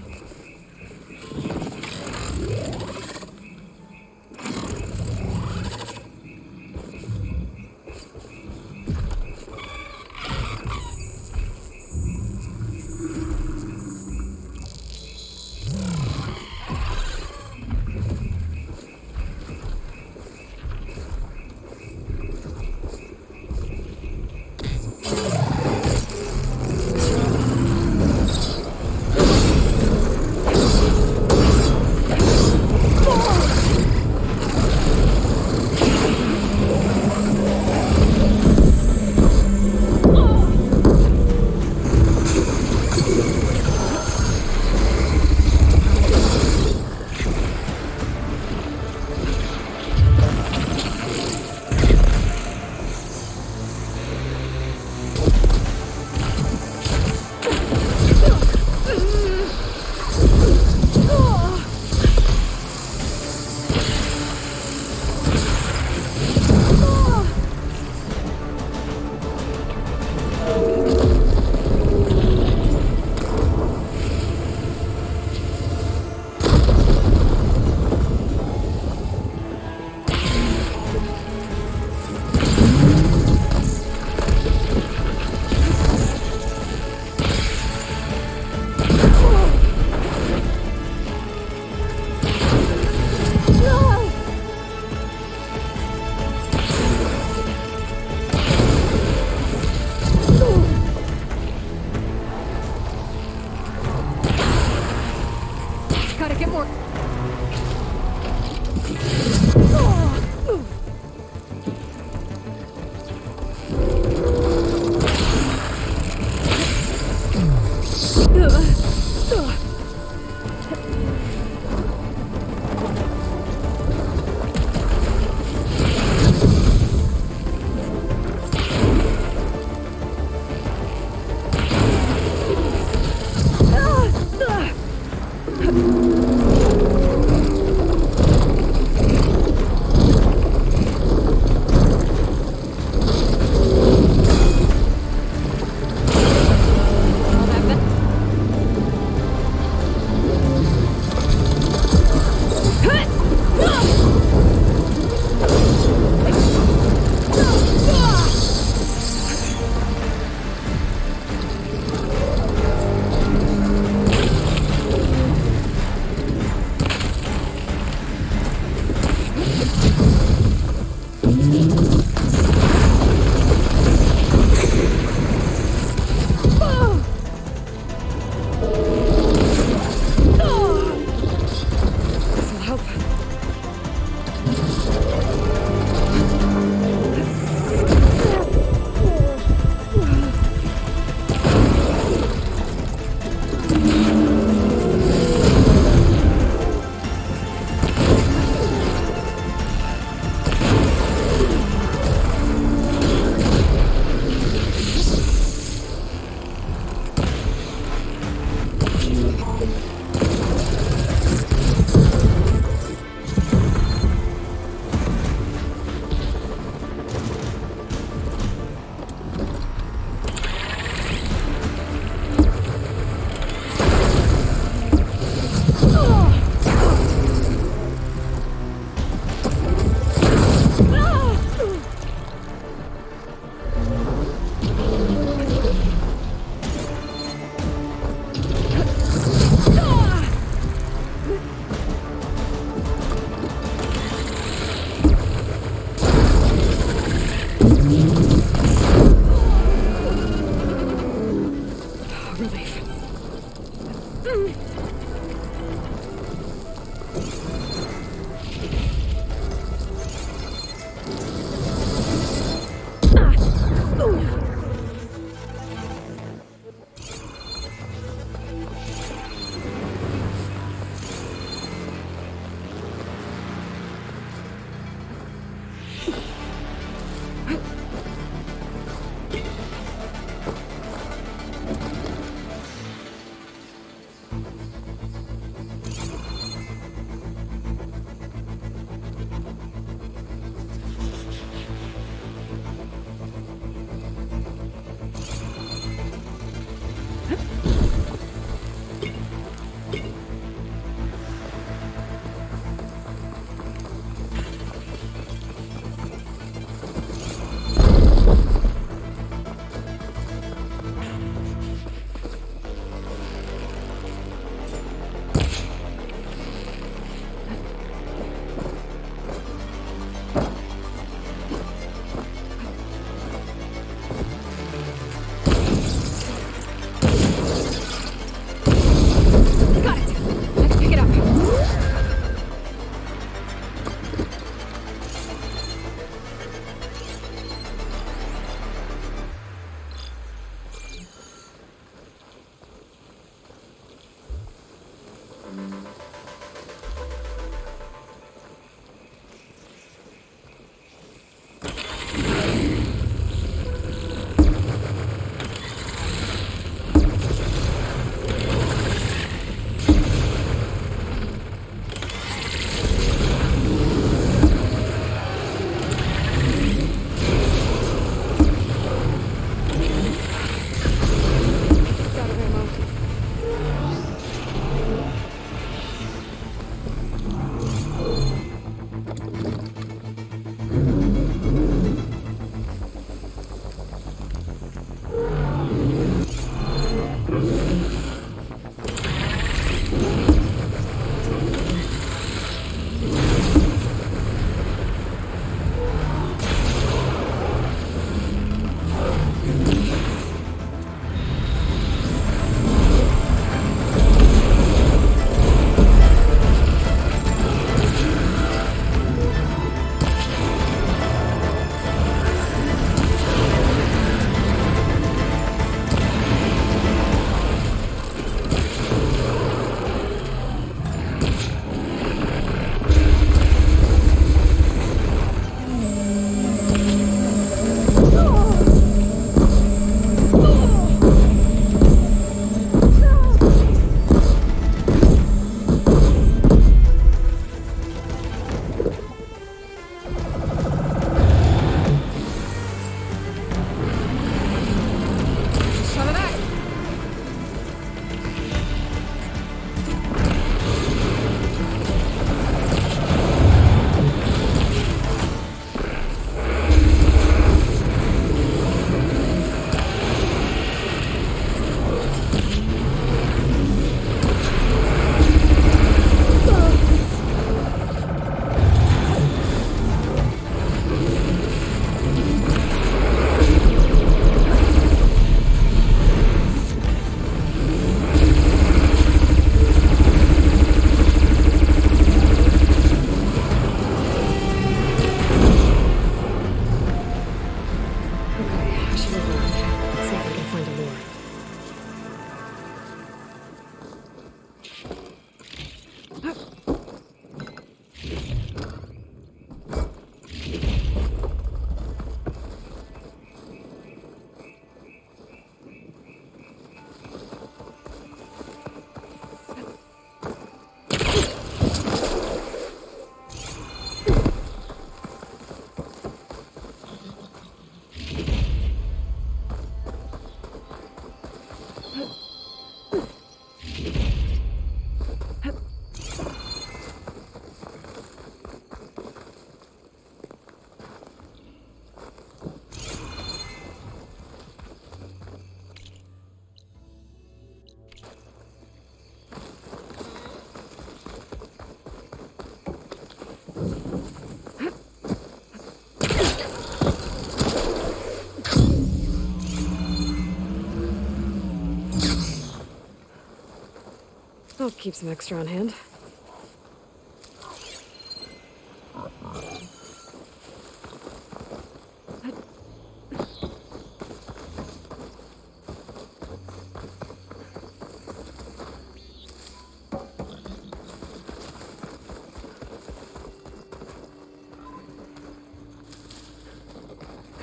I'll keep some extra on hand.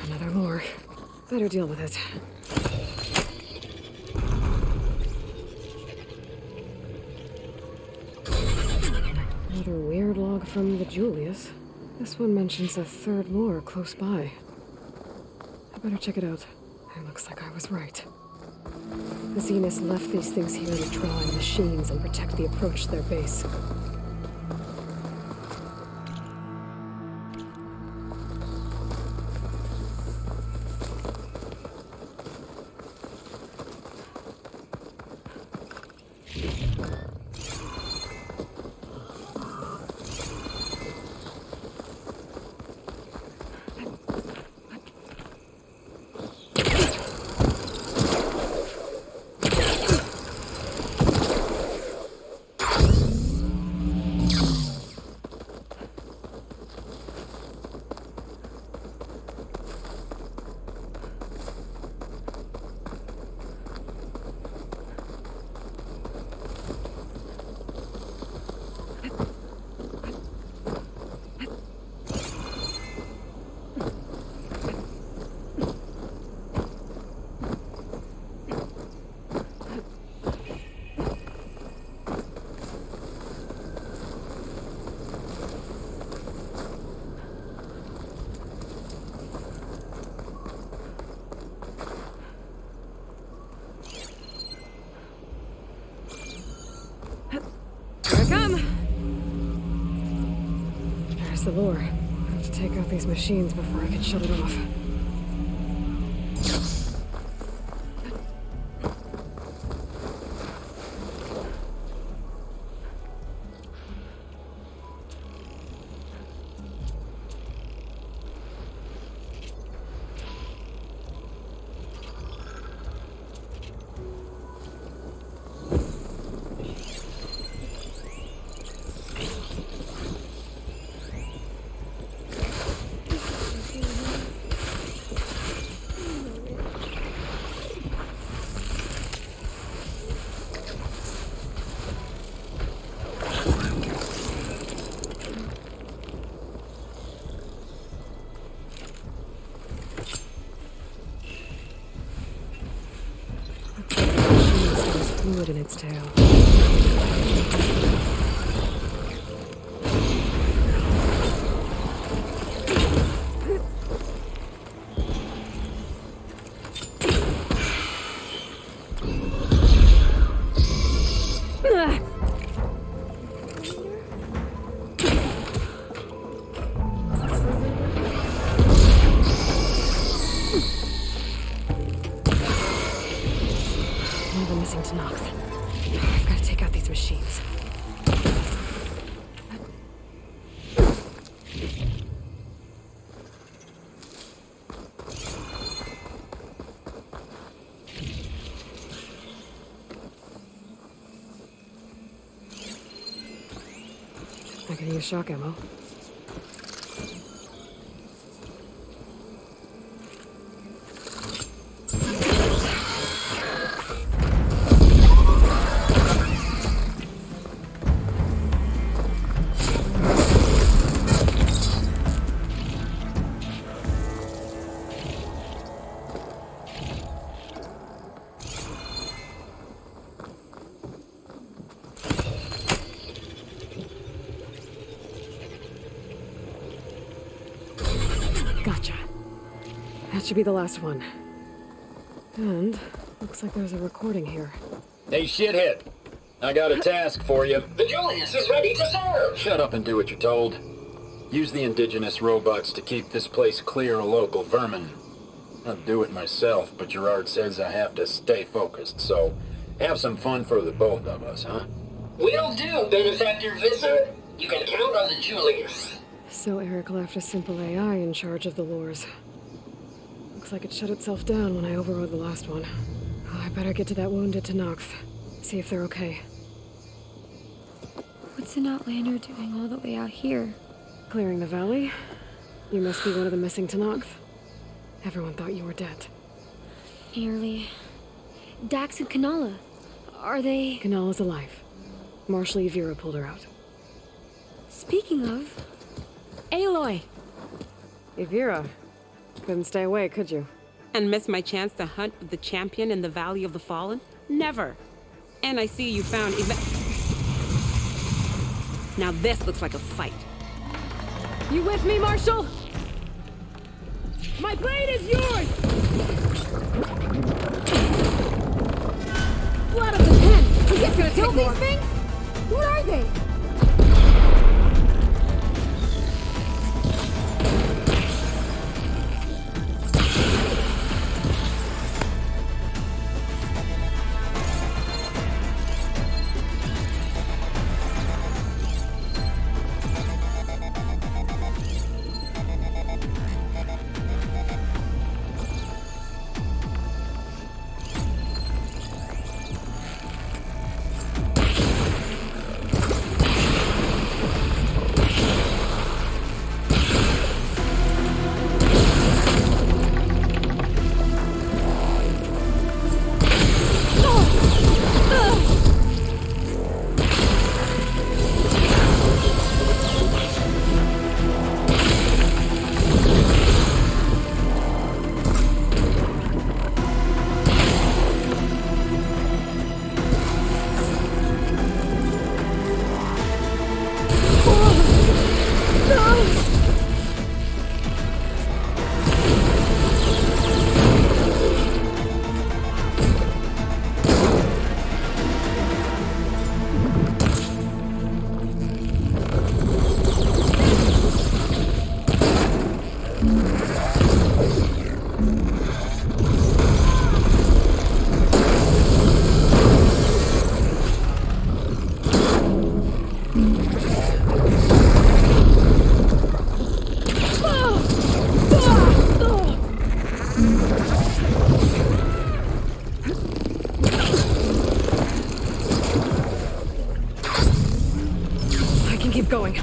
Another lure. Better deal with it. Another weird log from the Julius. This one mentions a third lure close by. I better check it out. It looks like I was right. The Zeniths left these things here to draw in machines and protect the approach to their base. The lure. I have to take out these machines before I can shut it off. Fluid in its tail. Missing to Nox. I've got to take out these machines. I can use shock ammo. Gotcha. That should be the last one. And looks like there's a recording here. Hey, shithead. I got a task for you. The Julius is ready to serve! Shut up and do what you're told. Use the indigenous robots to keep this place clear of local vermin. I'd do it myself, but Gerard says I have to stay focused, so have some fun for the both of us, huh? Will do, Benefactor Visser. You can count on the Julius. So Eric left a simple AI in charge of the lures. Looks like it shut itself down when I overrode the last one. Oh, I better get to that wounded to Nox. See if they're okay. What's an outlander doing all the way out here? Clearing the valley? You must be one of the missing Tenakth. Everyone thought you were dead. Nearly. Dax and Kanala. Are they... Kanala's alive. Marshal Yvira pulled her out. Speaking of... Aloy! Yvira. Couldn't stay away, could you? And miss my chance to hunt with the champion in the Valley of the Fallen? Never. And I see you found Now this looks like a fight. You with me, Marshal? My blade is yours! Blood of the pen! Is this gonna kill these things? What are they? Keep going.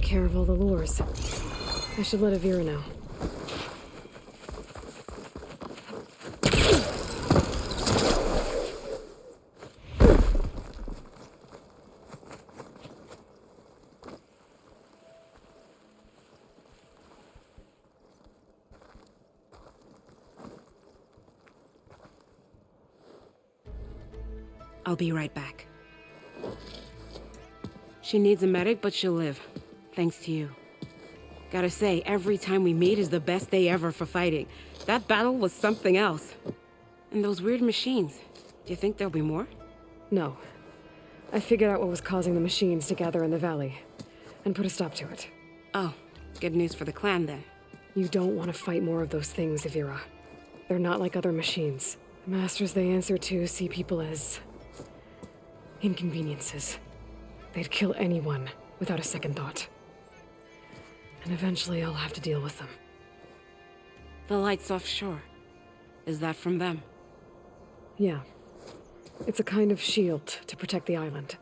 Care of all the lures. I should let Avira know. I'll be right back. She needs a medic, but she'll live. Thanks to you. Gotta say, every time we meet is the best day ever for fighting. That battle was something else. And those weird machines. Do you think there'll be more? No. I figured out what was causing the machines to gather in the valley, and put a stop to it. Oh, good news for the clan then. You don't want to fight more of those things, Avira. They're not like other machines. The masters they answer to see people as inconveniences. They'd kill anyone without a second thought. And eventually I'll have to deal with them. The lights offshore. Is that from them? Yeah. It's a kind of shield to protect the island.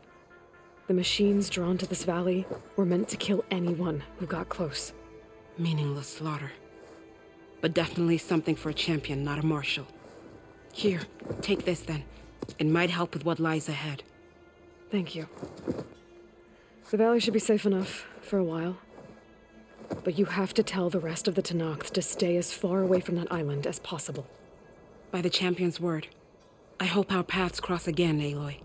The machines drawn to this valley were meant to kill anyone who got close. Meaningless slaughter. But definitely something for a champion, not a marshal. Here, take this then. It might help with what lies ahead. Thank you. The valley should be safe enough for a while. But you have to tell the rest of the Tenakth to stay as far away from that island as possible. By the champion's word. I hope our paths cross again, Aloy.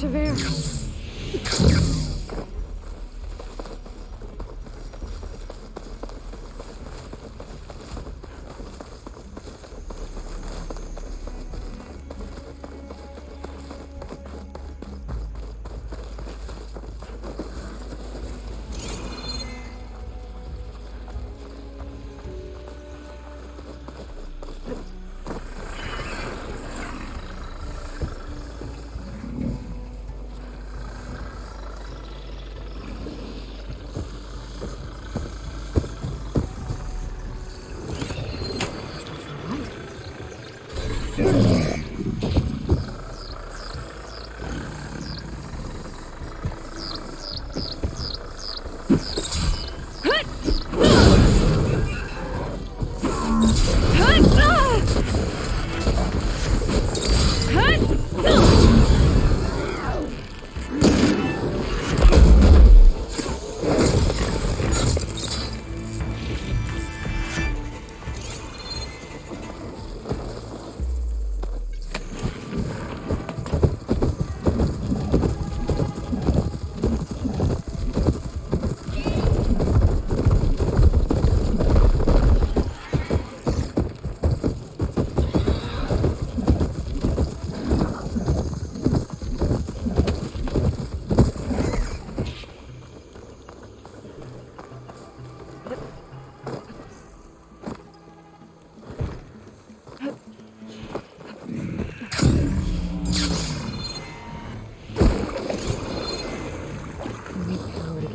Of air.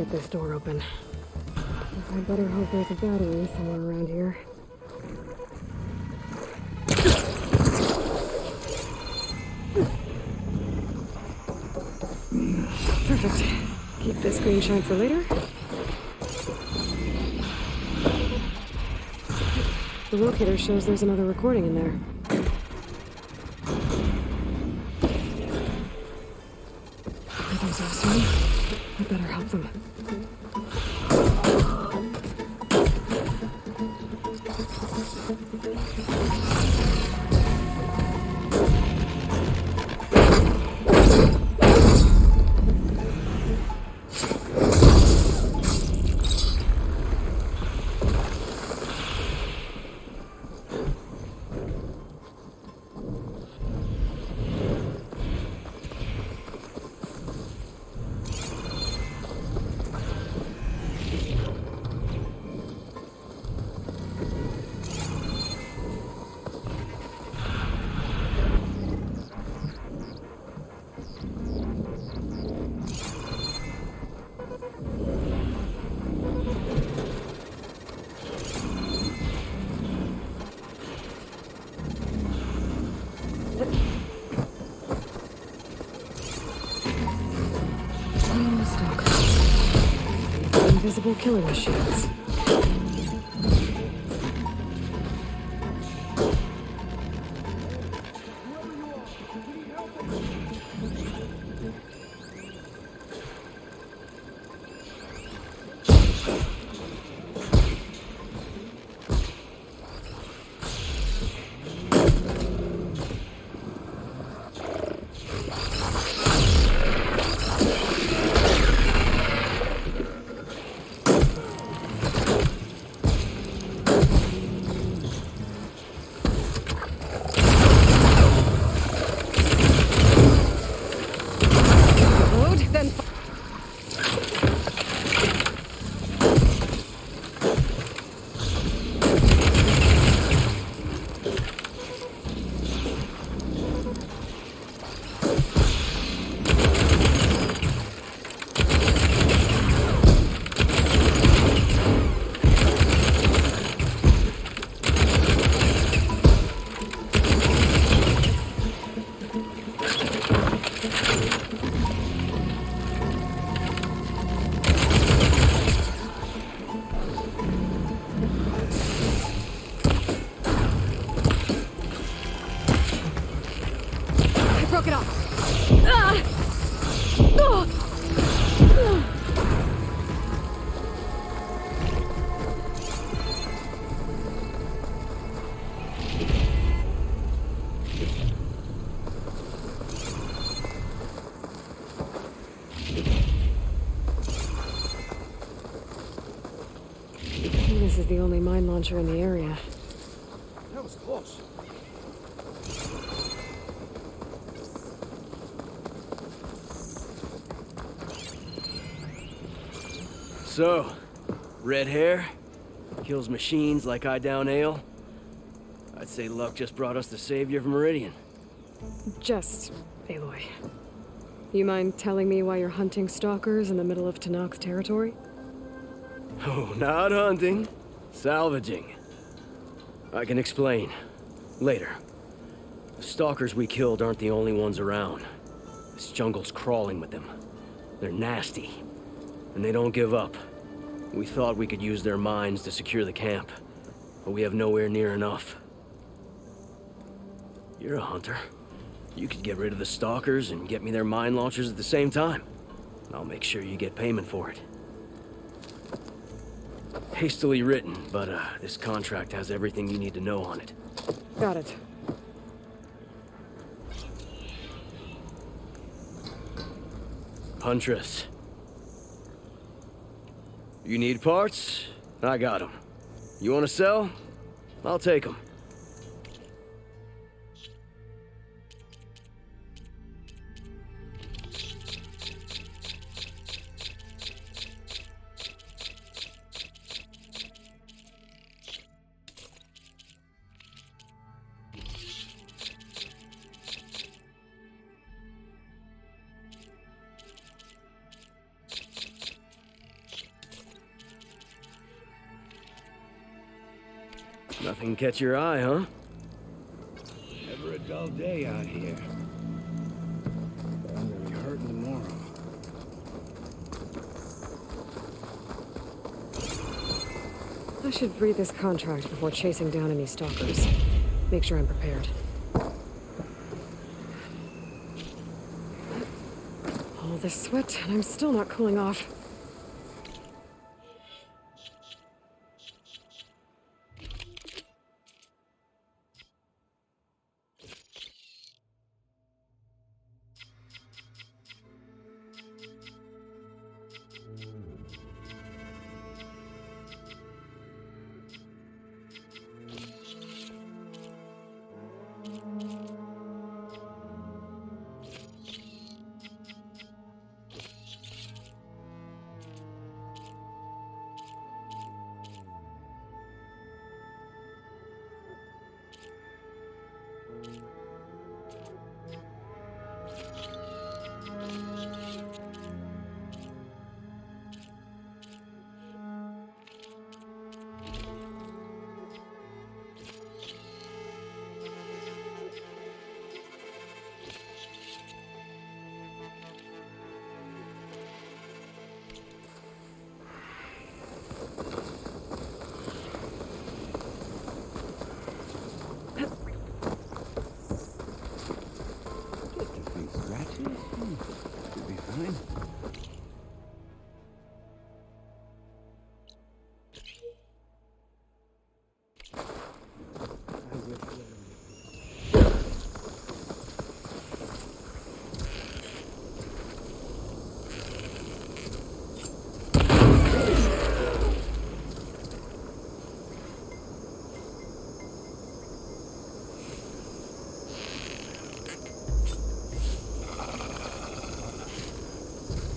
get this door open. I better hope there's a battery somewhere around here. Perfect. Keep this green shine for later. The locator shows there's another recording in there. Are those Osram? I better help them. Invisible killing machines. This is the only mine launcher in the area. That was close. So, red hair, kills machines like I down ale. I'd say luck just brought us the savior of Meridian. Just Aloy. You mind telling me why you're hunting stalkers in the middle of Tanak's territory? Oh, not hunting. Salvaging. I can explain. Later. The stalkers we killed aren't the only ones around. This jungle's crawling with them. They're nasty. And they don't give up. We thought we could use their mines to secure the camp, but we have nowhere near enough. You're a hunter. You could get rid of the stalkers and get me their mine launchers at the same time. I'll make sure you get payment for it. Hastily written, but this contract has everything you need to know on it. Got it. Huntress. You need parts? I got them. You want to sell? I'll take them. Nothing catch your eye, huh? Never a dull day out here. I'm gonna be hurting tomorrow. I should read this contract before chasing down any stalkers. Make sure I'm prepared. All this sweat, and I'm still not cooling off.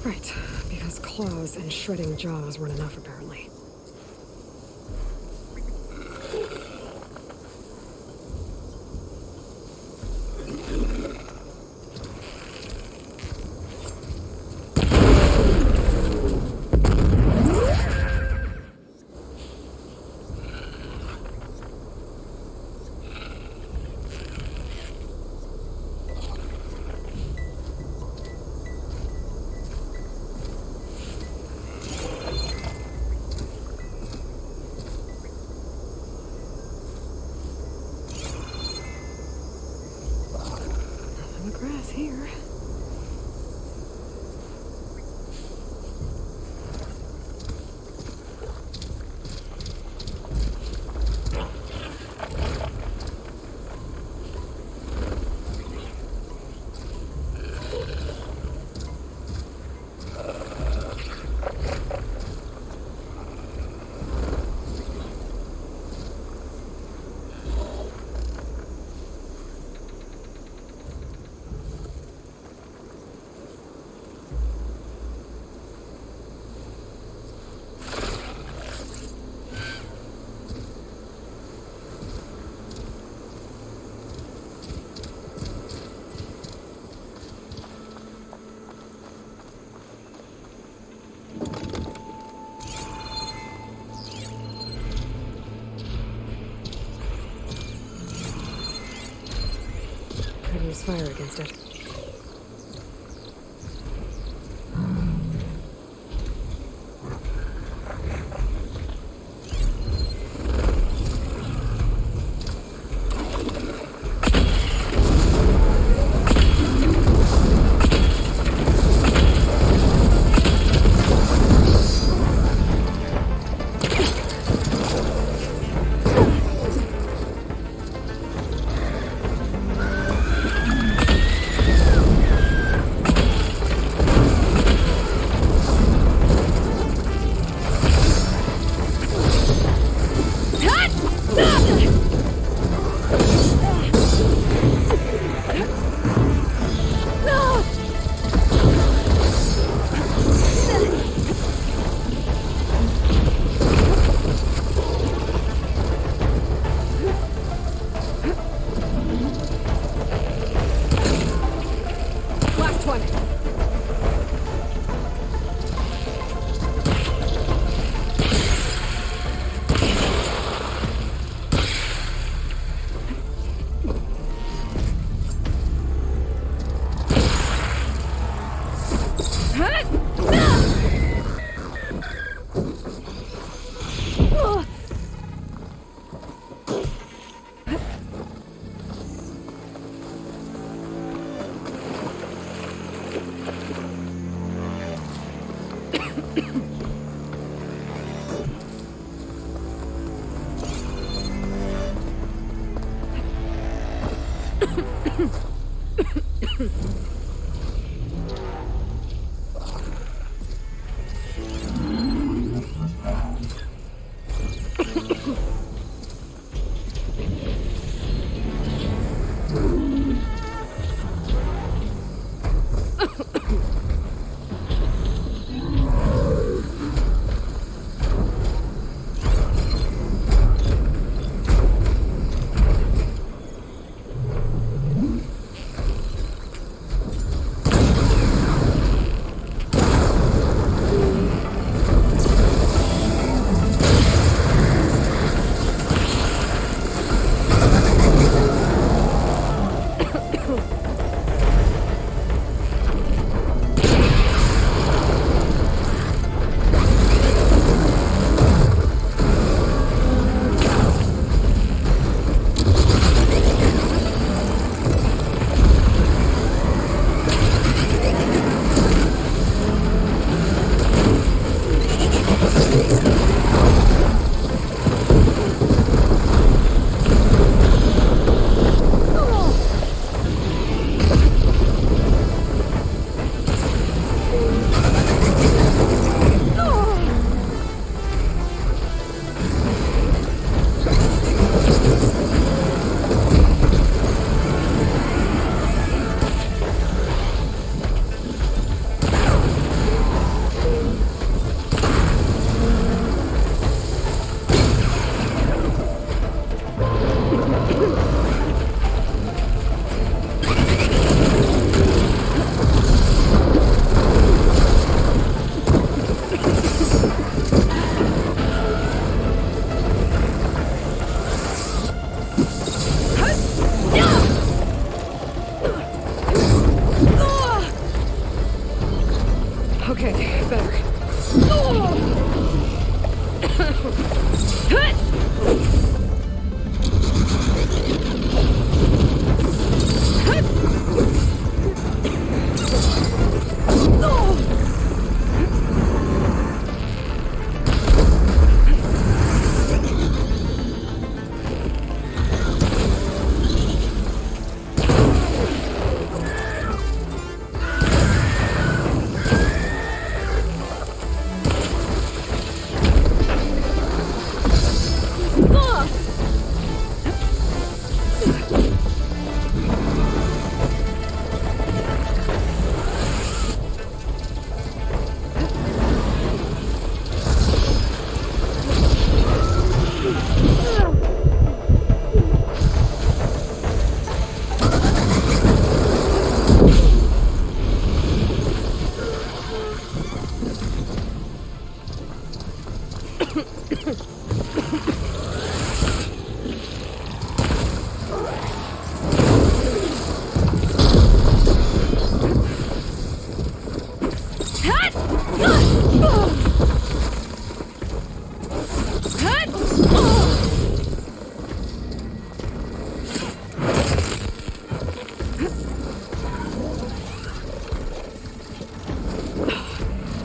Right, because claws and shredding jaws weren't enough, apparently. Grass here. Use fire against it.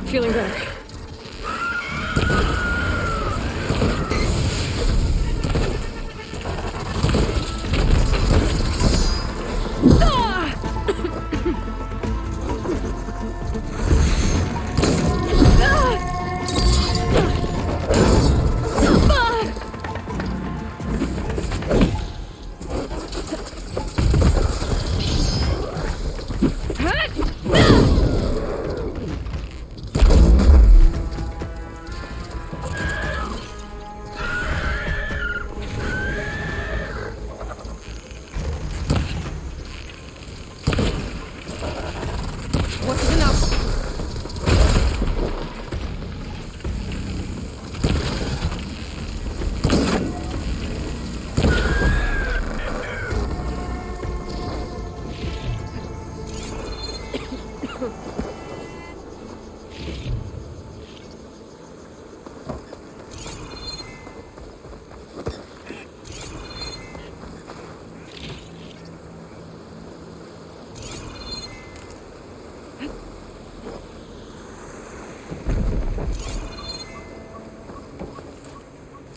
Feeling better.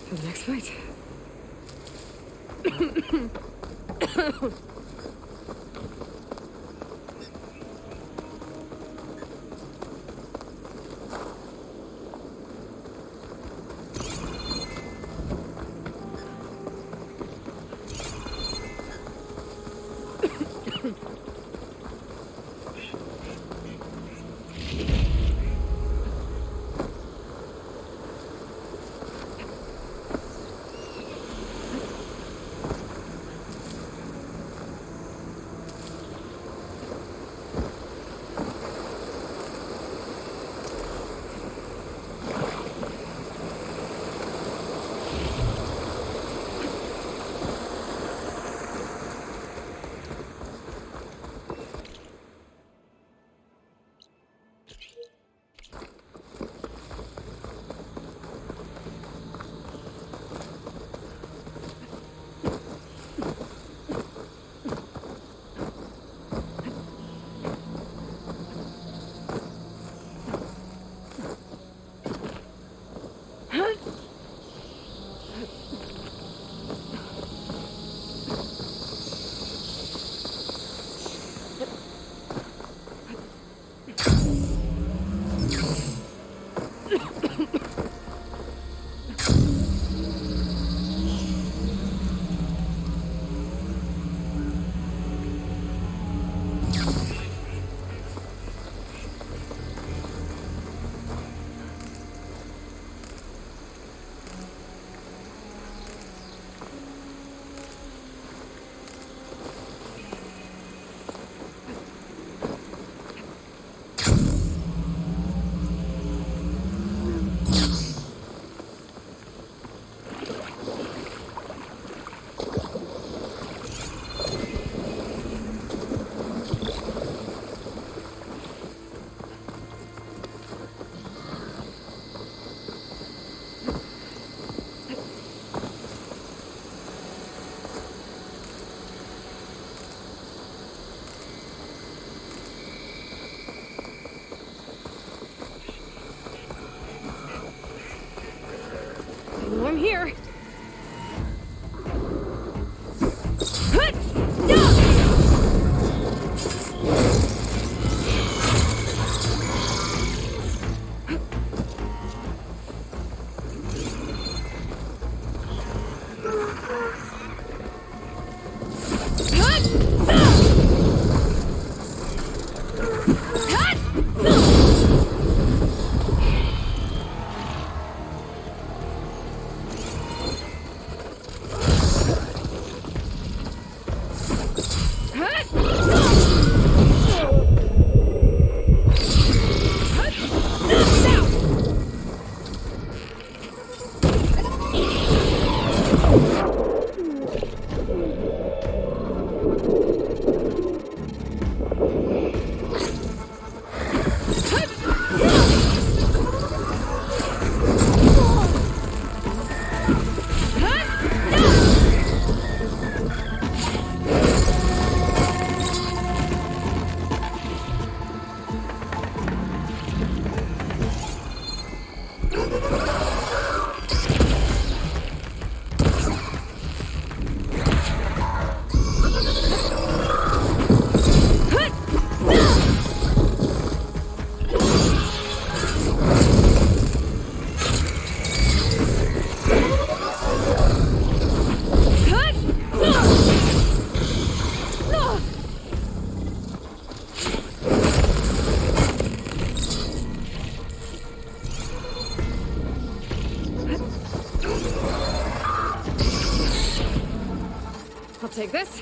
For the next fight. I'm here. I'll take this.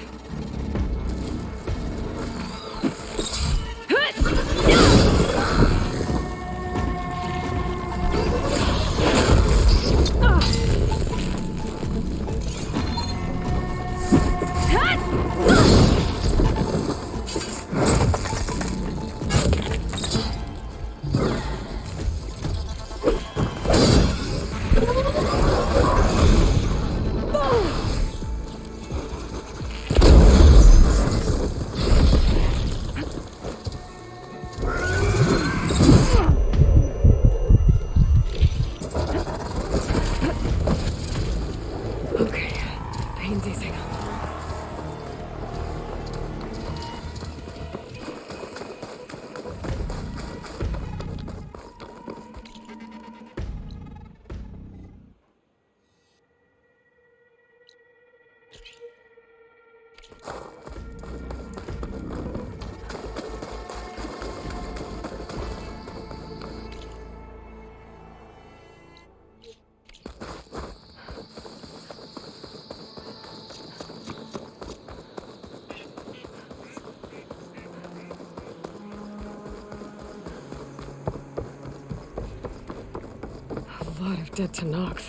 lot of dead Tanakhs.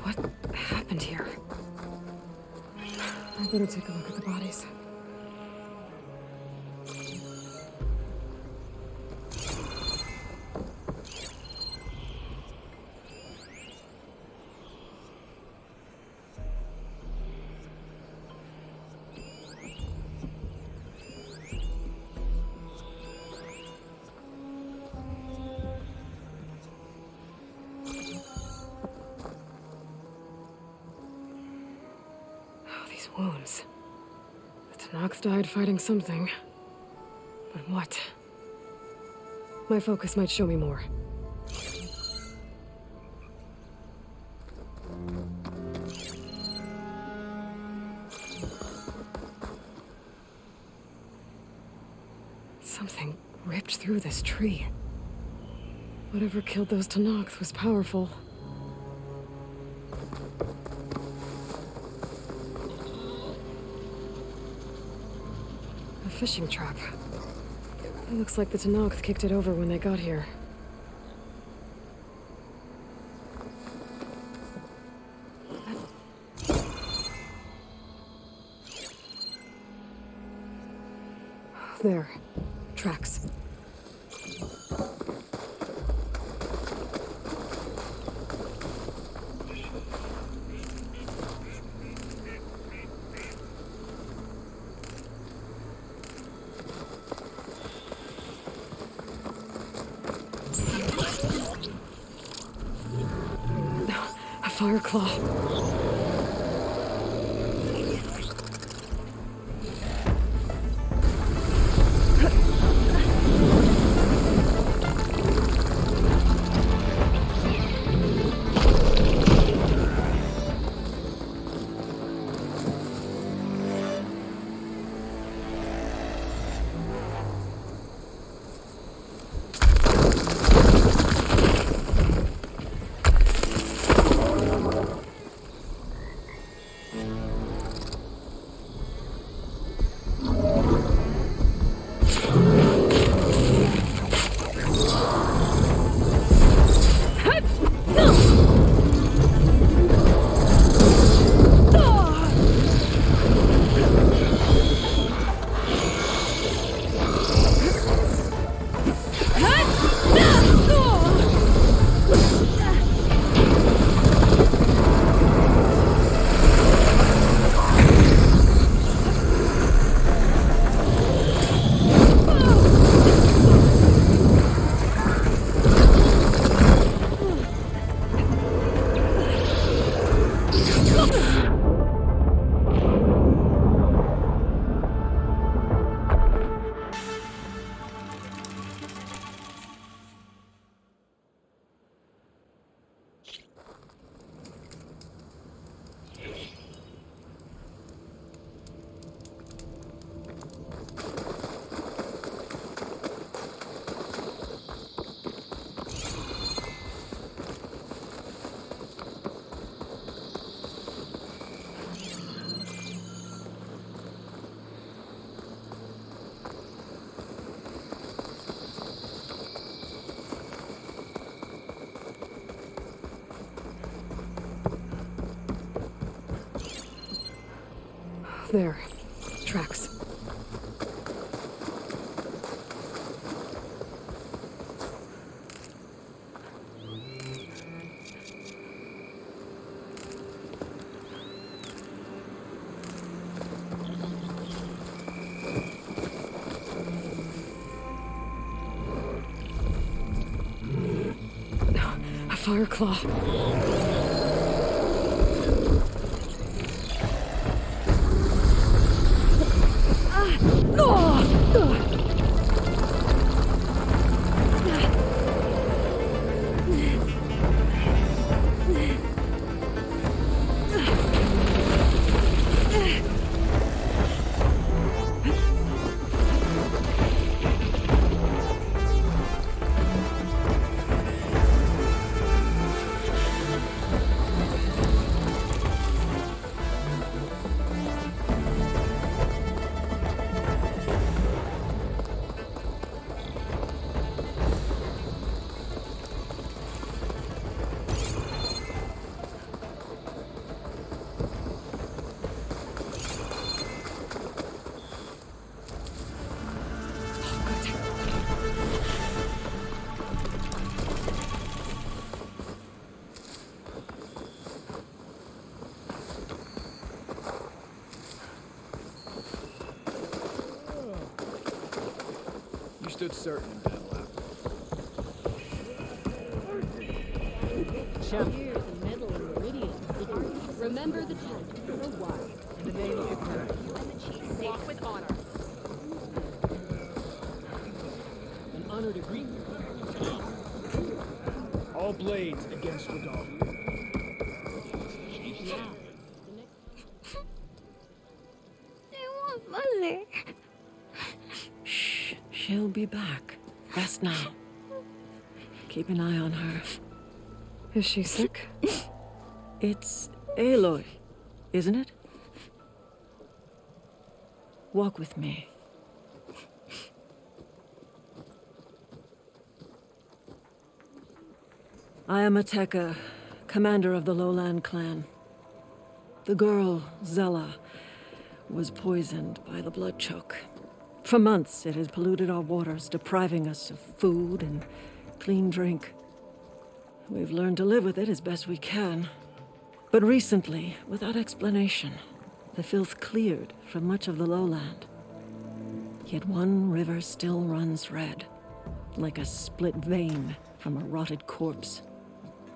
What happened here? I better take a look at the bodies. Wounds. The Tanakhs died fighting something. But what? My focus might show me more. Something ripped through this tree. Whatever killed those Tanakhs was powerful. Fishing trap. It looks like the Tanakhs kicked it over when they got here. There. Tracks. Fireclaw. There. Tracks. A fireclaw. stood certain in battle after. Here's the medal and meridian. Remember the tent. For what? In the name of the Crown. You and the chief walk with honor. An honor to greet you. All blades against Regal. I want Mother. Shh. She'll be back. Rest now. Keep an eye on her. Is she sick? It's Aloy, isn't it? Walk with me. I am Ateka, commander of the Lowland clan. The girl, Zella, was poisoned by the blood choke. For months, it has polluted our waters, depriving us of food and clean drink. We've learned to live with it as best we can. But recently, without explanation, the filth cleared from much of the lowland. Yet one river still runs red, like a split vein from a rotted corpse.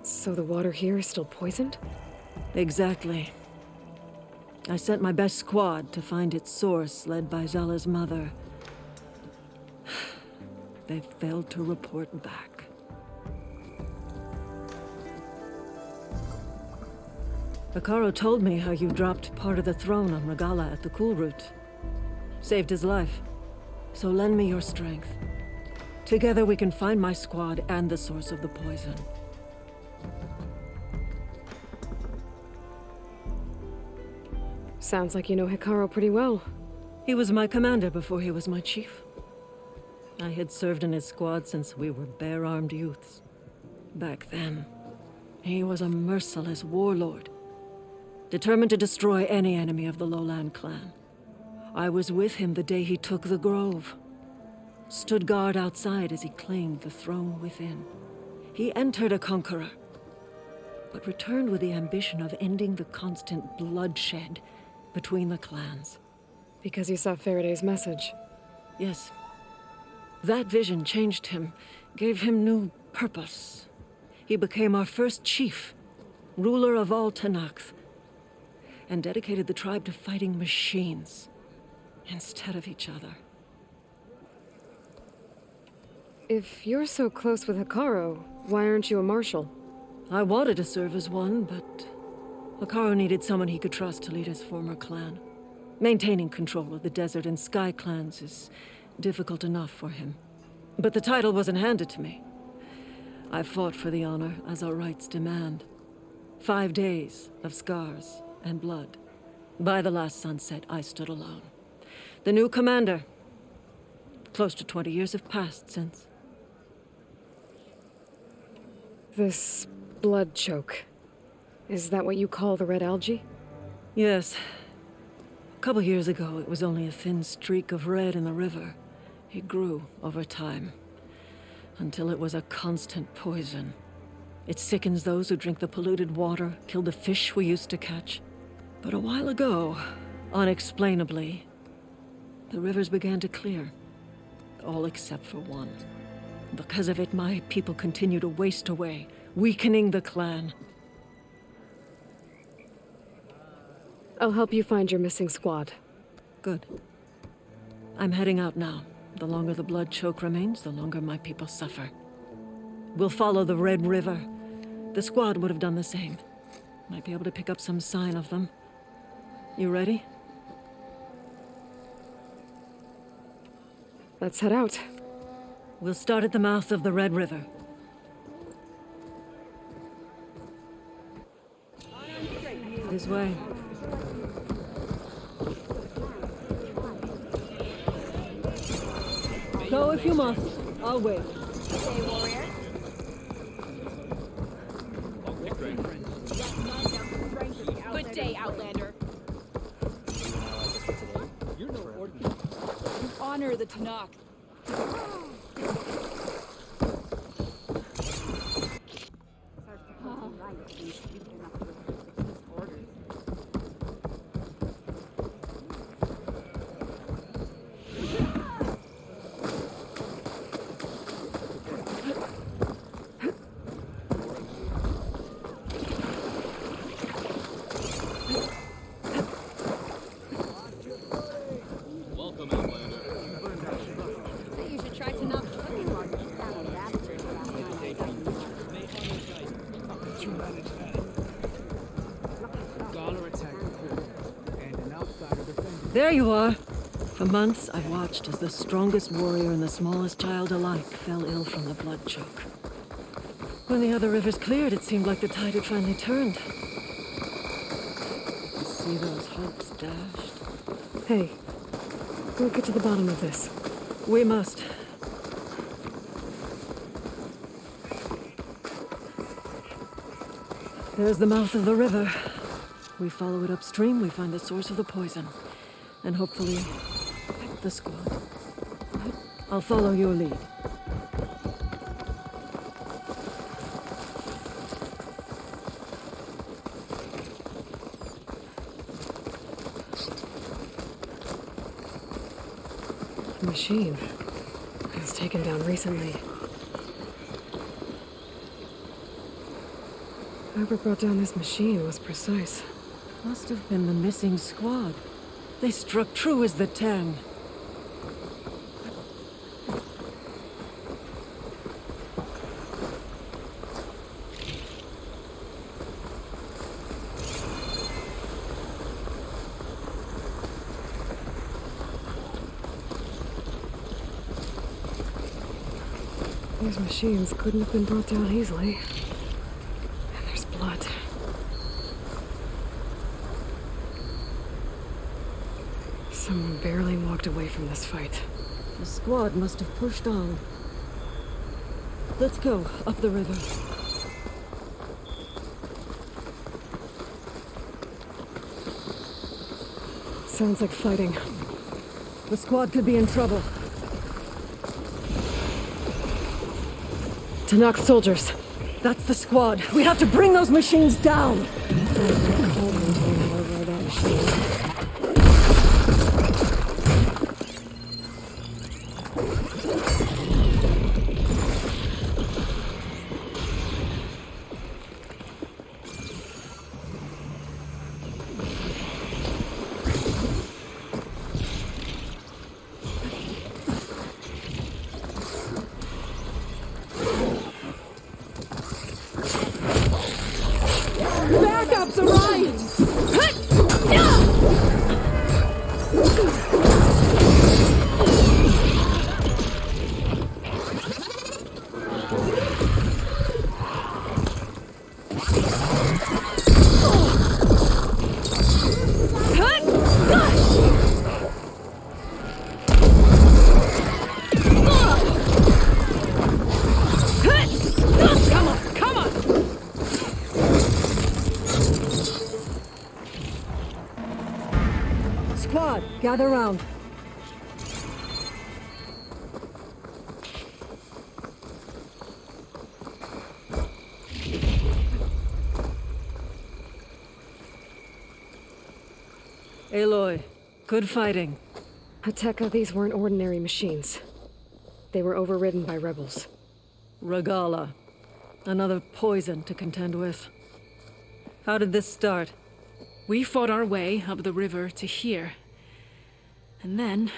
So the water here is still poisoned? Exactly. I sent my best squad to find its source, led by Zella's mother. They've failed to report back. Akaro told me how you dropped part of the throne on Regala at the Cool Route. Saved his life. So lend me your strength. Together we can find my squad and the source of the poison. Sounds like you know Hikaru pretty well. He was my commander before he was my chief. I had served in his squad since we were bare-armed youths. Back then, he was a merciless warlord, determined to destroy any enemy of the Lowland clan. I was with him the day he took the grove, stood guard outside as he claimed the throne within. He entered a conqueror, but returned with the ambition of ending the constant bloodshed between the clans. Because he saw Faraday's message? Yes. That vision changed him, gave him new purpose. He became our first chief, ruler of all Tenakth, and dedicated the tribe to fighting machines instead of each other. If you're so close with Hikaru, why aren't you a marshal? I wanted to serve as one, but Hikaru needed someone he could trust to lead his former clan. Maintaining control of the desert and sky clans is difficult enough for him. But the title wasn't handed to me. I fought for the honor as our rights demand. 5 days of scars and blood. By the last sunset, I stood alone. The new commander. Close to 20 years have passed since. This blood choke. Is that what you call the red algae? Yes. A couple years ago, it was only a thin streak of red in the river. It grew over time, until it was a constant poison. It sickens those who drink the polluted water, killed the fish we used to catch. But a while ago, unexplainably, the rivers began to clear. All except for one. Because of it, my people continue to waste away, weakening the clan. I'll help you find your missing squad. Good. I'm heading out now. The longer the blood choke remains, the longer my people suffer. We'll follow the Red River. The squad would have done the same. Might be able to pick up some sign of them. You ready? Let's head out. We'll start at the mouth of the Red River. This way. Go if you must. I'll wait. Hey, warrior. Good day, Outlander. You're no ordinary. You honor the Tanakh. There you are. For months, I've watched as the strongest warrior and the smallest child alike fell ill from the blood choke. When the other rivers cleared, it seemed like the tide had finally turned. See those hopes dashed? Hey, we'll get to the bottom of this. We must. There's the mouth of the river. We follow it upstream, we find the source of the poison. And hopefully, the squad. I'll follow your lead. The machine was taken down recently. Whoever brought down this machine was precise. Must have been the missing squad. They struck true as the Tang. These machines couldn't have been brought down easily. And there's blood. Someone barely walked away from this fight. The squad must have pushed on. Let's go, up the river. Sounds like fighting. The squad could be in trouble. Tanakh soldiers. That's the squad. We have to bring those machines down. Backup's arrived! Squad, gather round. Aloy, good fighting. Hateka, these weren't ordinary machines. They were overridden by rebels. Regala, another poison to contend with. How did this start? We fought our way up the river to here. And then,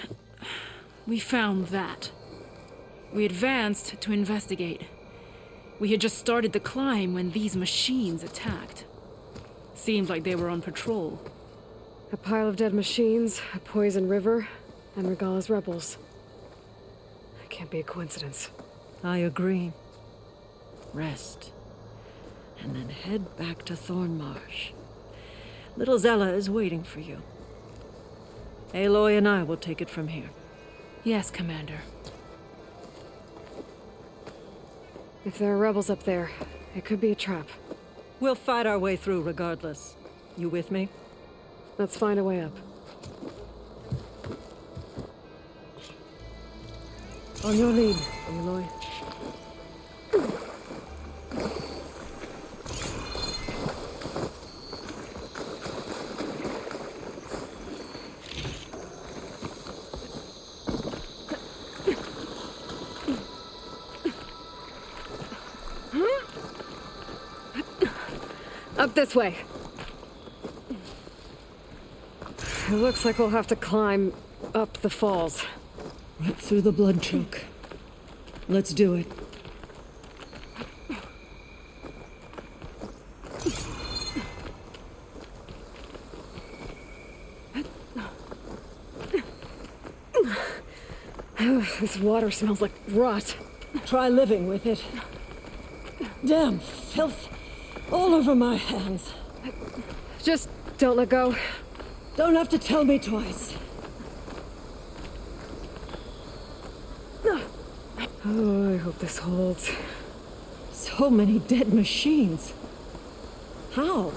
we found that. We advanced to investigate. We had just started the climb when these machines attacked. Seemed like they were on patrol. A pile of dead machines, a poison river, and Regala's rebels. It can't be a coincidence. I agree. Rest. And then head back to Thornmarsh. Little Zella is waiting for you. Aloy and I will take it from here. Yes, Commander. If there are rebels up there, it could be a trap. We'll fight our way through regardless. You with me? Let's find a way up. On your lead, Aloy. Up this way. It looks like we'll have to climb up the falls. Right through the blood choke. Let's do it. This water smells like rot. Try living with it. Damn filth all over my hands. Just don't let go. Don't have to tell me twice. Oh, I hope this holds. So many dead machines. How?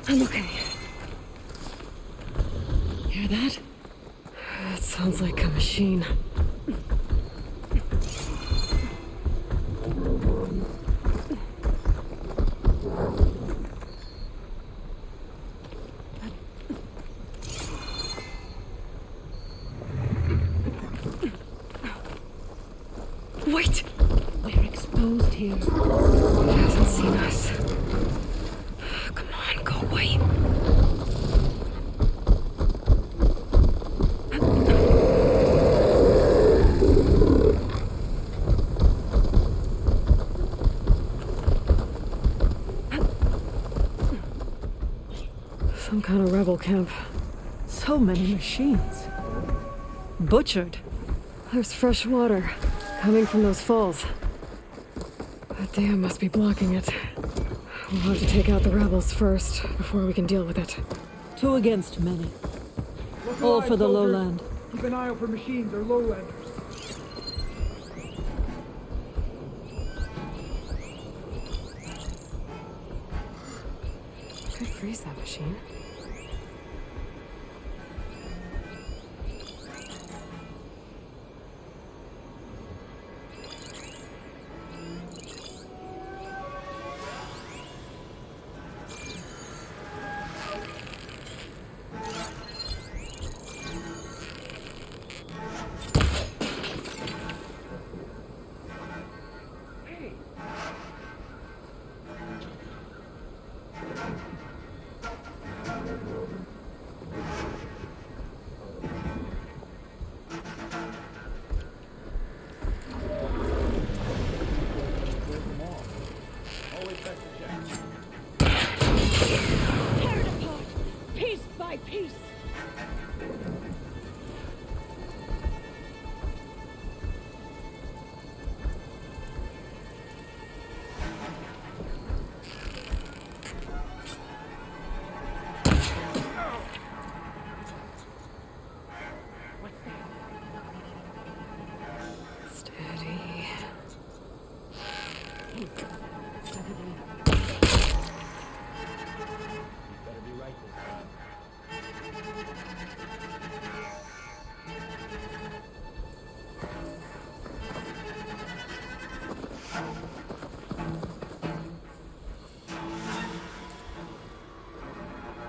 I'm okay. Hear that? It sounds like a machine. Wait! We're exposed here. He hasn't seen us. Come on, go away. Some kind of rebel camp. So many machines. Butchered. There's fresh water coming from those falls. That dam must be blocking it. We'll have to take out the rebels first before we can deal with it. 2 against many. All for the lowland. Keep an eye out for machines or lowlanders. Could freeze that machine.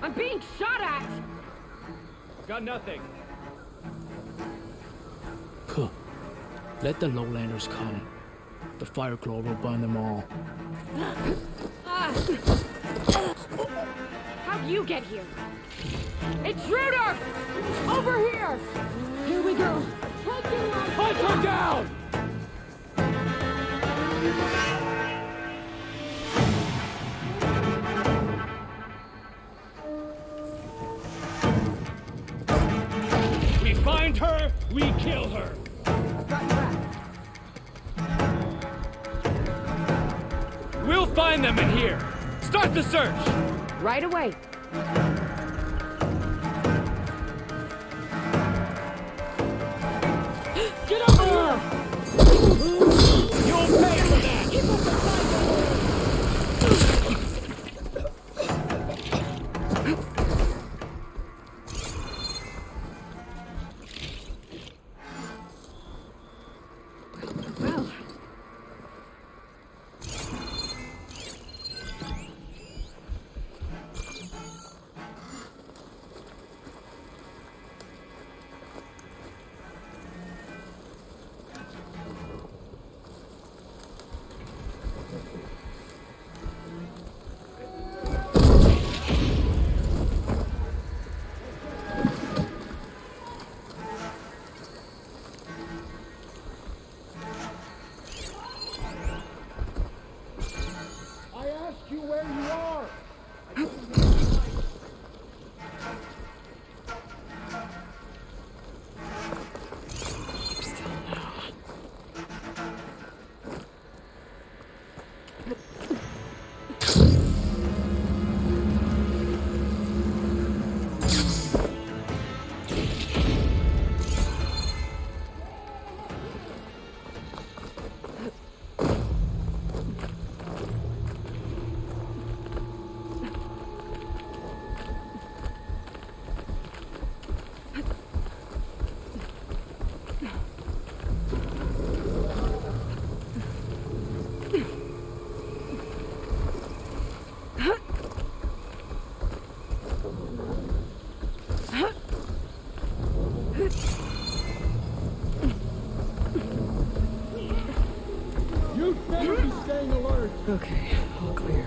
I'm being shot at! Got nothing. Huh. Let the lowlanders come. The Fireclaw will burn them all. How'd you get here? Intruder! Over here! Here we go. Hunt her down! We find her, we kill her. We'll find them in here. Start the search. Right away. Get over here! You'll pay for that! Well. Okay, all clear.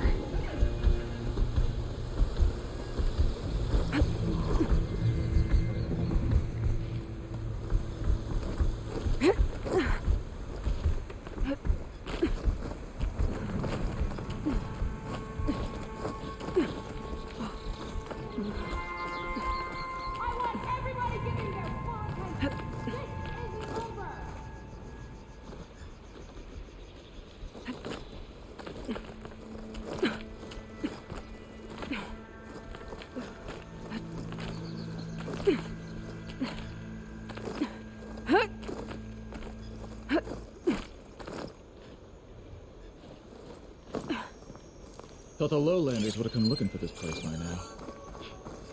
Thought the lowlanders would have come looking for this place by now.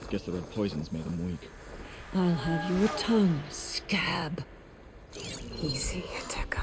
Guess the red poisons made them weak. I'll have your tongue, scab. Easy, Tekka.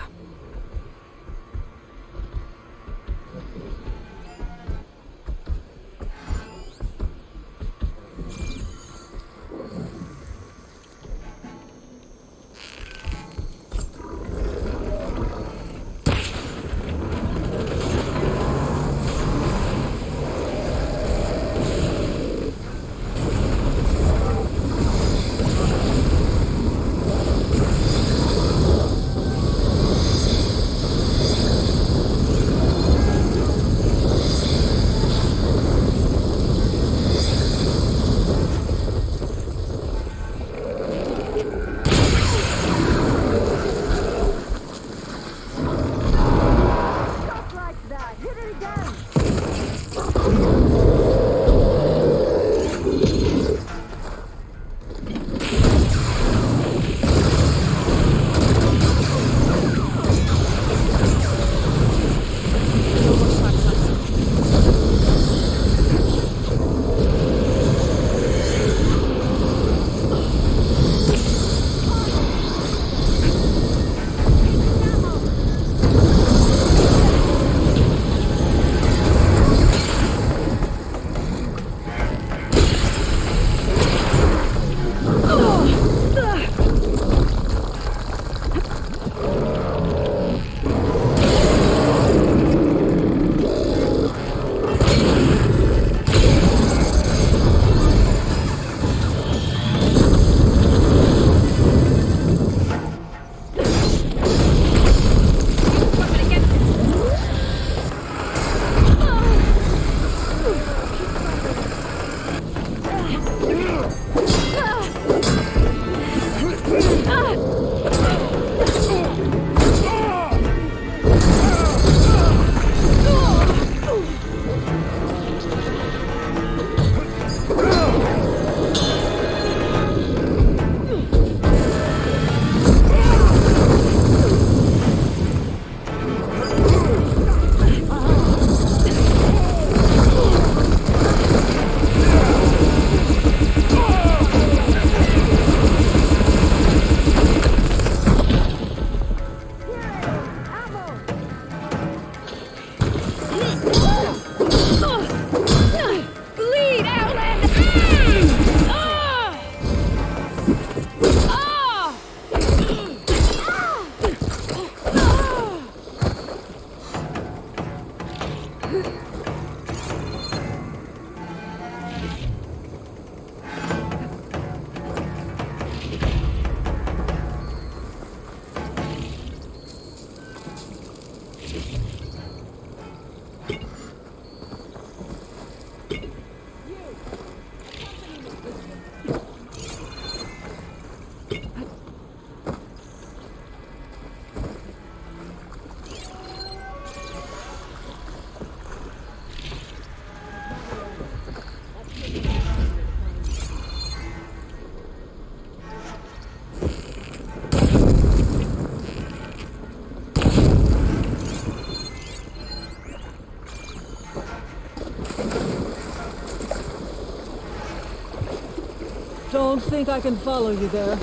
Don't think I can follow you there.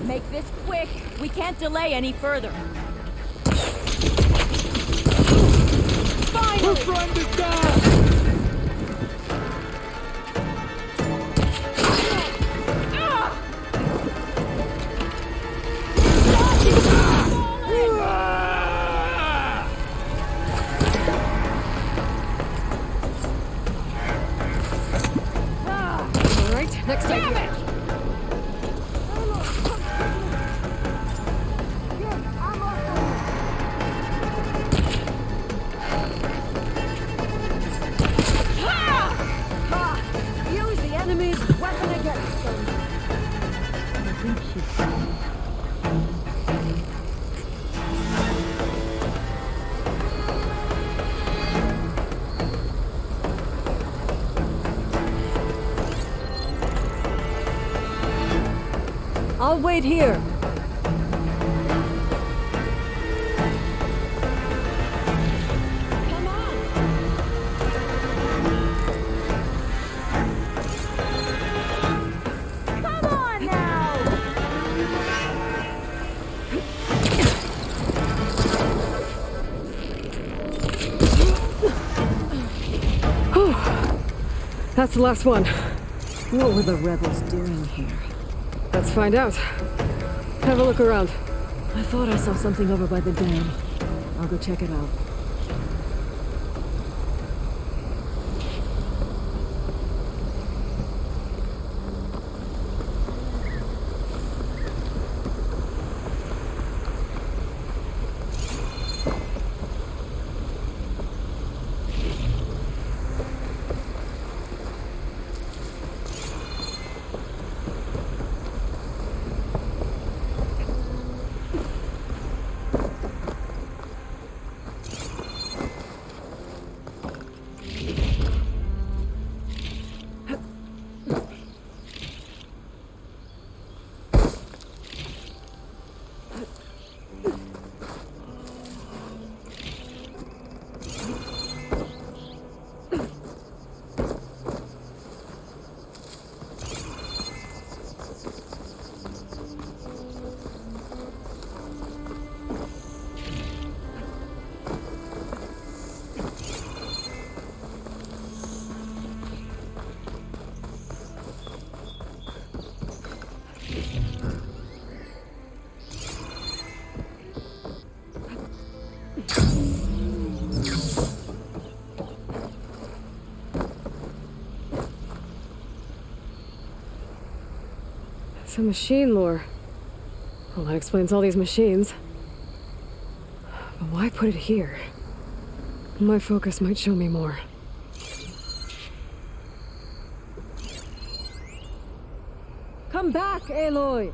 Make this quick. We can't delay any further. Finally! Her friend is down! I'll wait here. That's the last one. What were the rebels doing here? Let's find out. Have a look around. I thought I saw something over by the dam. I'll go check it out. Some machine lore. Well, that explains all these machines. But why put it here? My focus might show me more. Come back, Aloy!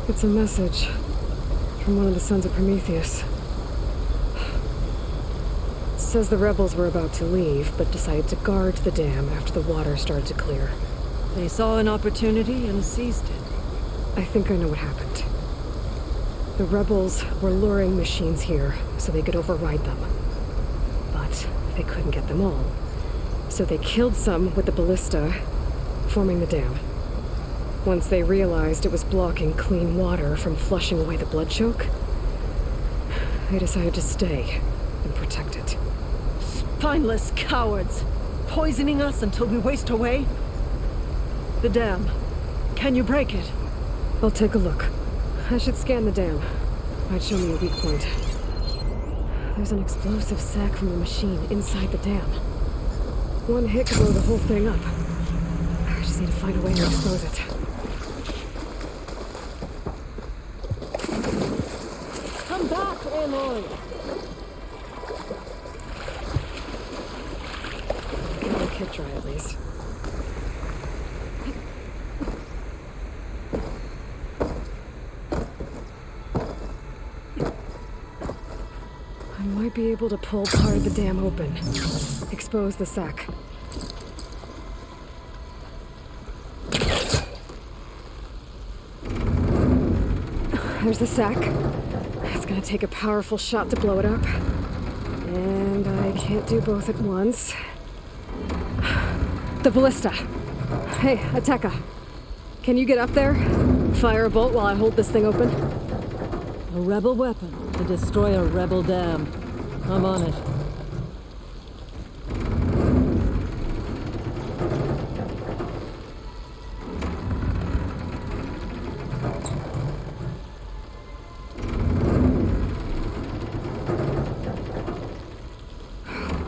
It's a message from one of the sons of Prometheus. It says the rebels were about to leave, but decided to guard the dam after the water started to clear. They saw an opportunity and seized it. I think I know what happened. The rebels were luring machines here so they could override them. But they couldn't get them all. So they killed some with the ballista, forming the dam. Once they realized it was blocking clean water from flushing away the blood choke, they decided to stay and protect it. Spineless cowards! Poisoning us until we waste away? The dam. Can you break it? I'll take a look. I should scan the dam. Might show me a weak point. There's an explosive sac from the machine inside the dam. One hit could blow the whole thing up. I just need to find a way to expose it. Come back, Aloy! Get the kit dry at least. I might be able to pull part of the dam open. Expose the sac. There's the sac. It's gonna take a powerful shot to blow it up. And I can't do both at once. The ballista. Hey, Ateka. Can you get up there? Fire a bolt while I hold this thing open? A rebel weapon to destroy a rebel dam. I'm on it.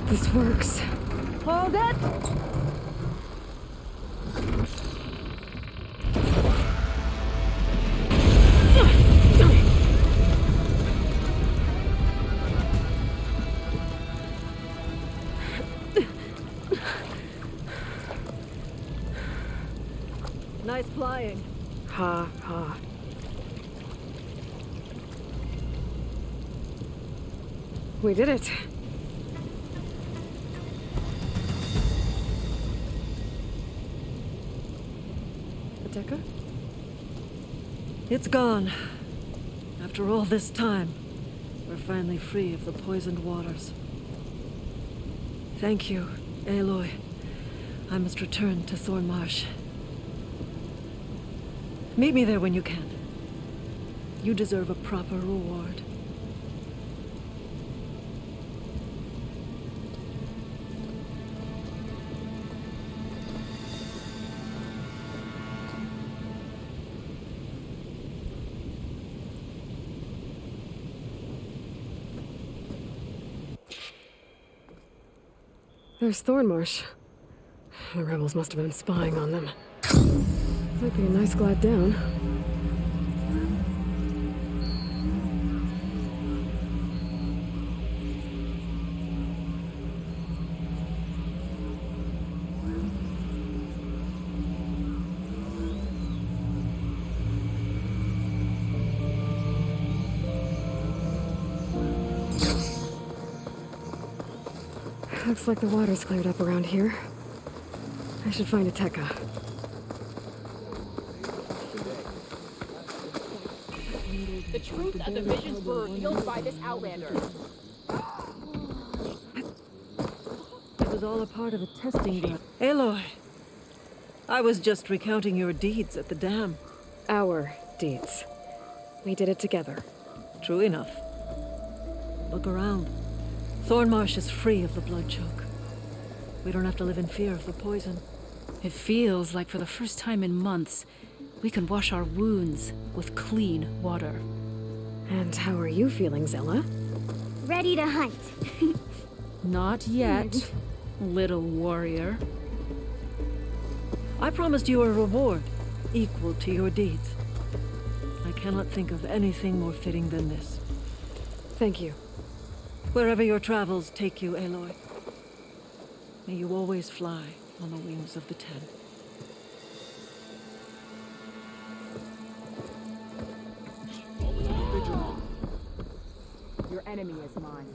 This works. Hold it! Nice flying. Ha ha. We did it. Ateka? It's gone. After all this time, we're finally free of the poisoned waters. Thank you, Aloy. I must return to Thornmarsh. Meet me there when you can. You deserve a proper reward. There's Thornmarsh. The rebels must have been spying on them. Might be a nice glide down. Looks like the water's cleared up around here. I should find Ateka. The truth of the visions were revealed by this Outlander. It was all a part of a testing ground. Aloy, I was just recounting your deeds at the dam. Our deeds. We did it together. True enough. Look around. Thornmarsh is free of the blood choke. We don't have to live in fear of the poison. It feels like for the first time in months, we can wash our wounds with clean water. And how are you feeling, Zella? Ready to hunt. Not yet, little warrior. I promised you a reward equal to your deeds. I cannot think of anything more fitting than this. Thank you. Wherever your travels take you, Aloy, may you always fly on the wings of the Ten. Your enemy is mine.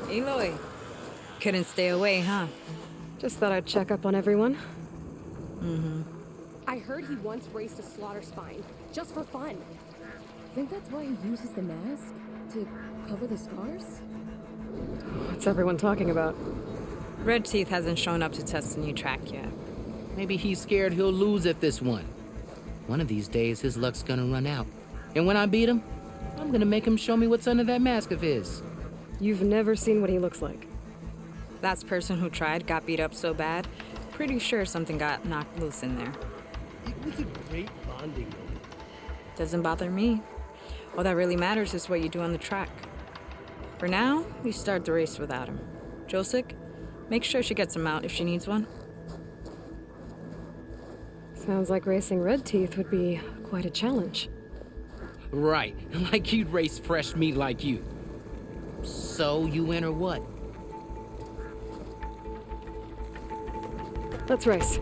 Aloy. Couldn't stay away, huh? Just thought I'd check up on everyone. I heard he once raced a slaughter spine, just for fun. Think that's why he uses the mask? To cover the scars? What's everyone talking about? Red Teeth hasn't shown up to test the new track yet. Maybe he's scared he'll lose at this one. One of these days, his luck's gonna run out. And when I beat him, I'm gonna make him show me what's under that mask of his. You've never seen what he looks like. That person who tried got beat up so bad, pretty sure something got knocked loose in there. It was a great bonding moment. Doesn't bother me. All that really matters is what you do on the track. For now, we start the race without him. Josik, make sure she gets him out if she needs one. Sounds like racing Red Teeth would be quite a challenge. Right, like you'd race fresh meat like you. So, you win or what? Let's race.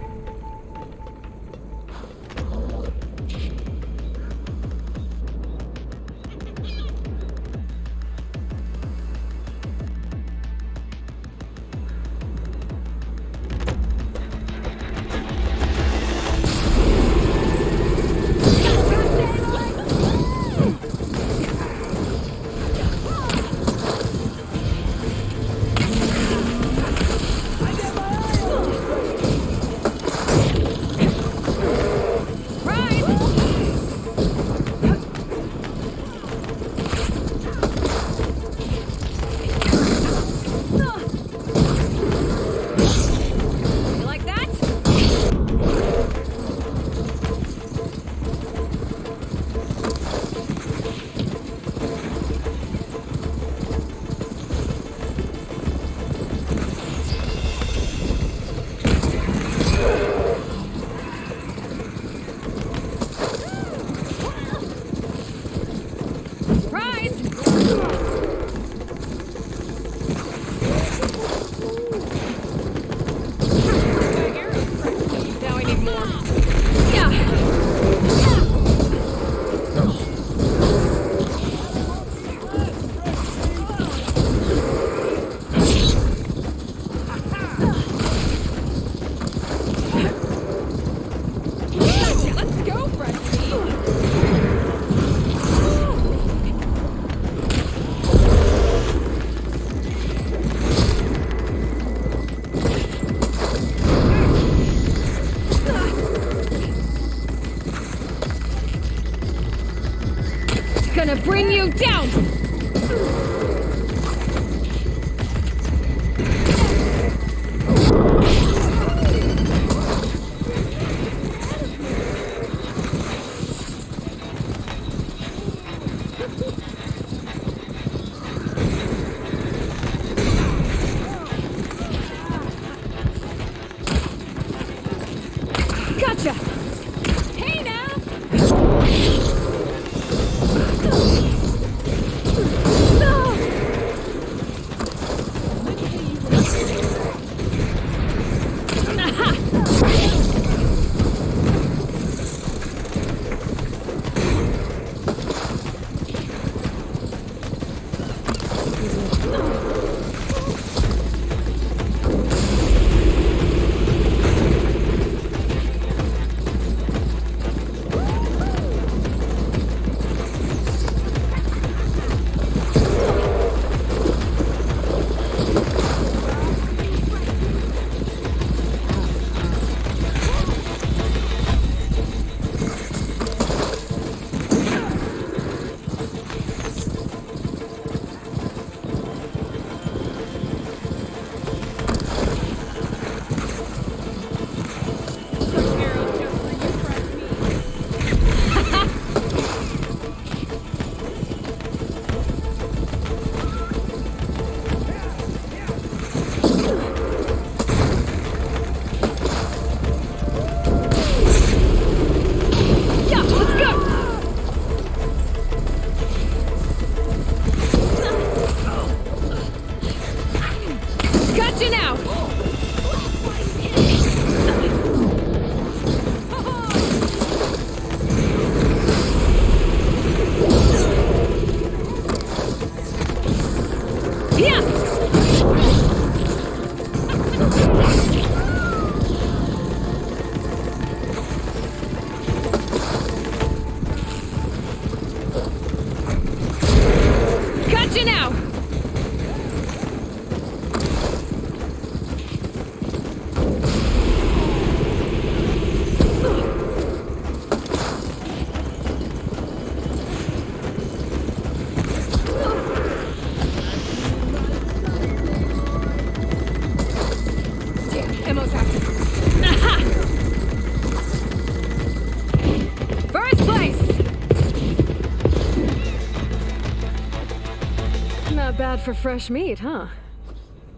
Not bad for fresh meat, huh?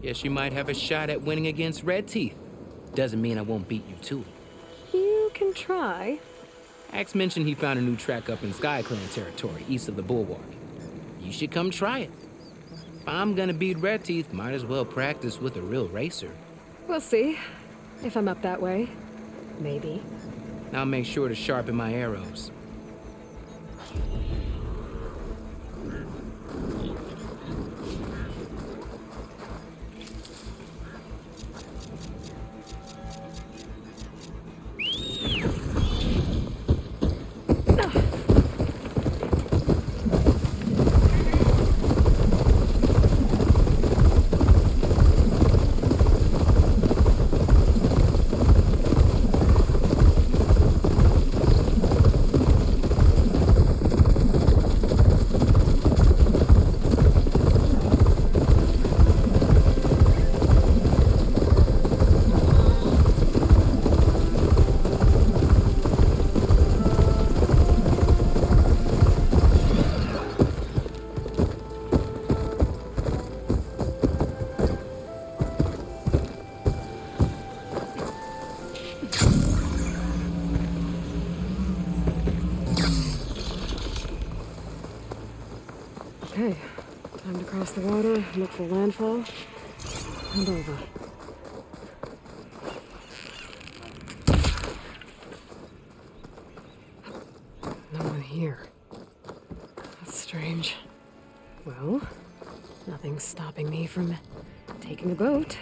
Guess you might have a shot at winning against Red Teeth. Doesn't mean I won't beat you to it. You can try. Axe mentioned he found a new track up in SkyClan territory, east of the Bulwark. You should come try it. If I'm gonna beat Red Teeth, might as well practice with a real racer. We'll see. If I'm up that way. Maybe. I'll make sure to sharpen my arrows. Okay, time to cross the water, look for landfall, and over. No one here. That's strange. Well, nothing's stopping me from taking a boat.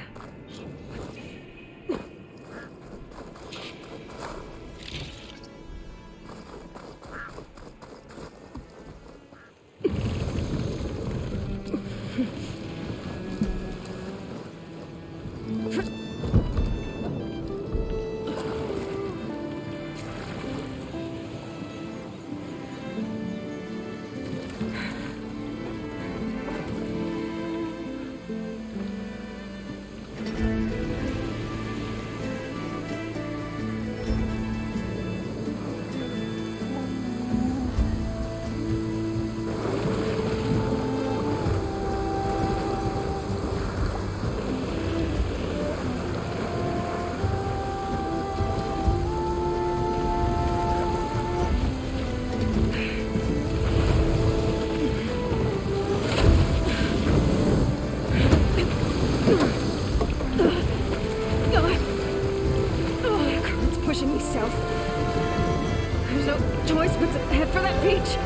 There's no choice but to head for that beach.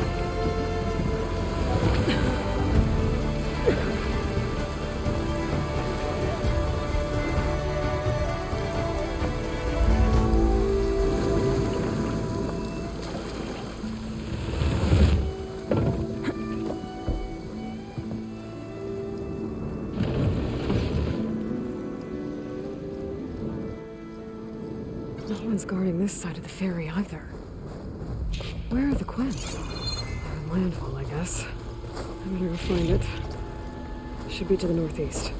No one's guarding this side of the ferry either. Where are the Quins? They're in landfall, I guess. I better go find it. Should be to the northeast.